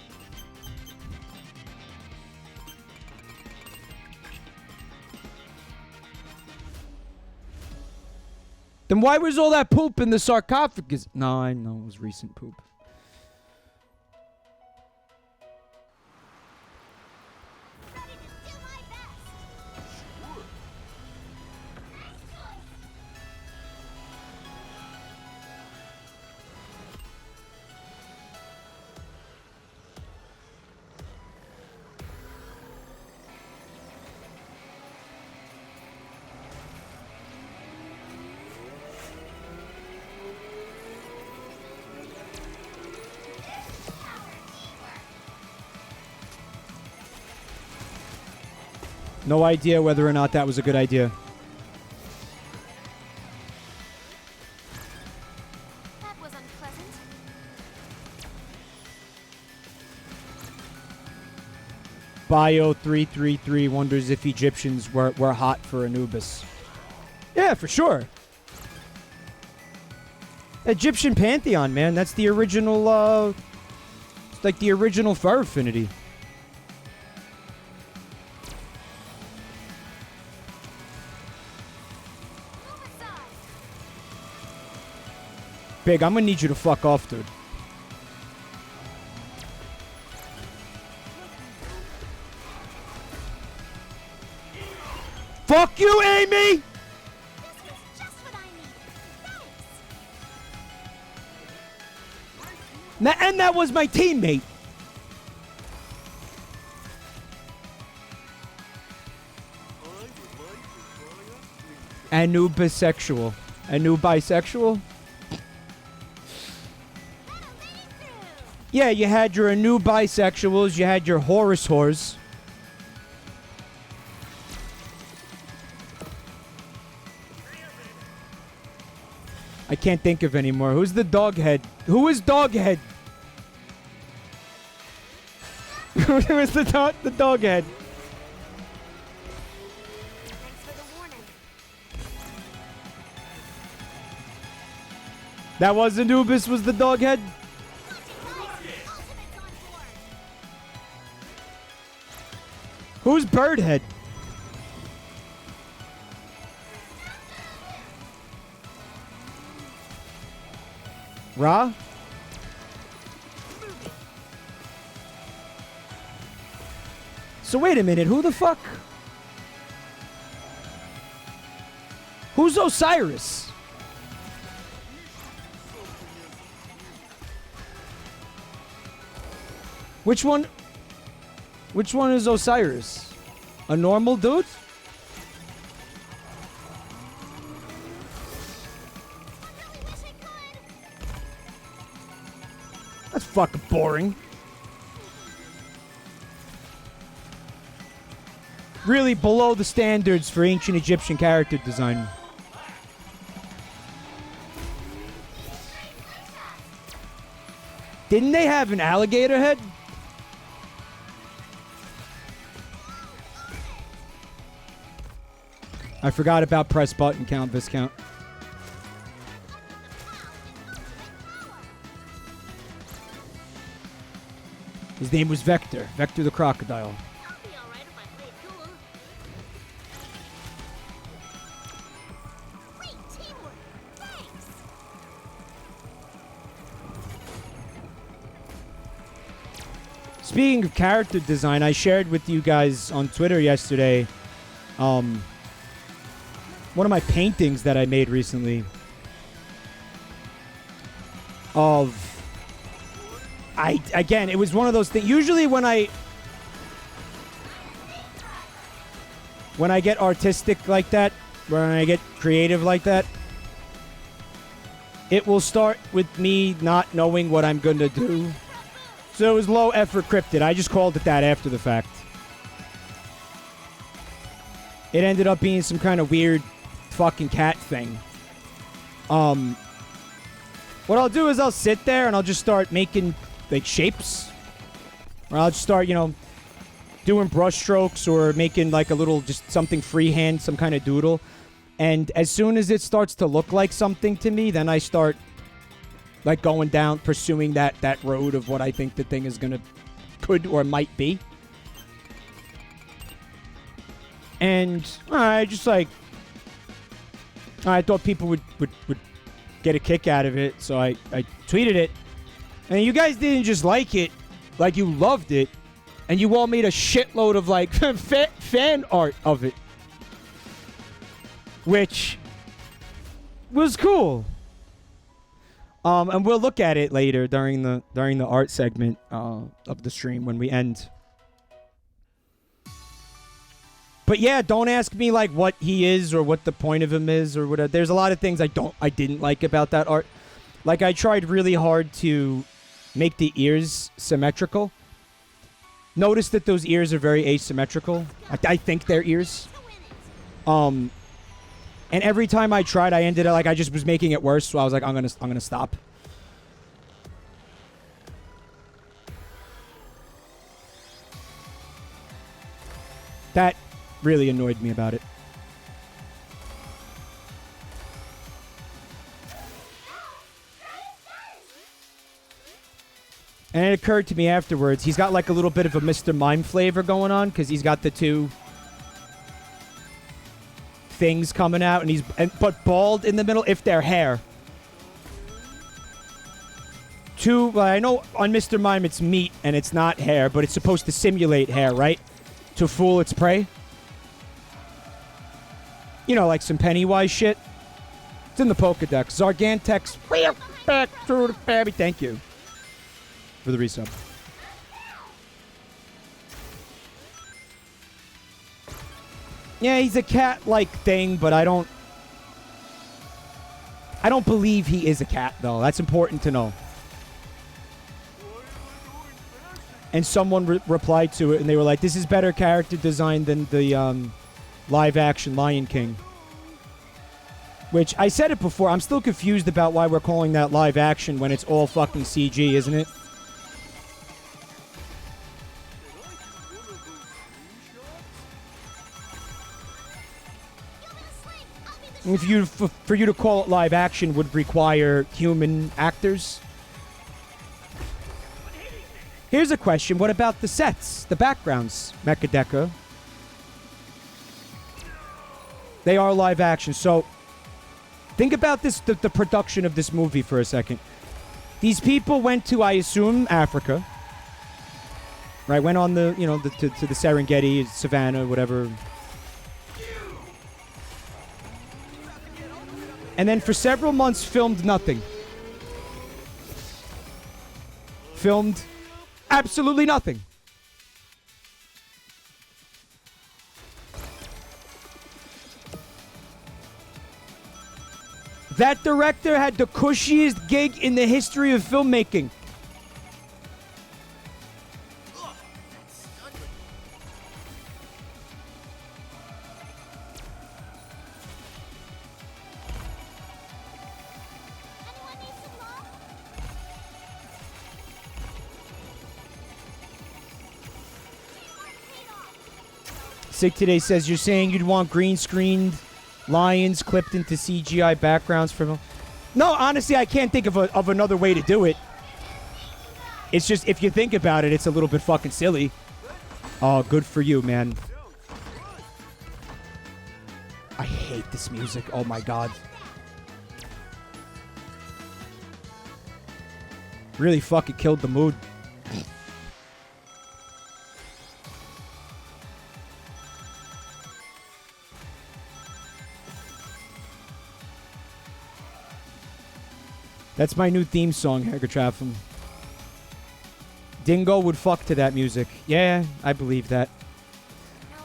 Then why was all that poop in the sarcophagus? No, I know it was recent poop. No idea whether or not that was a good idea. That was unpleasant. Bio333 wonders if Egyptians were hot for Anubis. Yeah, for sure. Egyptian pantheon, man. That's the original, it's like the original fur affinity. Big, I'm gonna need you to fuck off, dude. Fuck you, Amy! This was just what I needed. Thanks. And that was my teammate. Anubisexual. Anubisexual? Yeah, you had your new bisexuals, you had your Horus whores. I can't think of anymore. Who's the doghead? Who is doghead? Who is the doghead? Thanks for the warning. That was Anubis, was the doghead? Who's Birdhead? Ra? So wait a minute, who the fuck? Who's Osiris? Which one? Which one is Osiris? A normal dude? That's fucking boring. Really below the standards for ancient Egyptian character design. Didn't they have an alligator head? I forgot about press button count, Viscount. His name was Vector. Vector the crocodile. I'll be alright if I play it cool. Great teamwork. Thanks. Speaking of character design, I shared with you guys on Twitter yesterday one of my paintings that I made recently of again, it was one of those things. Usually when I get artistic like that, when I get creative like that, it will start with me not knowing what I'm going to do. So it was low effort cryptid. I just called it that after the fact. it ended up being some kind of weird fucking cat thing. What I'll do is I'll sit there and I'll just start making like shapes. Or I'll just start, doing brush strokes or making like a little just something freehand, some kind of doodle. And as soon as it starts to look like something to me, then I start like going down, pursuing that road of what I think the thing is could or might be. And I thought people would get a kick out of it, so I tweeted it. And you guys didn't just like it, like you loved it, and you all made a shitload of like fan art of it, which was cool. And we'll look at it later during the art segment of the stream when we end. But yeah, don't ask me like what he is or what the point of him is or whatever. There's a lot of things I didn't like about that art. Like I tried really hard to make the ears symmetrical. Notice that those ears are very asymmetrical. I think they're ears. And every time I tried, I ended up like I just was making it worse. So I was like, I'm gonna stop. That really annoyed me about it. And it occurred to me afterwards, he's got like a little bit of a Mr. Mime flavor going on because he's got the two things coming out, but bald in the middle if they're hair. Well, I know on Mr. Mime it's meat and it's not hair, but it's supposed to simulate hair, right? To fool its prey. Like some Pennywise shit. It's in the Pokedex. Zargantex. Back through the baby. Thank you for the resub. Yeah, he's a cat-like thing, but I don't believe he is a cat, though. That's important to know. And someone replied to it, and they were like, this is better character design than the live-action Lion King. Which, I said it before, I'm still confused about why we're calling that live-action when it's all fucking CG, isn't it? For you to call it live action would require human actors. Here's a question. What about the sets, the backgrounds, Mechadeca? They are live action. So think about this, the production of this movie for a second. These people went to, I assume, Africa. Right? Went on the, to the Serengeti, Savannah, whatever. And then for several months filmed nothing. Filmed absolutely nothing. That director had the cushiest gig in the history of filmmaking. Sig Today says, you're saying you'd want green screened lions clipped into CGI backgrounds from... No, honestly, I can't think of another way to do it. It's just, if you think about it, it's a little bit fucking silly. Oh, good for you, man. I hate this music. Oh, my God. Really fucking killed the mood. That's my new theme song, Hegertrapham. Dingo would fuck to that music. Yeah, I believe that.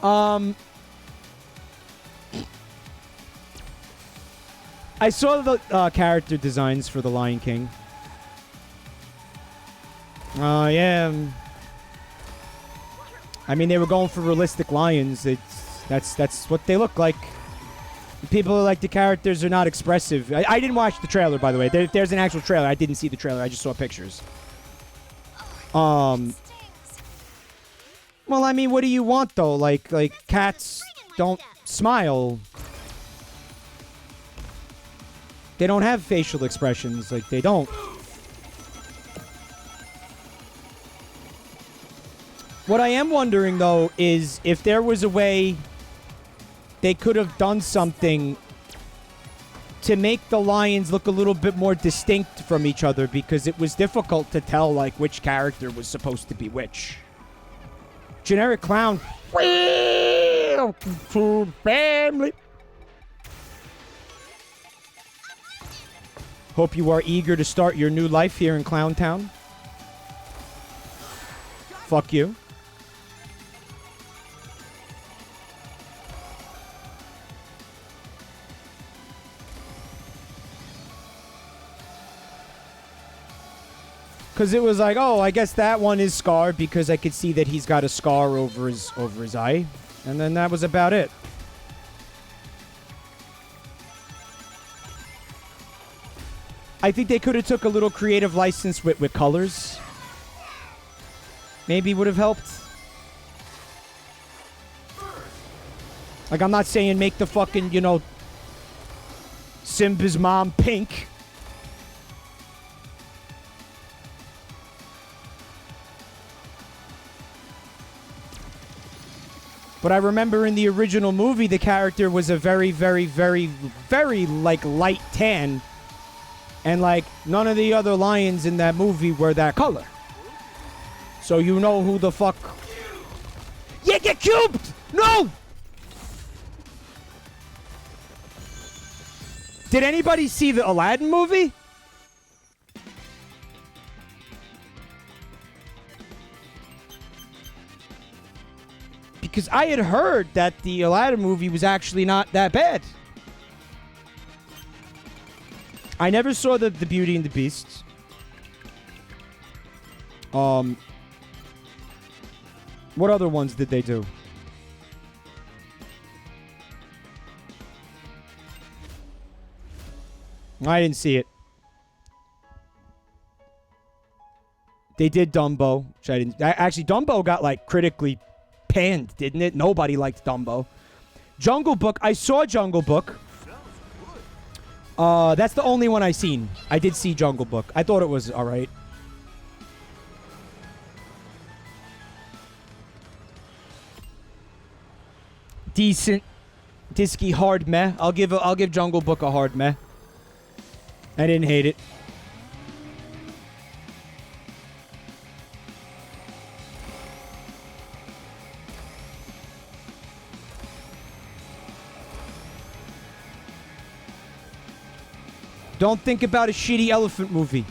I saw the character designs for The Lion King. Yeah. I mean, they were going for realistic lions. That's what they look like. People are like, the characters are not expressive. I didn't watch the trailer, by the way. There's an actual trailer. I didn't see the trailer. I just saw pictures. Well, I mean, what do you want, though? Like cats don't smile. They don't have facial expressions. Like, they don't. What I am wondering, though, is if there was a way they could have done something to make the lions look a little bit more distinct from each other, because it was difficult to tell, like, which character was supposed to be which. Generic clown. Welcome to family. Hope you are eager to start your new life here in Clown Town. Fuck you. Because it was like, oh, I guess that one is scarred because I could see that he's got a scar over his eye. And then that was about it. I think they could have took a little creative license with colors. Maybe would have helped. Like, I'm not saying make the fucking, you know, Simba's mom pink. But I remember in the original movie, the character was a very, very, very, very, like, light tan. And, like, none of the other lions in that movie were that color. So you know who the fuck... Yeah, get cubed! No! Did anybody see the Aladdin movie? Because I had heard that the Aladdin movie was actually not that bad. I never saw the Beauty and the Beast. What other ones did they do? I didn't see it. They did Dumbo, which I didn't. Actually, Dumbo got, like, critically panned, didn't it? Nobody liked Dumbo. Jungle Book. I saw Jungle Book. That's the only one I seen. I did see Jungle Book. I thought it was all right. Decent, disky, hard meh. I'll give Jungle Book a hard meh. I didn't hate it. Don't think about a shitty elephant movie.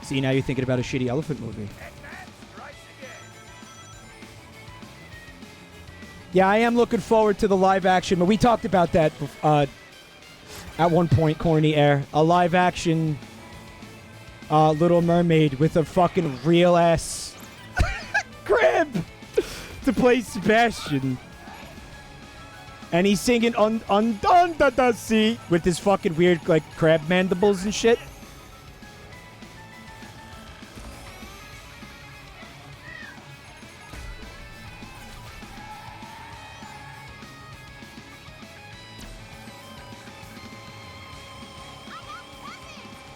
See, now you're thinking about a shitty elephant movie. Yeah, I am looking forward to the live action, but we talked about that at one point, Corny Air. A live action Little Mermaid with a fucking real ass crab to play Sebastian. And he's singing Undone the Sea with his fucking weird, like, crab mandibles and shit.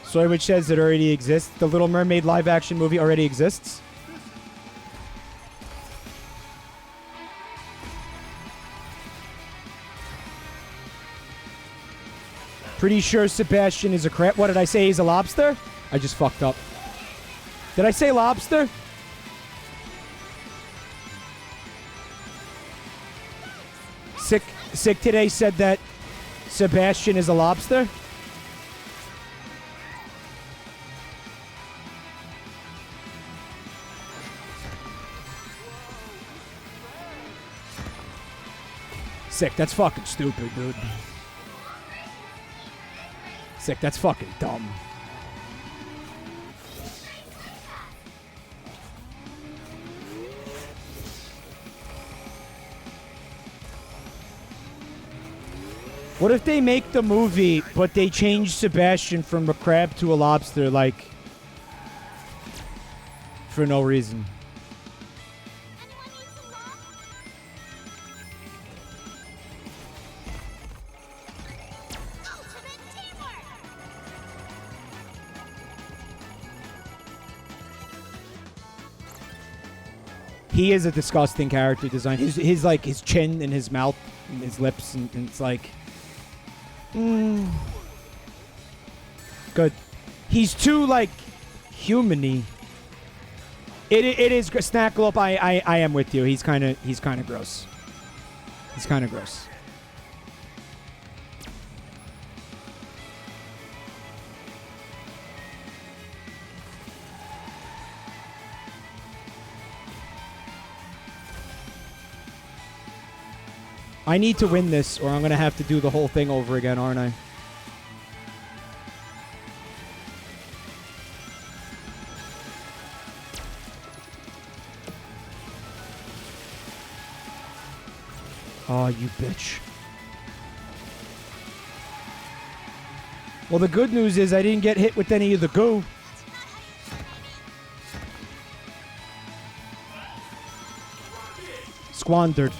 Soy which says it already exists. The Little Mermaid live action movie already exists. Pretty sure Sebastian is a crab. What did I say? He's a lobster? I just fucked up. Did I say lobster? Sick today said that Sebastian is a lobster. Sick, that's fucking stupid, dude. Sick, that's fucking dumb. What if they make the movie, but they change Sebastian from a crab to a lobster, like, for no reason? He is a disgusting character design. His like his chin and his mouth and his lips and it's like, good. He's too like human-y. It is Snackle up. I am with you. He's kind of gross. He's kind of gross. I need to win this, or I'm going to have to do the whole thing over again, aren't I? Oh, you bitch. Well, the good news is I didn't get hit with any of the goo. Squandered.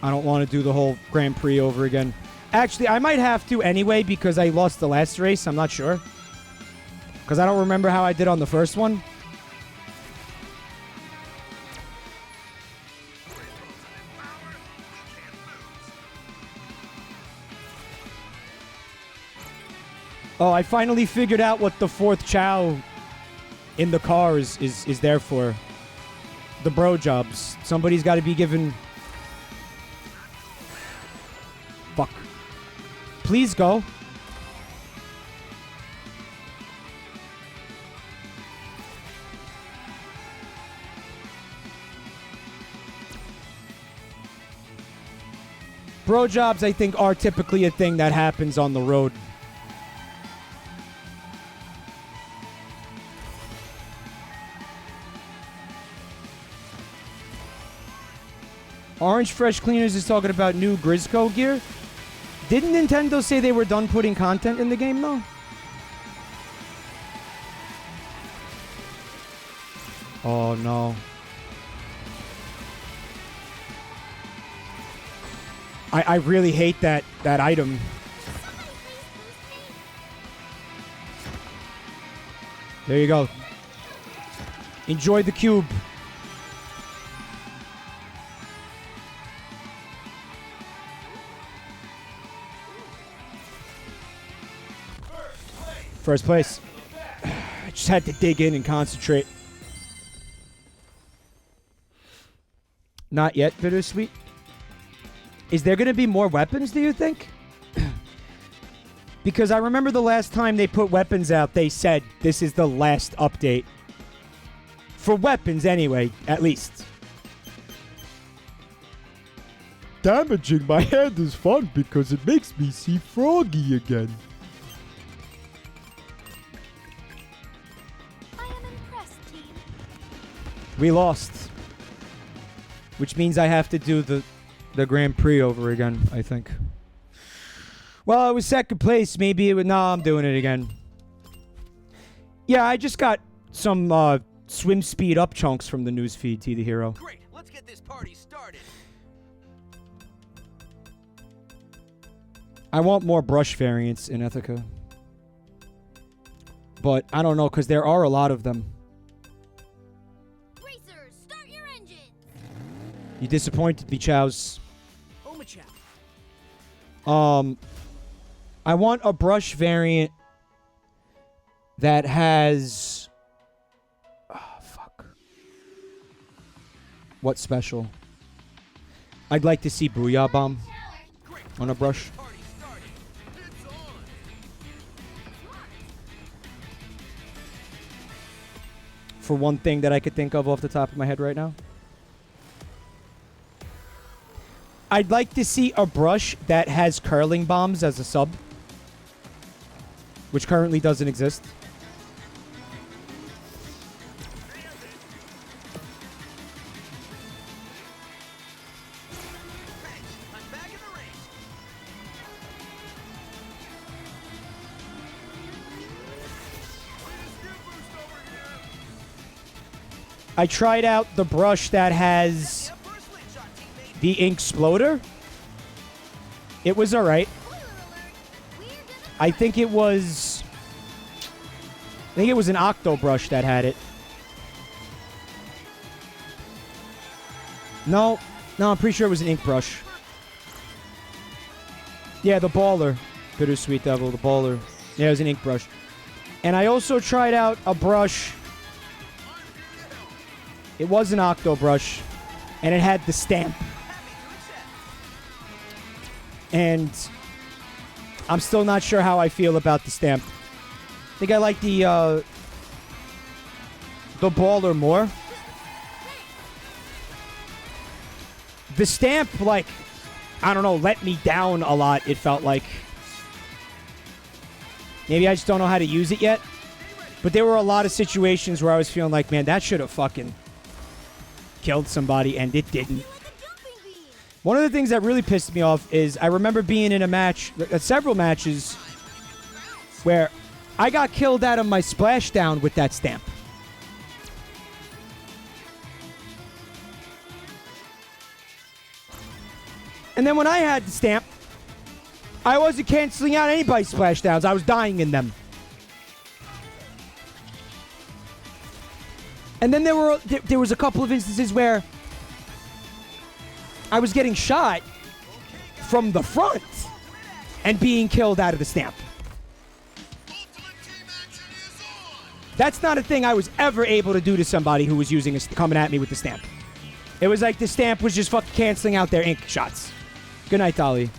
I don't want to do the whole Grand Prix over again. Actually, I might have to anyway because I lost the last race. I'm not sure. Because I don't remember how I did on the first one. Oh, I finally figured out what the fourth chow in the car is there for. The bro jobs. Somebody's got to be given... Fuck. Please go. Bro jobs, I think, are typically a thing that happens on the road. Orange Fresh Cleaners is talking about new Grizzco gear. Didn't Nintendo say they were done putting content in the game, though? Oh, no. I really hate that item. There you go. Enjoy the cube. First place. I just had to dig in and concentrate. Not yet, Bittersweet. Is there going to be more weapons, do you think? Because I remember the last time they put weapons out, they said this is the last update. For weapons, anyway, at least. Damaging my hand is fun because it makes me see Froggy again. We lost. Which means I have to do the Grand Prix over again, I think. Well, it was second place. Maybe it would... No, I'm doing it again. Yeah, I just got some swim speed up chunks from the newsfeed, T the Hero. Great, let's get this party started. I want more brush variants in Ithaca. But I don't know, because there are a lot of them. You disappointed me, Chows. I want a brush variant that has... Oh, fuck. What special? I'd like to see Booyah Bomb on a brush. For one thing that I could think of off the top of my head right now. I'd like to see a brush that has curling bombs as a sub, which currently doesn't exist. I'm back in the race. I tried out the brush that has the ink sploder. It was alright. I think it was an octo brush that had it. No, I'm pretty sure it was an ink brush. Yeah, the baller. Bittersweet Devil, the baller. Yeah, it was an ink brush. And I also tried out a brush. It was an octo brush, and it had the stamp. And I'm still not sure how I feel about the stamp. I think I like the baller more. The stamp, like, I don't know, let me down a lot, it felt like. Maybe I just don't know how to use it yet. But there were a lot of situations where I was feeling like, man, that should have fucking killed somebody, and it didn't. One of the things that really pissed me off is I remember being in a match, several matches, where I got killed out of my splashdown with that stamp. And then when I had the stamp, I wasn't canceling out anybody's splashdowns. I was dying in them. And then there was a couple of instances where I was getting shot from the front and being killed out of the stamp. That's not a thing I was ever able to do to somebody who was coming at me with the stamp. It was like the stamp was just fucking canceling out their ink shots. Good night, Dolly.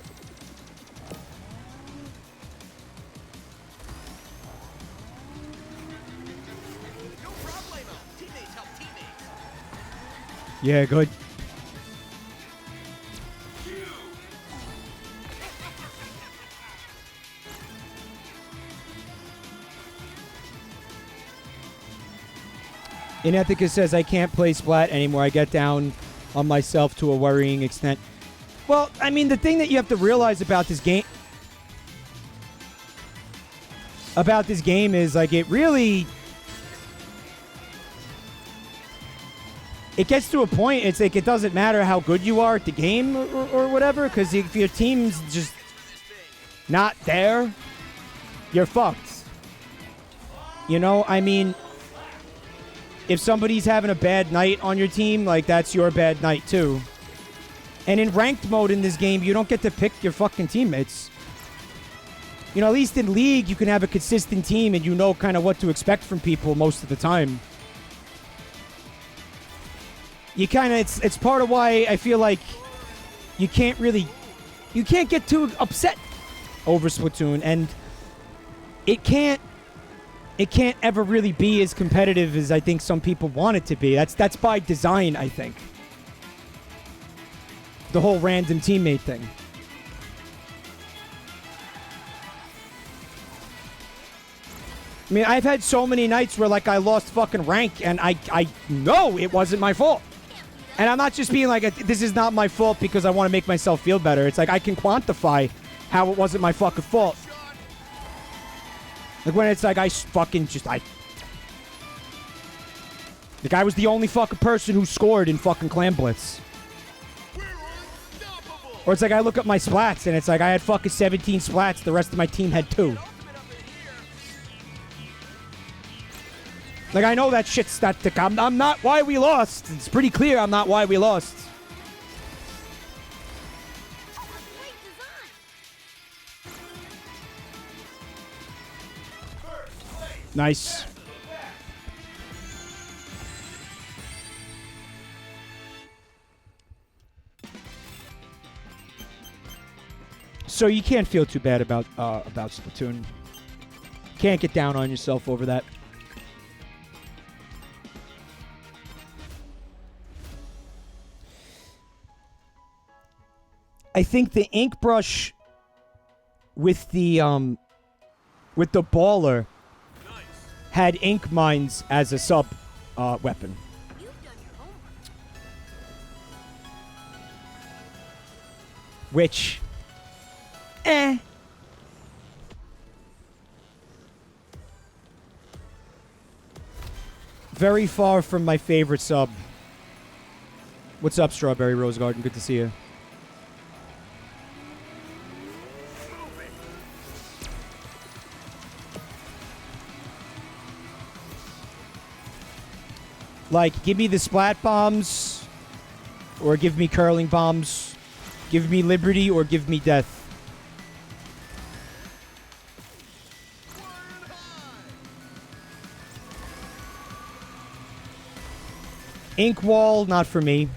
Yeah, good. Inethica says, I can't play Splat anymore. I get down on myself to a worrying extent. Well, I mean, the thing that you have to realize about this game... is, like, it really... It gets to a point, it's like it doesn't matter how good you are at the game or whatever, because if your team's just not there, you're fucked. You know, I mean, if somebody's having a bad night on your team, like, that's your bad night too. And in ranked mode in this game, you don't get to pick your fucking teammates. You know, at least in League, you can have a consistent team and you know kind of what to expect from people most of the time. You kind of, it's part of why I feel like you can't get too upset over Splatoon, and it can't ever really be as competitive as I think some people want it to be. That's by design, I think. The whole random teammate thing. I mean, I've had so many nights where, like, I lost fucking rank, and I know it wasn't my fault. And I'm not just being like, this is not my fault because I want to make myself feel better. It's like, I can quantify how it wasn't my fucking fault. Like, when it's like, I was the only fucking person who scored in fucking Clan Blitz. Or it's like, I look at my splats, and it's like, I had fucking 17 splats, the rest of my team had 2. Like, I know that shit's not... I'm not why we lost. It's pretty clear I'm not why we lost. Nice. So you can't feel too bad about Splatoon. Can't get down on yourself over that. I think the ink brush with the baller had ink mines as a sub weapon. Which, very far from my favorite sub. What's up, Strawberry Rose Garden? Good to see you. Like, give me the splat bombs, or give me curling bombs. Give me liberty, or give me death. Ink wall, not for me.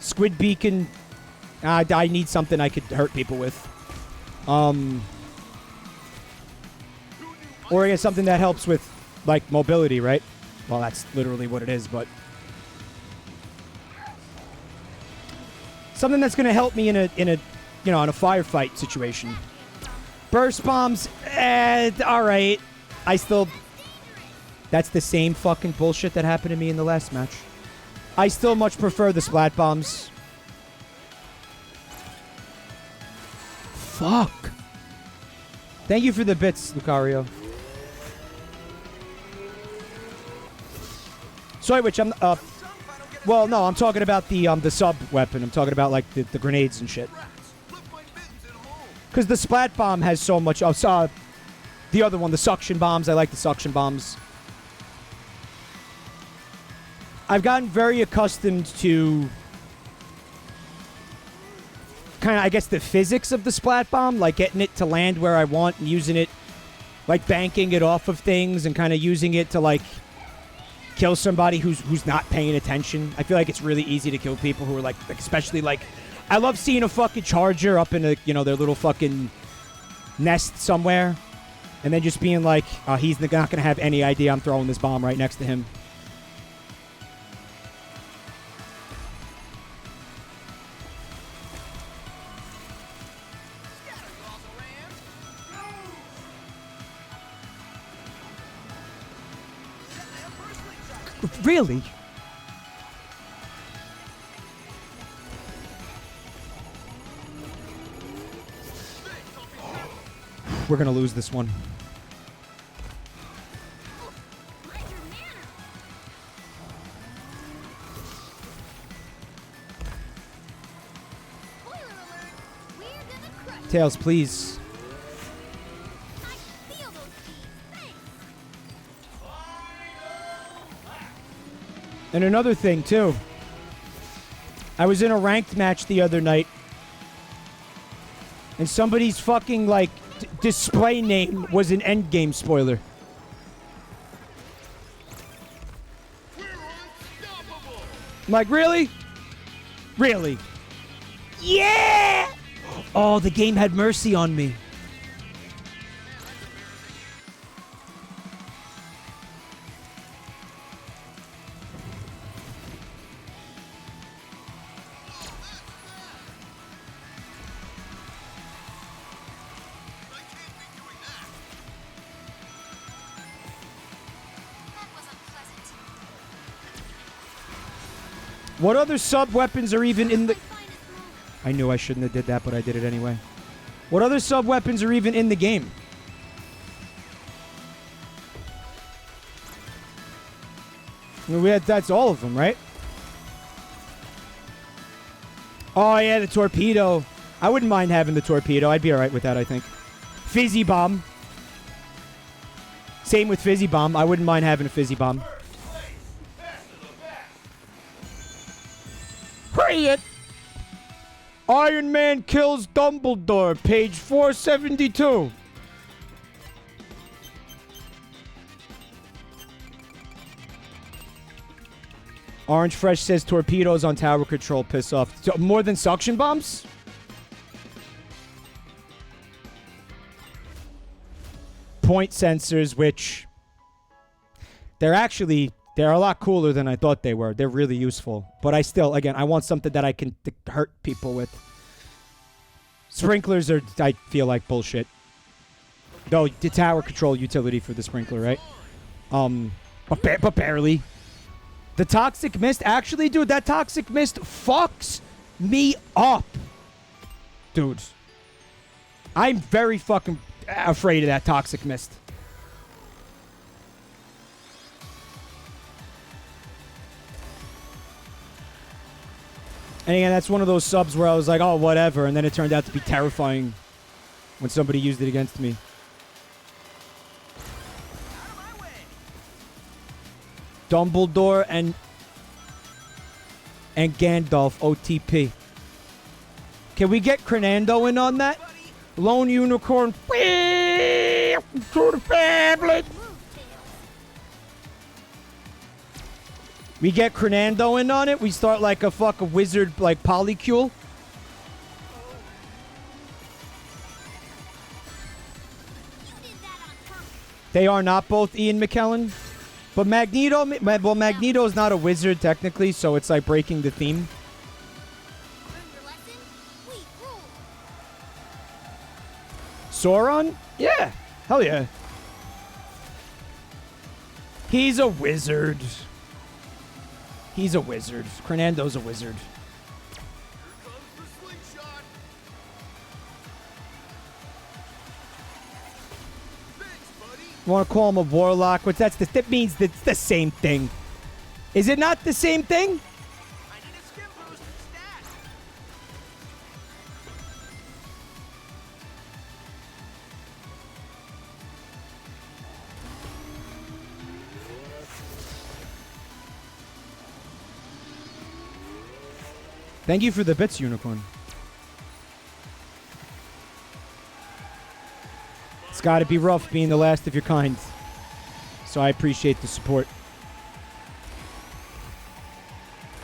Squid beacon, I need something I could hurt people with. Or I guess something that helps with, like, mobility, right? Well, that's literally what it is, but something that's going to help me in a firefight situation. Burst bombs, all right. That's the same fucking bullshit that happened to me in the last match. I still much prefer the splat bombs. Fuck. Thank you for the bits, Lucario. Sorry, which I'm, well, no, I'm talking about the sub weapon. I'm talking about, like, the grenades and shit. Because the splat bomb has so much, the other one, the suction bombs, I like the suction bombs. I've gotten very accustomed to kind of, I guess, the physics of the splat bomb, like getting it to land where I want and using it, like banking it off of things and kind of using it to, like, kill somebody who's not paying attention. I feel like it's really easy to kill people who are, like especially, like, I love seeing a fucking charger up in a, their little fucking nest somewhere, and then just being like, he's not going to have any idea I'm throwing this bomb right next to him. Really? We're gonna lose this one. Tails, please. And another thing, too. I was in a ranked match the other night, and somebody's fucking, like, display name was an endgame spoiler. I'm like, really? Really? Yeah! Oh, the game had mercy on me. What other sub-weapons are even in the... I knew I shouldn't have did that, but I did it anyway. What other sub-weapons are even in the game? That's all of them, right? Oh, yeah, the torpedo. I wouldn't mind having the torpedo. I'd be all right with that, I think. Fizzy bomb. Same with fizzy bomb. I wouldn't mind having a fizzy bomb. Hurry it! Iron Man kills Dumbledore, page 472. Orange Fresh says torpedoes on tower control piss off. More than suction bombs? Point sensors, which they're actually They're a lot cooler than I thought they were. They're really useful. But I still, again, I want something that I can hurt people with. Sprinklers are, I feel like, bullshit. Though, the tower control utility for the sprinkler, right? But barely. The Toxic Mist, actually, dude, that Toxic Mist fucks me up. Dude. I'm very fucking afraid of that Toxic Mist. And again, that's one of those subs where I was like, oh, whatever. And then it turned out to be terrifying when somebody used it against me. Dumbledore and Gandalf OTP. Can we get Crenando in on that? Lone Unicorn. To the family. We get Crenando in on it. We start like a fucking wizard, like Polycule. They are not both Ian McKellen. But Magneto, well, Magneto's not a wizard technically, so it's like breaking the theme. Sauron? Yeah. Hell yeah. He's a wizard. He's a wizard. Crenando's a wizard. Want to call him a warlock? Which that means that's the same thing. Is it not the same thing? Thank you for the bits, Unicorn. It's got to be rough being the last of your kind. So I appreciate the support.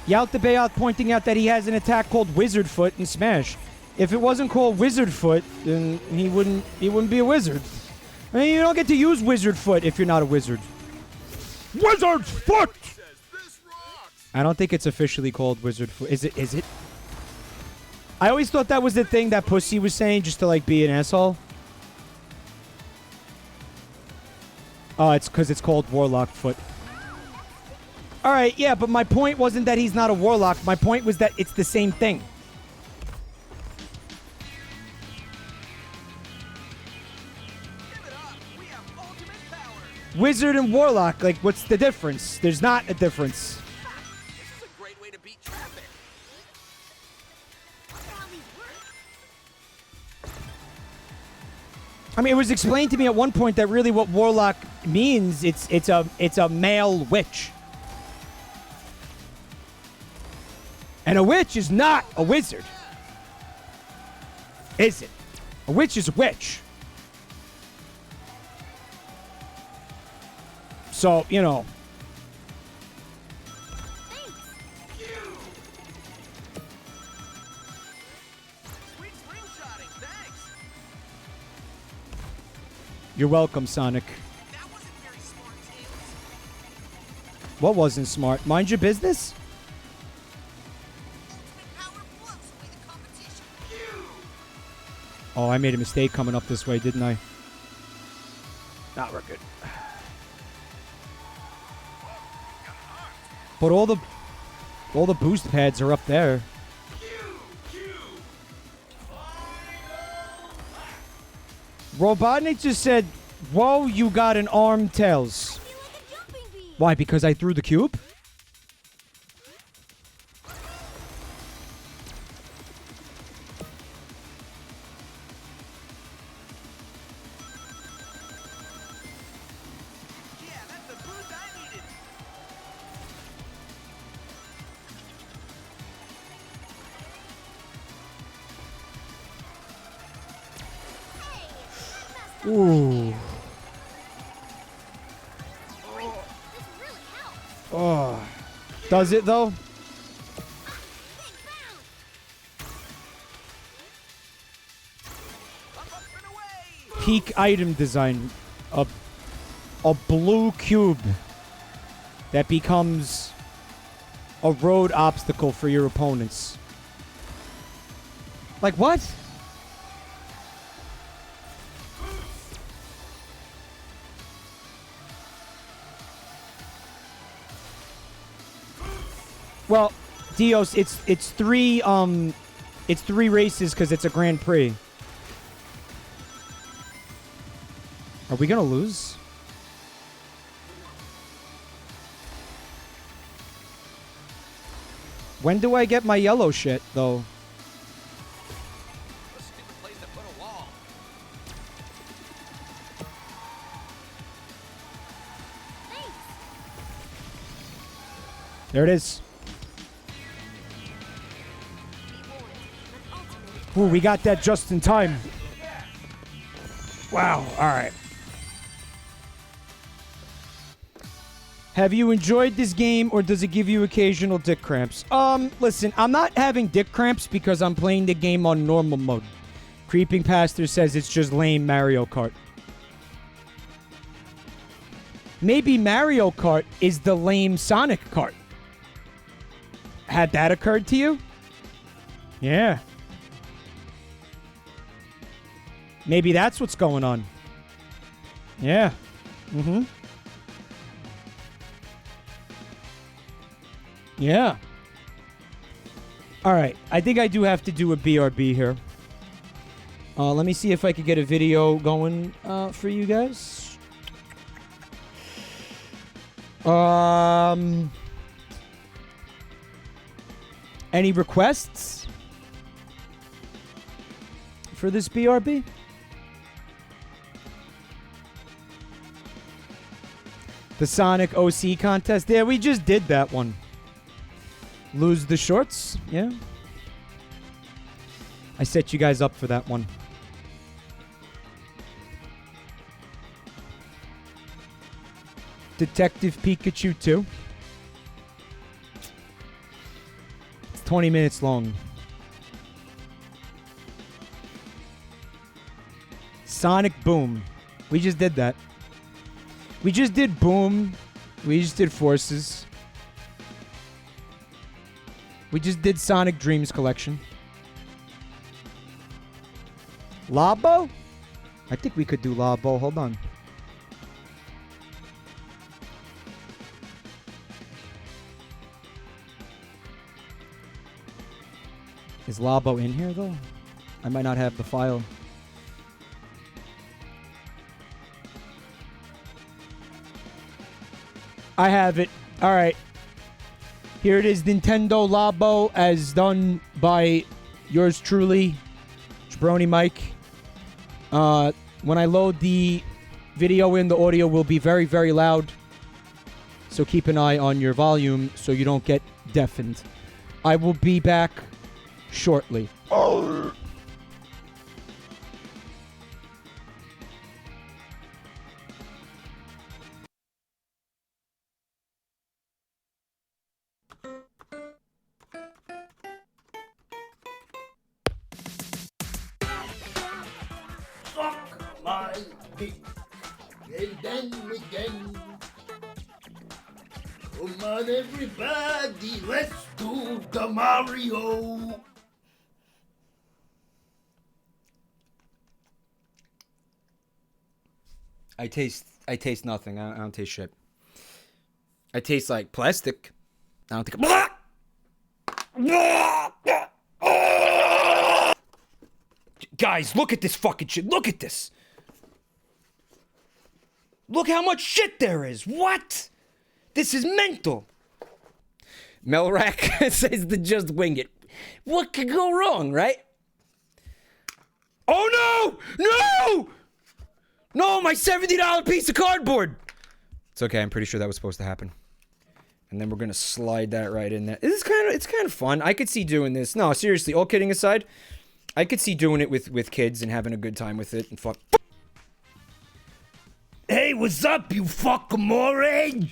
Yout the Bayout pointing out that he has an attack called Wizard Foot in Smash. If it wasn't called Wizard Foot, then he wouldn't be a wizard. I mean, you don't get to use Wizard Foot if you're not a wizard. Wizard Foot! I don't think it's officially called Wizard Foot. Is it? I always thought that was the thing that Pussy was saying just to, like, be an asshole. Oh, it's because it's called Warlock Foot. Alright, yeah, but my point wasn't that he's not a warlock. My point was that it's the same thing. Wizard and warlock, like, what's the difference? There's not a difference. I mean, it was explained to me at one point that really what warlock means, it's a male witch. And a witch is not a wizard. Is it? A witch is a witch. So, you know. You're welcome, Sonic. What wasn't smart? Mind your business? Oh, I made a mistake coming up this way, didn't I? Nah, we're good. But all the boost pads are up there. Robotnik just said, "Whoa, you got an arm, Tails." Why? Because I threw the cube? Ooh. Oh. Does it though? Peak item design. A blue cube. that becomes a road obstacle for your opponents. Like what? Well, Dios, it's three races because it's a Grand Prix. Are we gonna lose? When do I get my yellow shit, though? A stupid place to put a wall. There it is. Ooh, we got that just in time. Wow, alright. Have you enjoyed this game, or does it give you occasional dick cramps? Listen, I'm not having dick cramps because I'm playing the game on normal mode. Creeping Pastor says it's just lame Mario Kart. Maybe Mario Kart is the lame Sonic Kart. Had that occurred to you? Yeah. Maybe that's what's going on. Yeah. Mm-hmm. Yeah. All right. I think I do have to do a BRB here. Let me see if I could get a video going for you guys. Any requests for this BRB? The Sonic OC contest? Yeah, we just did that one. Lose the shorts? Yeah. I set you guys up for that one. Detective Pikachu 2. It's 20 minutes long. Sonic Boom. We just did that. We just did Boom. We just did Forces. We just did Sonic Dreams Collection. Labo? I think we could do Labo. Hold on. Is Labo in here, though? I might not have the file. I have it. All right. Here it is, Nintendo Labo, as done by yours truly, Jabroni Mike. When I load the video in, the audio will be very, very loud. So keep an eye on your volume so you don't get deafened. I will be back shortly. Oh. Suck my dick. Again, again. Come on, everybody, let's do the Mario. I taste nothing. I don't taste shit. I taste like plastic. I don't think. Guys, look at this fucking shit. Look at this. Look how much shit there is. What? This is mental. Melrack says to just wing it. What could go wrong, right? Oh no! No! No, my $70 piece of cardboard! It's okay, I'm pretty sure that was supposed to happen. And then we're gonna slide that right in there. It's kind of fun. I could see doing this. No, seriously, all kidding aside, I could see doing it with kids and having a good time with it and fuck. Hey, what's up, you fucking moron?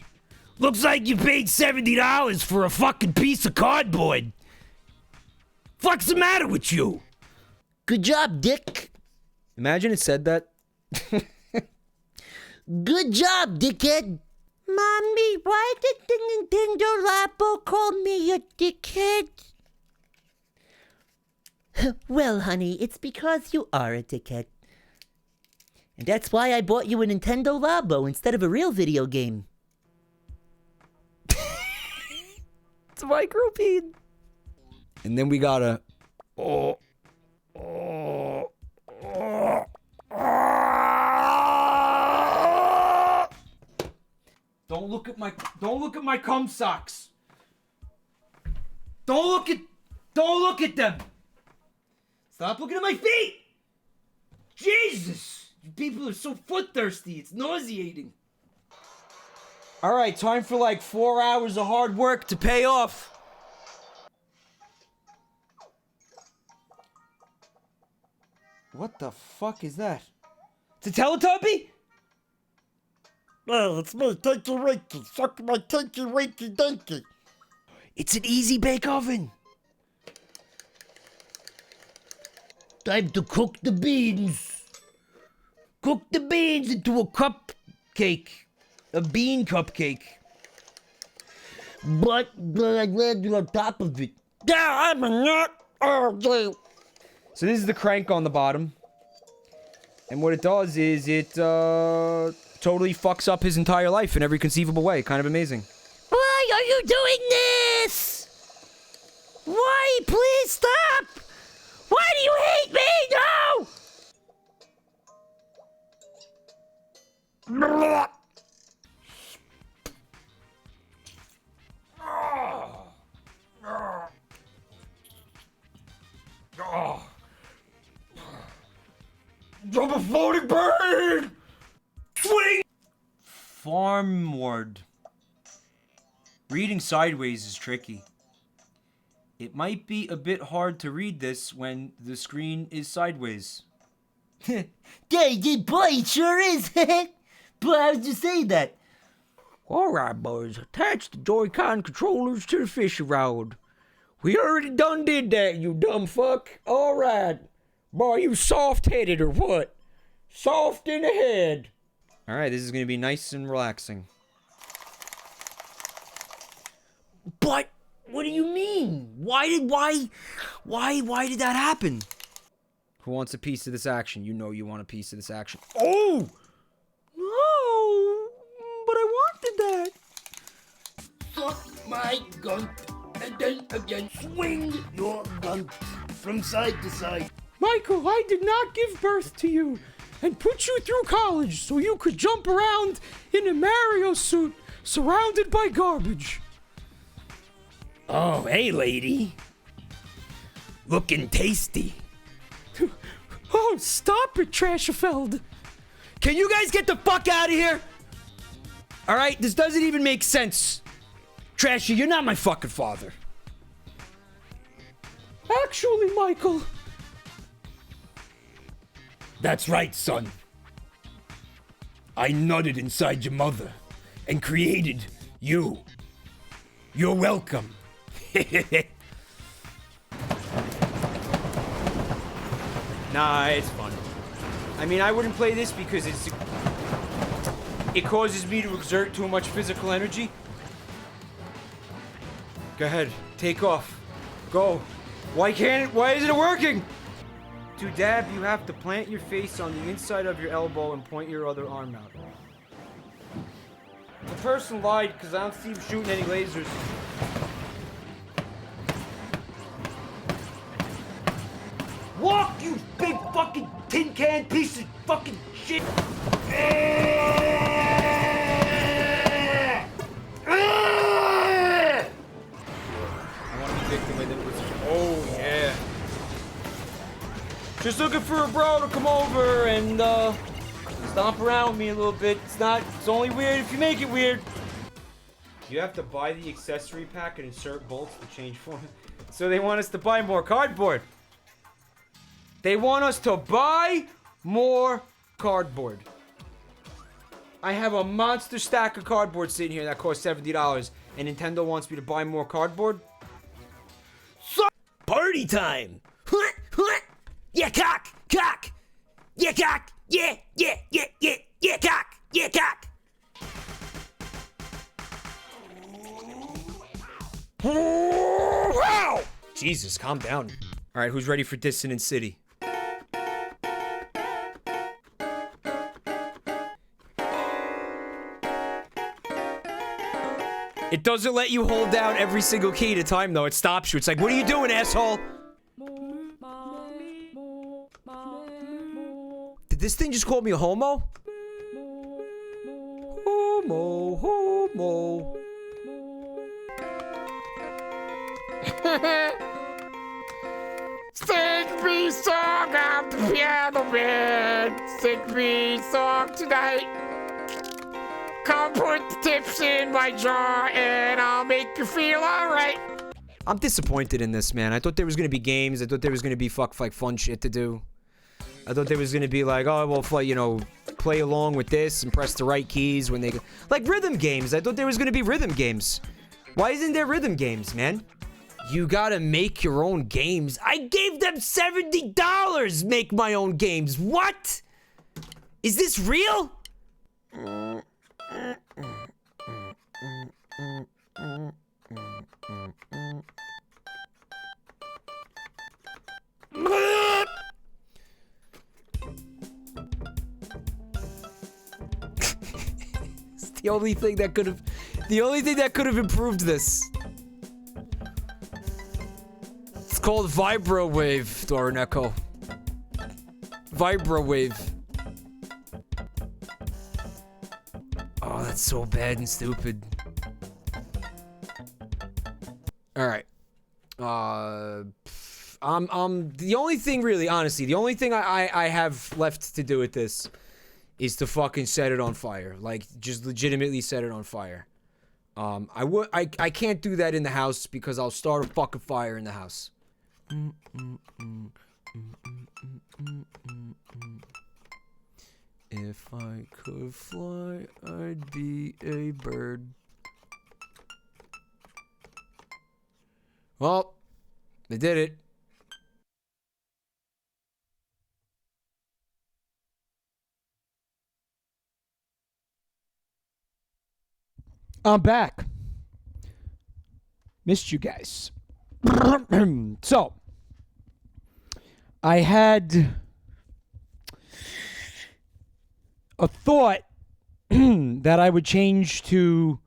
Looks like you paid $70 for a fucking piece of cardboard. Fuck's the matter with you? Good job, Dick. Imagine it said that. Good job, dickhead. Mommy, why did the Nintendo Labo call me a dickhead? Well, honey, it's because you are a dickhead. And that's why I bought you a Nintendo Labo instead of a real video game. It's microbean. And then we gotta. Don't look at my cum socks. Don't look at them. Stop looking at my feet. Jesus, you people are so foot thirsty. It's nauseating. All right, time for like 4 hours of hard work to pay off. What the fuck is that? It's a Teletubby? Well, it's me, Tinky Winky. Suck my Tinky Winky Dinky. It's an easy bake oven. Time to cook the beans. Cook the beans into a cupcake. A bean cupcake. But I landed on top of it. Yeah, I'm a nut. Oh, yeah. So this is the crank on the bottom. And what it does is it totally fucks up his entire life in every conceivable way. Kind of amazing. Why are you doing this? Why? Please stop! Why do you hate me? No! Jump a floating bird! Swing! Farmward. Reading sideways is tricky. It might be a bit hard to read this when the screen is sideways. Boy, it sure is. But how would you say that? Alright, boys, attach the Joy-Con controllers to the fish rod. We already done did that, you dumb fuck. Alright. Boy, you soft-headed or what? Soft in the head. Alright, this is gonna be nice and relaxing. But, what do you mean? Why did that happen? Who wants a piece of this action? You know you want a piece of this action. Oh! No! But I wanted that. Suck my gunt, and then again swing your gunt from side to side. Michael, I did not give birth to you and put you through college so you could jump around in a Mario suit surrounded by garbage. Oh, hey, lady. Looking tasty. Oh, stop it, Trashfeld. Can you guys get the fuck out of here? Alright, this doesn't even make sense. Trashy, you're not my fucking father. Actually, Michael. That's right, son. I nutted inside your mother and created you. You're welcome. Nah, it's fun. I mean, I wouldn't play this because it causes me to exert too much physical energy. Go ahead, take off. Go. Why isn't it working? To dab, you have to plant your face on the inside of your elbow and point your other arm out. The person lied because I don't see him shooting any lasers. Walk, you big fucking tin can piece of fucking shit! I want to be victim with it. Oh, yeah. Just looking for a bro to come over and, stomp around with me a little bit. It's only weird if you make it weird. You have to buy the accessory pack and insert bolts to change form. So they want us to buy more cardboard. They want us to buy more cardboard. I have a monster stack of cardboard sitting here that costs $70, and Nintendo wants me to buy more cardboard? Party time! Yeah, cock! Cock! Yeah, cock! Yeah, cock! Yeah, cock! Wow! Jesus, calm down. All right, who's ready for Dissonant City? It doesn't let you hold down every single key at a time, though. It stops you. It's like, what are you doing, asshole? Did this thing just call me a homo? Homo, homo. Sing me song on the piano, man. Sing me song tonight. Come put the tips in my jar and I'll make you feel alright. I'm disappointed in this, man. I thought there was gonna be games. I thought there was gonna be like fun shit to do. I thought there was gonna be like, oh, well, you know, play along with this and press the right keys when they... Like rhythm games. I thought there was gonna be rhythm games. Why isn't there rhythm games, man? You gotta make your own games. I gave them $70 make my own games. What? Is this real? It's the only thing that could have improved this. It's called Vibrowave, Dorineko. Vibrowave. Oh, that's so bad and stupid. Alright. The only thing really, honestly, the only thing I have left to do with this is to fucking set it on fire. Like, just legitimately set it on fire. I can't do that in the house because I'll start a fucking fire in the house. If I could fly, I'd be a bird. Well, they did it. I'm back. Missed you guys. So, I had a thought that I would change to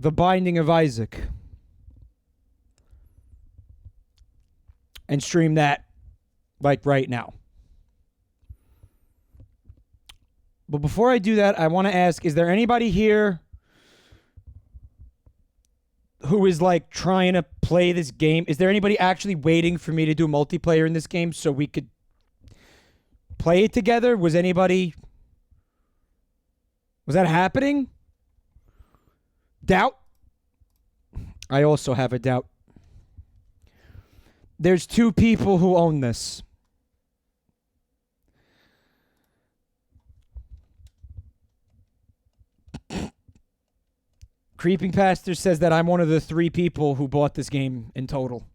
The Binding of Isaac and stream that like right now. But before I do that, I want to ask, is there anybody here who is like trying to play this game? Is there anybody actually waiting for me to do multiplayer in this game so we could play it together? Was that happening? Doubt? I also have a doubt. There's 2 people who own this. Creeping Pastor says that I'm one of the 3 people who bought this game in total.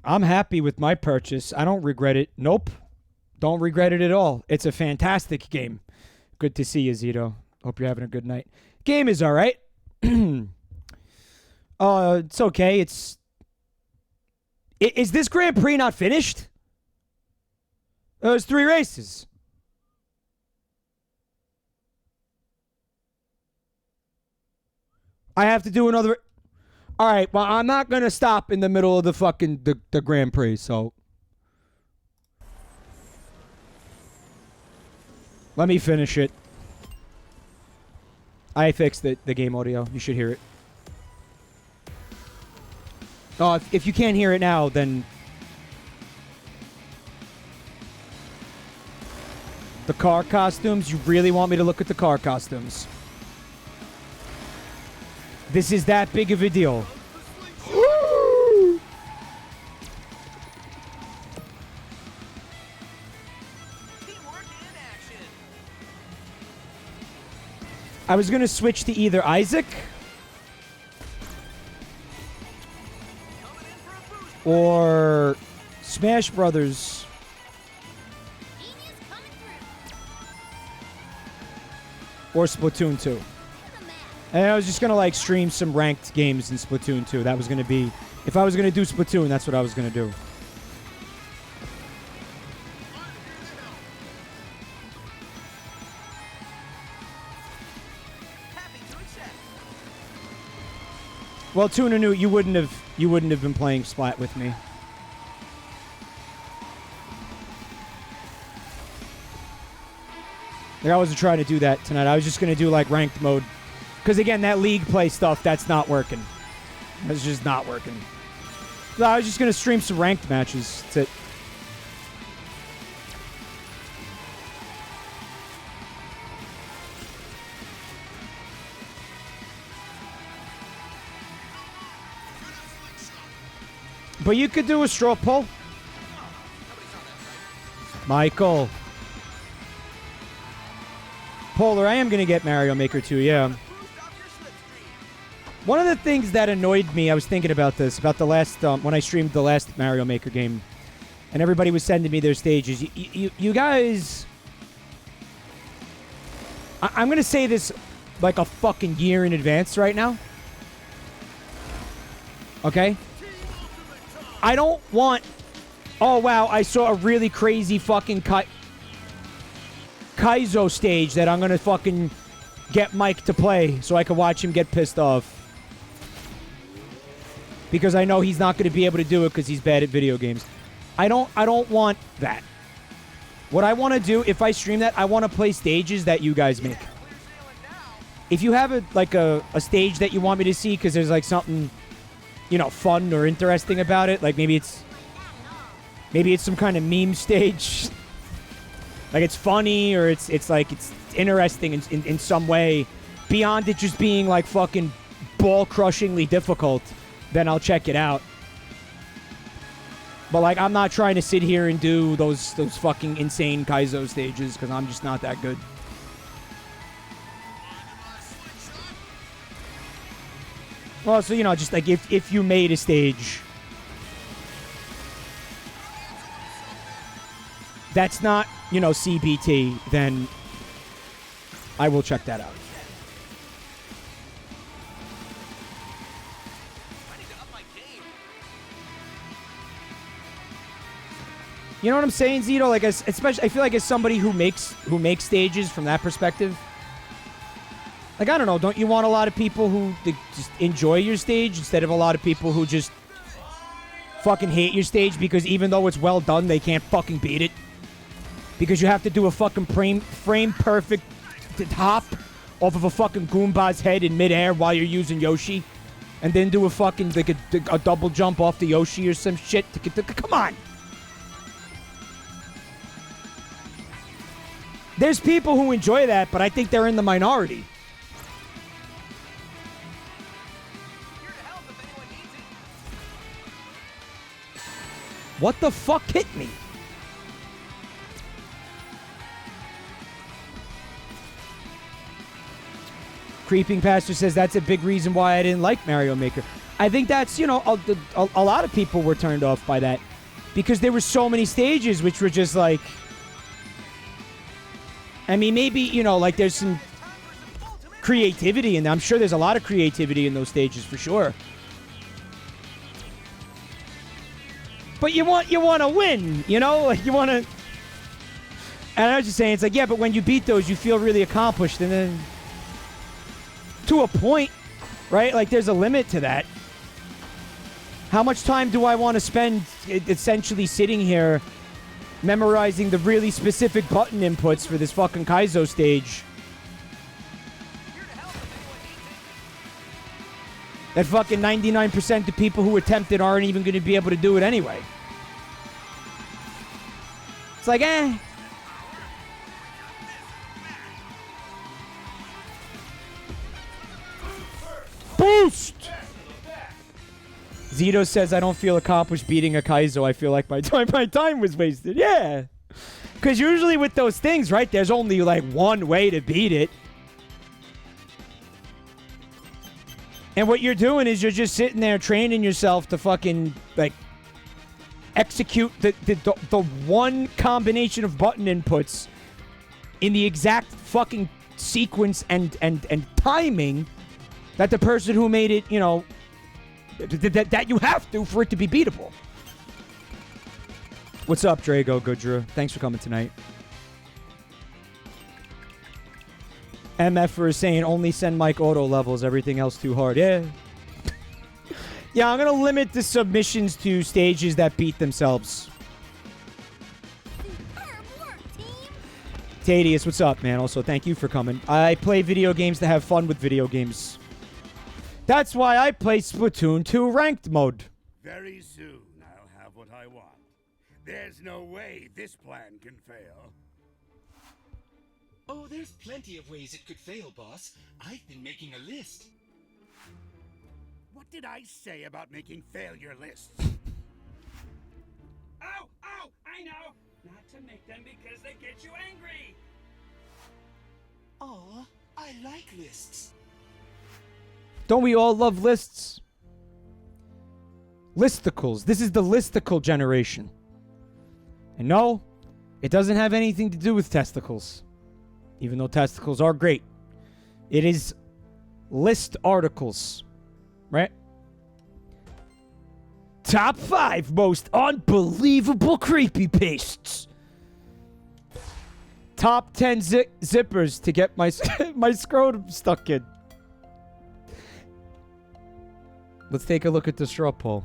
I'm happy with my purchase. I don't regret it. Nope. Don't regret it at all. It's a fantastic game. Good to see you, Zito. Hope you're having a good night. Game is alright. It's okay. Is this Grand Prix not finished? There's 3 races. I have to do another... Alright, well, I'm not going to stop in the middle of the fucking... the Grand Prix, so... Let me finish it. I fixed the game audio. You should hear it. Oh, if you can't hear it now, then... The car costumes? You really want me to look at the car costumes? This is that big of a deal. I was going to switch to either Isaac or Smash Brothers. or Splatoon 2. And I was just going to, like, stream some ranked games in Splatoon 2. That was going to be... If I was going to do Splatoon, that's what I was going to do. Well, Tuna New, you wouldn't have been playing Splat with me. Like, I wasn't trying to do that tonight. I was just going to do, like, ranked mode. Because, again, that league play stuff, that's not working. That's just not working. So I was just going to stream some ranked matches. That's it. But you could do a straw poll. Michael. Polar, I am going to get Mario Maker 2, yeah. One of the things that annoyed me, I was thinking about this, about the last, when I streamed the last Mario Maker game, and everybody was sending me their stages. You guys... I'm going to say this like a fucking year in advance right now. Okay? I don't want... Oh, wow, I saw a really crazy fucking Kaizo stage that I'm going to fucking get Mike to play so I can watch him get pissed off. Because I know he's not going to be able to do it because he's bad at video games. I don't want that. What I want to do, if I stream that, I want to play stages that you guys make. If you have a stage that you want me to see because there's like something, you know, fun or interesting about it, like maybe it's some kind of meme stage. Like it's funny or it's interesting in some way beyond it just being like fucking ball-crushingly difficult, then I'll check it out. But like I'm not trying to sit here and do those fucking insane Kaizo stages because I'm just not that good. Well, so you know, just like if you made a stage that's not, you know, CBT, then I will check that out. You know what I'm saying, Zito? Like, especially, I feel like as somebody who makes stages from that perspective, like, I don't know, don't you want a lot of people who just enjoy your stage instead of a lot of people who just fucking hate your stage because even though it's well done, they can't fucking beat it? Because you have to do a fucking frame perfect hop off of a fucking Goomba's head in midair while you're using Yoshi, and then do a fucking like a double jump off the Yoshi or some shit. Come on. There's people who enjoy that, but I think they're in the minority. What the fuck hit me? Creeping Pastor says that's a big reason why I didn't like Mario Maker. I think that's, you know, a lot of people were turned off by that because there were so many stages which were just like, I mean, maybe, you know, like there's some creativity, and I'm sure there's a lot of creativity in those stages for sure. But you want to win, you know? Like you want to... And I was just saying, it's like, yeah, but when you beat those, you feel really accomplished, and then... To a point, right? Like, there's a limit to that. How much time do I want to spend essentially sitting here memorizing the really specific button inputs for this fucking Kaizo stage? That fucking 99% of people who attempt it aren't even going to be able to do it anyway. It's like, eh. Boost! Zito says, I don't feel accomplished beating a Kaizo. I feel like my time was wasted. Yeah. Because usually with those things, right, there's only like one way to beat it. And what you're doing is you're just sitting there training yourself to fucking, like, execute the one combination of button inputs in the exact fucking sequence and timing that the person who made it, you know, that you have to for it to be beatable. What's up, Drago Goodra? Thanks for coming tonight. MF is saying only send Mike auto levels, everything else too hard. Yeah. Yeah, I'm going to limit the submissions to stages that beat themselves. Tadius, what's up, man? Also, thank you for coming. I play video games to have fun with video games. That's why I play Splatoon 2 ranked mode. Very soon I'll have what I want. There's no way this plan can fail. Oh, there's plenty of ways it could fail, boss. I've been making a list. What did I say about making failure lists? Oh, I know! Not to make them because they get you angry! Oh, I like lists. Don't we all love lists? Listicles. This is the listicle generation. And no, it doesn't have anything to do with testicles. Even though testicles are great. It is list articles. Right? Top 5 most unbelievable creepypastes. Top 10 zippers to get my my scrotum stuck in. Let's take a look at the straw poll.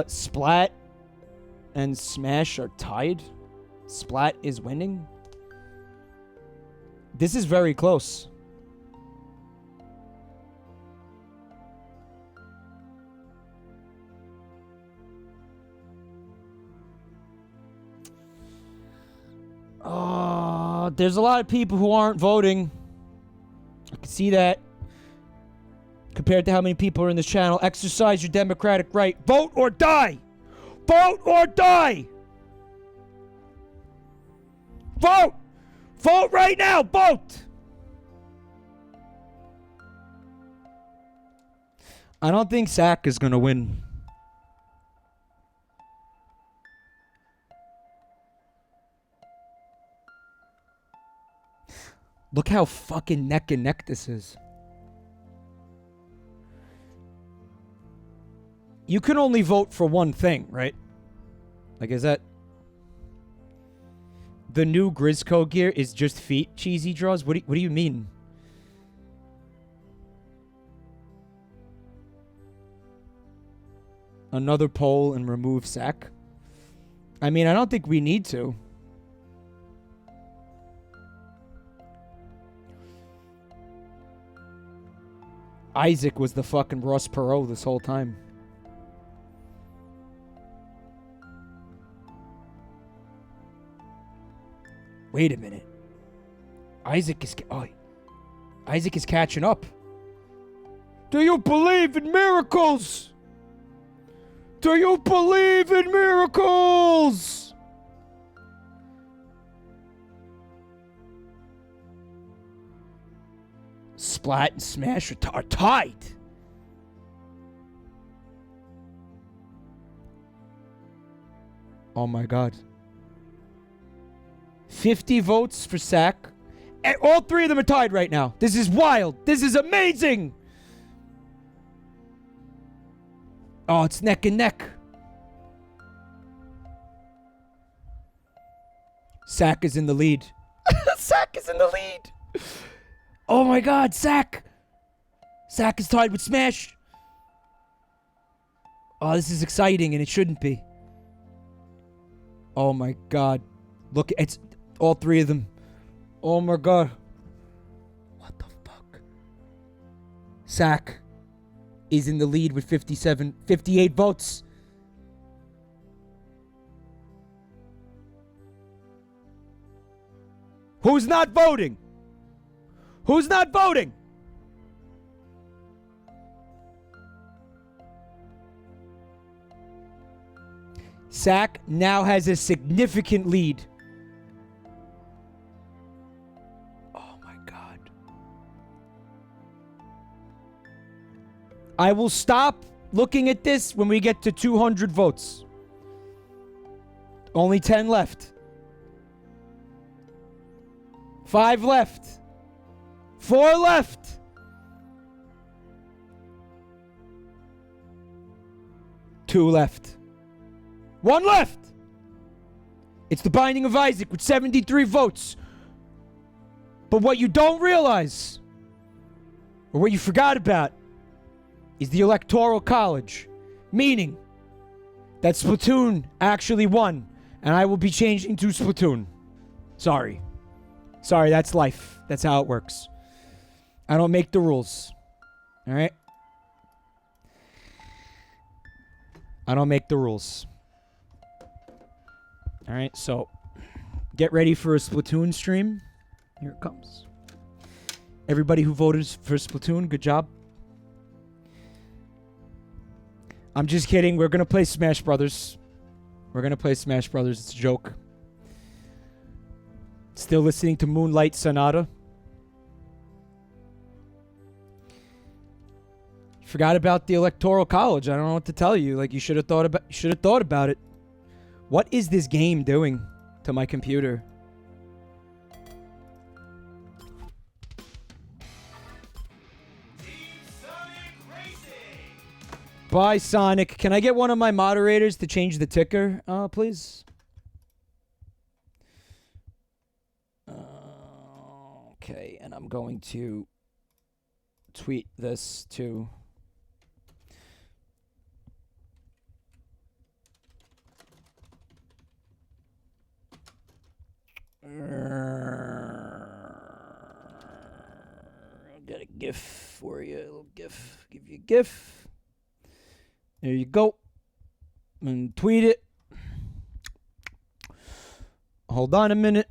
Splat and Smash are tied. Splat is winning. This is very close. There's a lot of people who aren't voting. I can see that. Compared to how many people are in this channel. Exercise your democratic right. Vote or die! Vote or die! Vote! Vote right now! Vote! I don't think Zach is gonna win. Look how fucking neck and neck this is. You can only vote for one thing, right? Like, is that... The new Grizzco gear is just feet cheesy draws? What do you mean? Another poll and remove Sack? I mean, I don't think we need to. Isaac was the fucking Ross Perot this whole time. Wait a minute. Isaac is catching up. Do you believe in miracles? Do you believe in miracles? Splat and Smash are tied. Oh my god. 50 votes for Sack. And all three of them are tied right now. This is wild. This is amazing. Oh, it's neck and neck. Sack is in the lead. Sack is in the lead. Oh my god, Sack. Sack is tied with Smash. Oh, this is exciting and it shouldn't be. Oh my god. Look, it's all three of them. Oh my god. What the fuck? Sack is in the lead with 58 votes. Who's not voting? Who's not voting? Sack now has a significant lead. Oh my god. I will stop looking at this when we get to 200 votes. Only 10 left. 5 left. 4 left. 2 left. 1 left. It's The Binding of Isaac with 73 votes. But what you don't realize, or what you forgot about, is the Electoral College. Meaning that Splatoon actually won. And I will be changing to Splatoon. Sorry. Sorry, that's life. That's how it works. I don't make the rules. Alright? I don't make the rules. Alright, so get ready for a Splatoon stream. Here it comes. Everybody who voted for Splatoon, good job. I'm just kidding. We're going to play Smash Brothers. We're going to play Smash Brothers. It's a joke. Still listening to Moonlight Sonata. Forgot about the Electoral College. I don't know what to tell you. Like, you should have thought about it. What is this game doing to my computer? Bye, Sonic. Can I get one of my moderators to change the ticker, please? Okay, and I'm going to tweet this to... I got a GIF for you. A little GIF. Give you a GIF. There you go. And tweet it. Hold on a minute.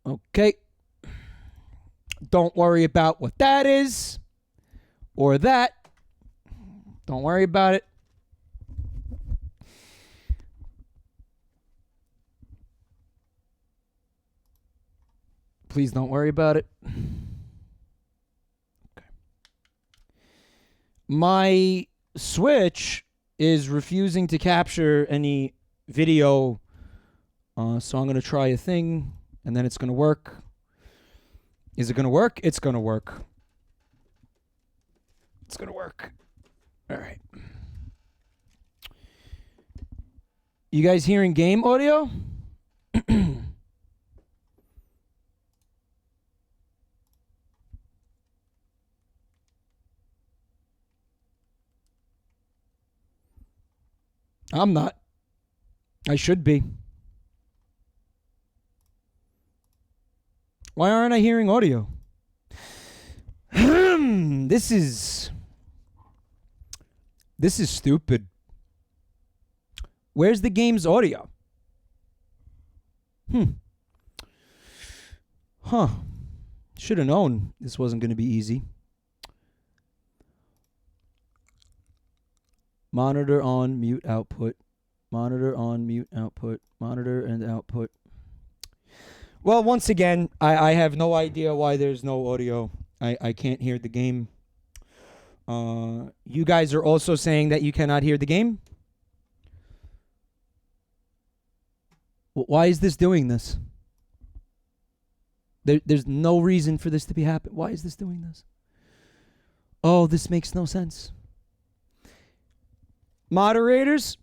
Okay. Don't worry about what that is. Or that. Don't worry about it. Please don't worry about it. Okay. My Switch is refusing to capture any video, so I'm going to try a thing, and then it's going to work. Is it going to work? It's going to work. It's going to work. All right. You guys hearing game audio? I'm not. I should be. Why aren't I hearing audio? This is stupid. Where's the game's audio? Huh. Should have known this wasn't going to be easy. Monitor on, mute output. Monitor on, mute output. Monitor and output. Well, once again, I have no idea why there's no audio. I can't hear the game. You guys are also saying that you cannot hear the game? Why is this doing this? There's no reason for this to be happening. Why is this doing this? Oh, this makes no sense. Moderators,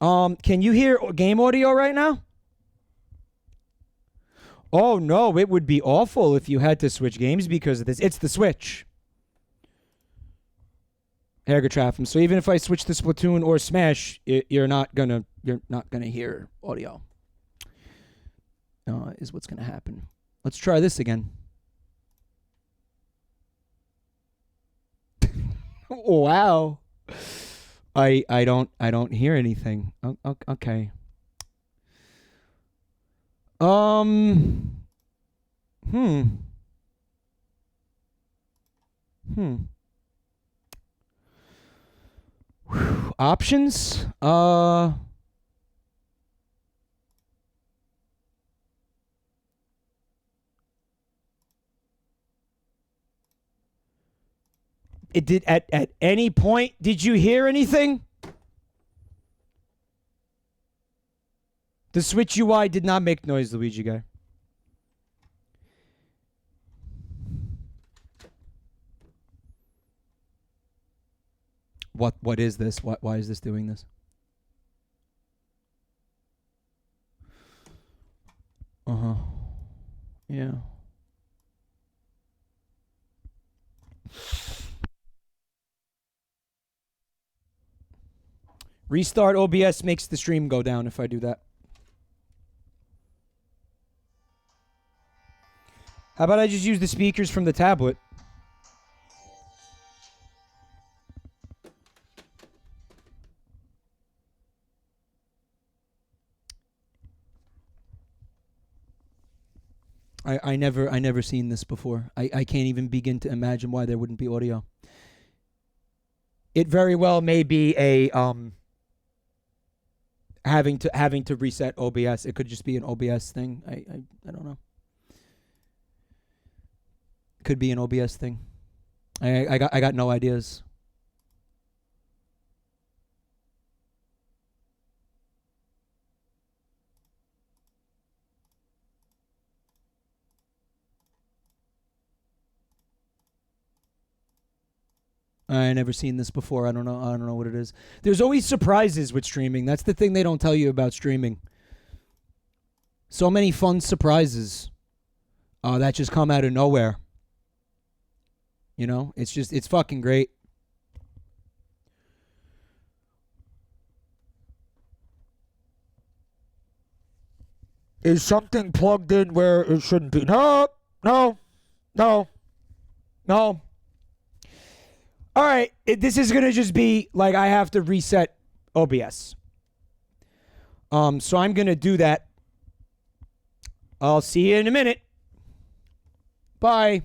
can you hear game audio right now? Oh no, it would be awful if you had to switch games because of this. It's the Switch. Hergotraphim. So even if I switch to Splatoon or Smash, you're not gonna hear audio. Is what's gonna happen. Let's try this again. Wow. I don't hear anything. Okay. Options? It did at any point. Did you hear anything? The Switch UI did not make noise, Luigi guy. What is this? Why is this doing this? Uh-huh. Yeah. Restart OBS makes the stream go down if I do that. How about I just use the speakers from the tablet? I never seen this before. I can't even begin to imagine why there wouldn't be audio. It very well may be a having to reset OBS. It could just be an OBS thing. I don't know. Could be an OBS thing. I got no ideas. I never seen this before. I don't know what it is. There's always surprises with streaming. That's the thing they don't tell you about streaming. So many fun surprises that just come out of nowhere. You know, it's fucking great. Is something plugged in where it shouldn't be? No. All right, this is going to just be like I have to reset OBS. So I'm going to do that. I'll see you in a minute. Bye.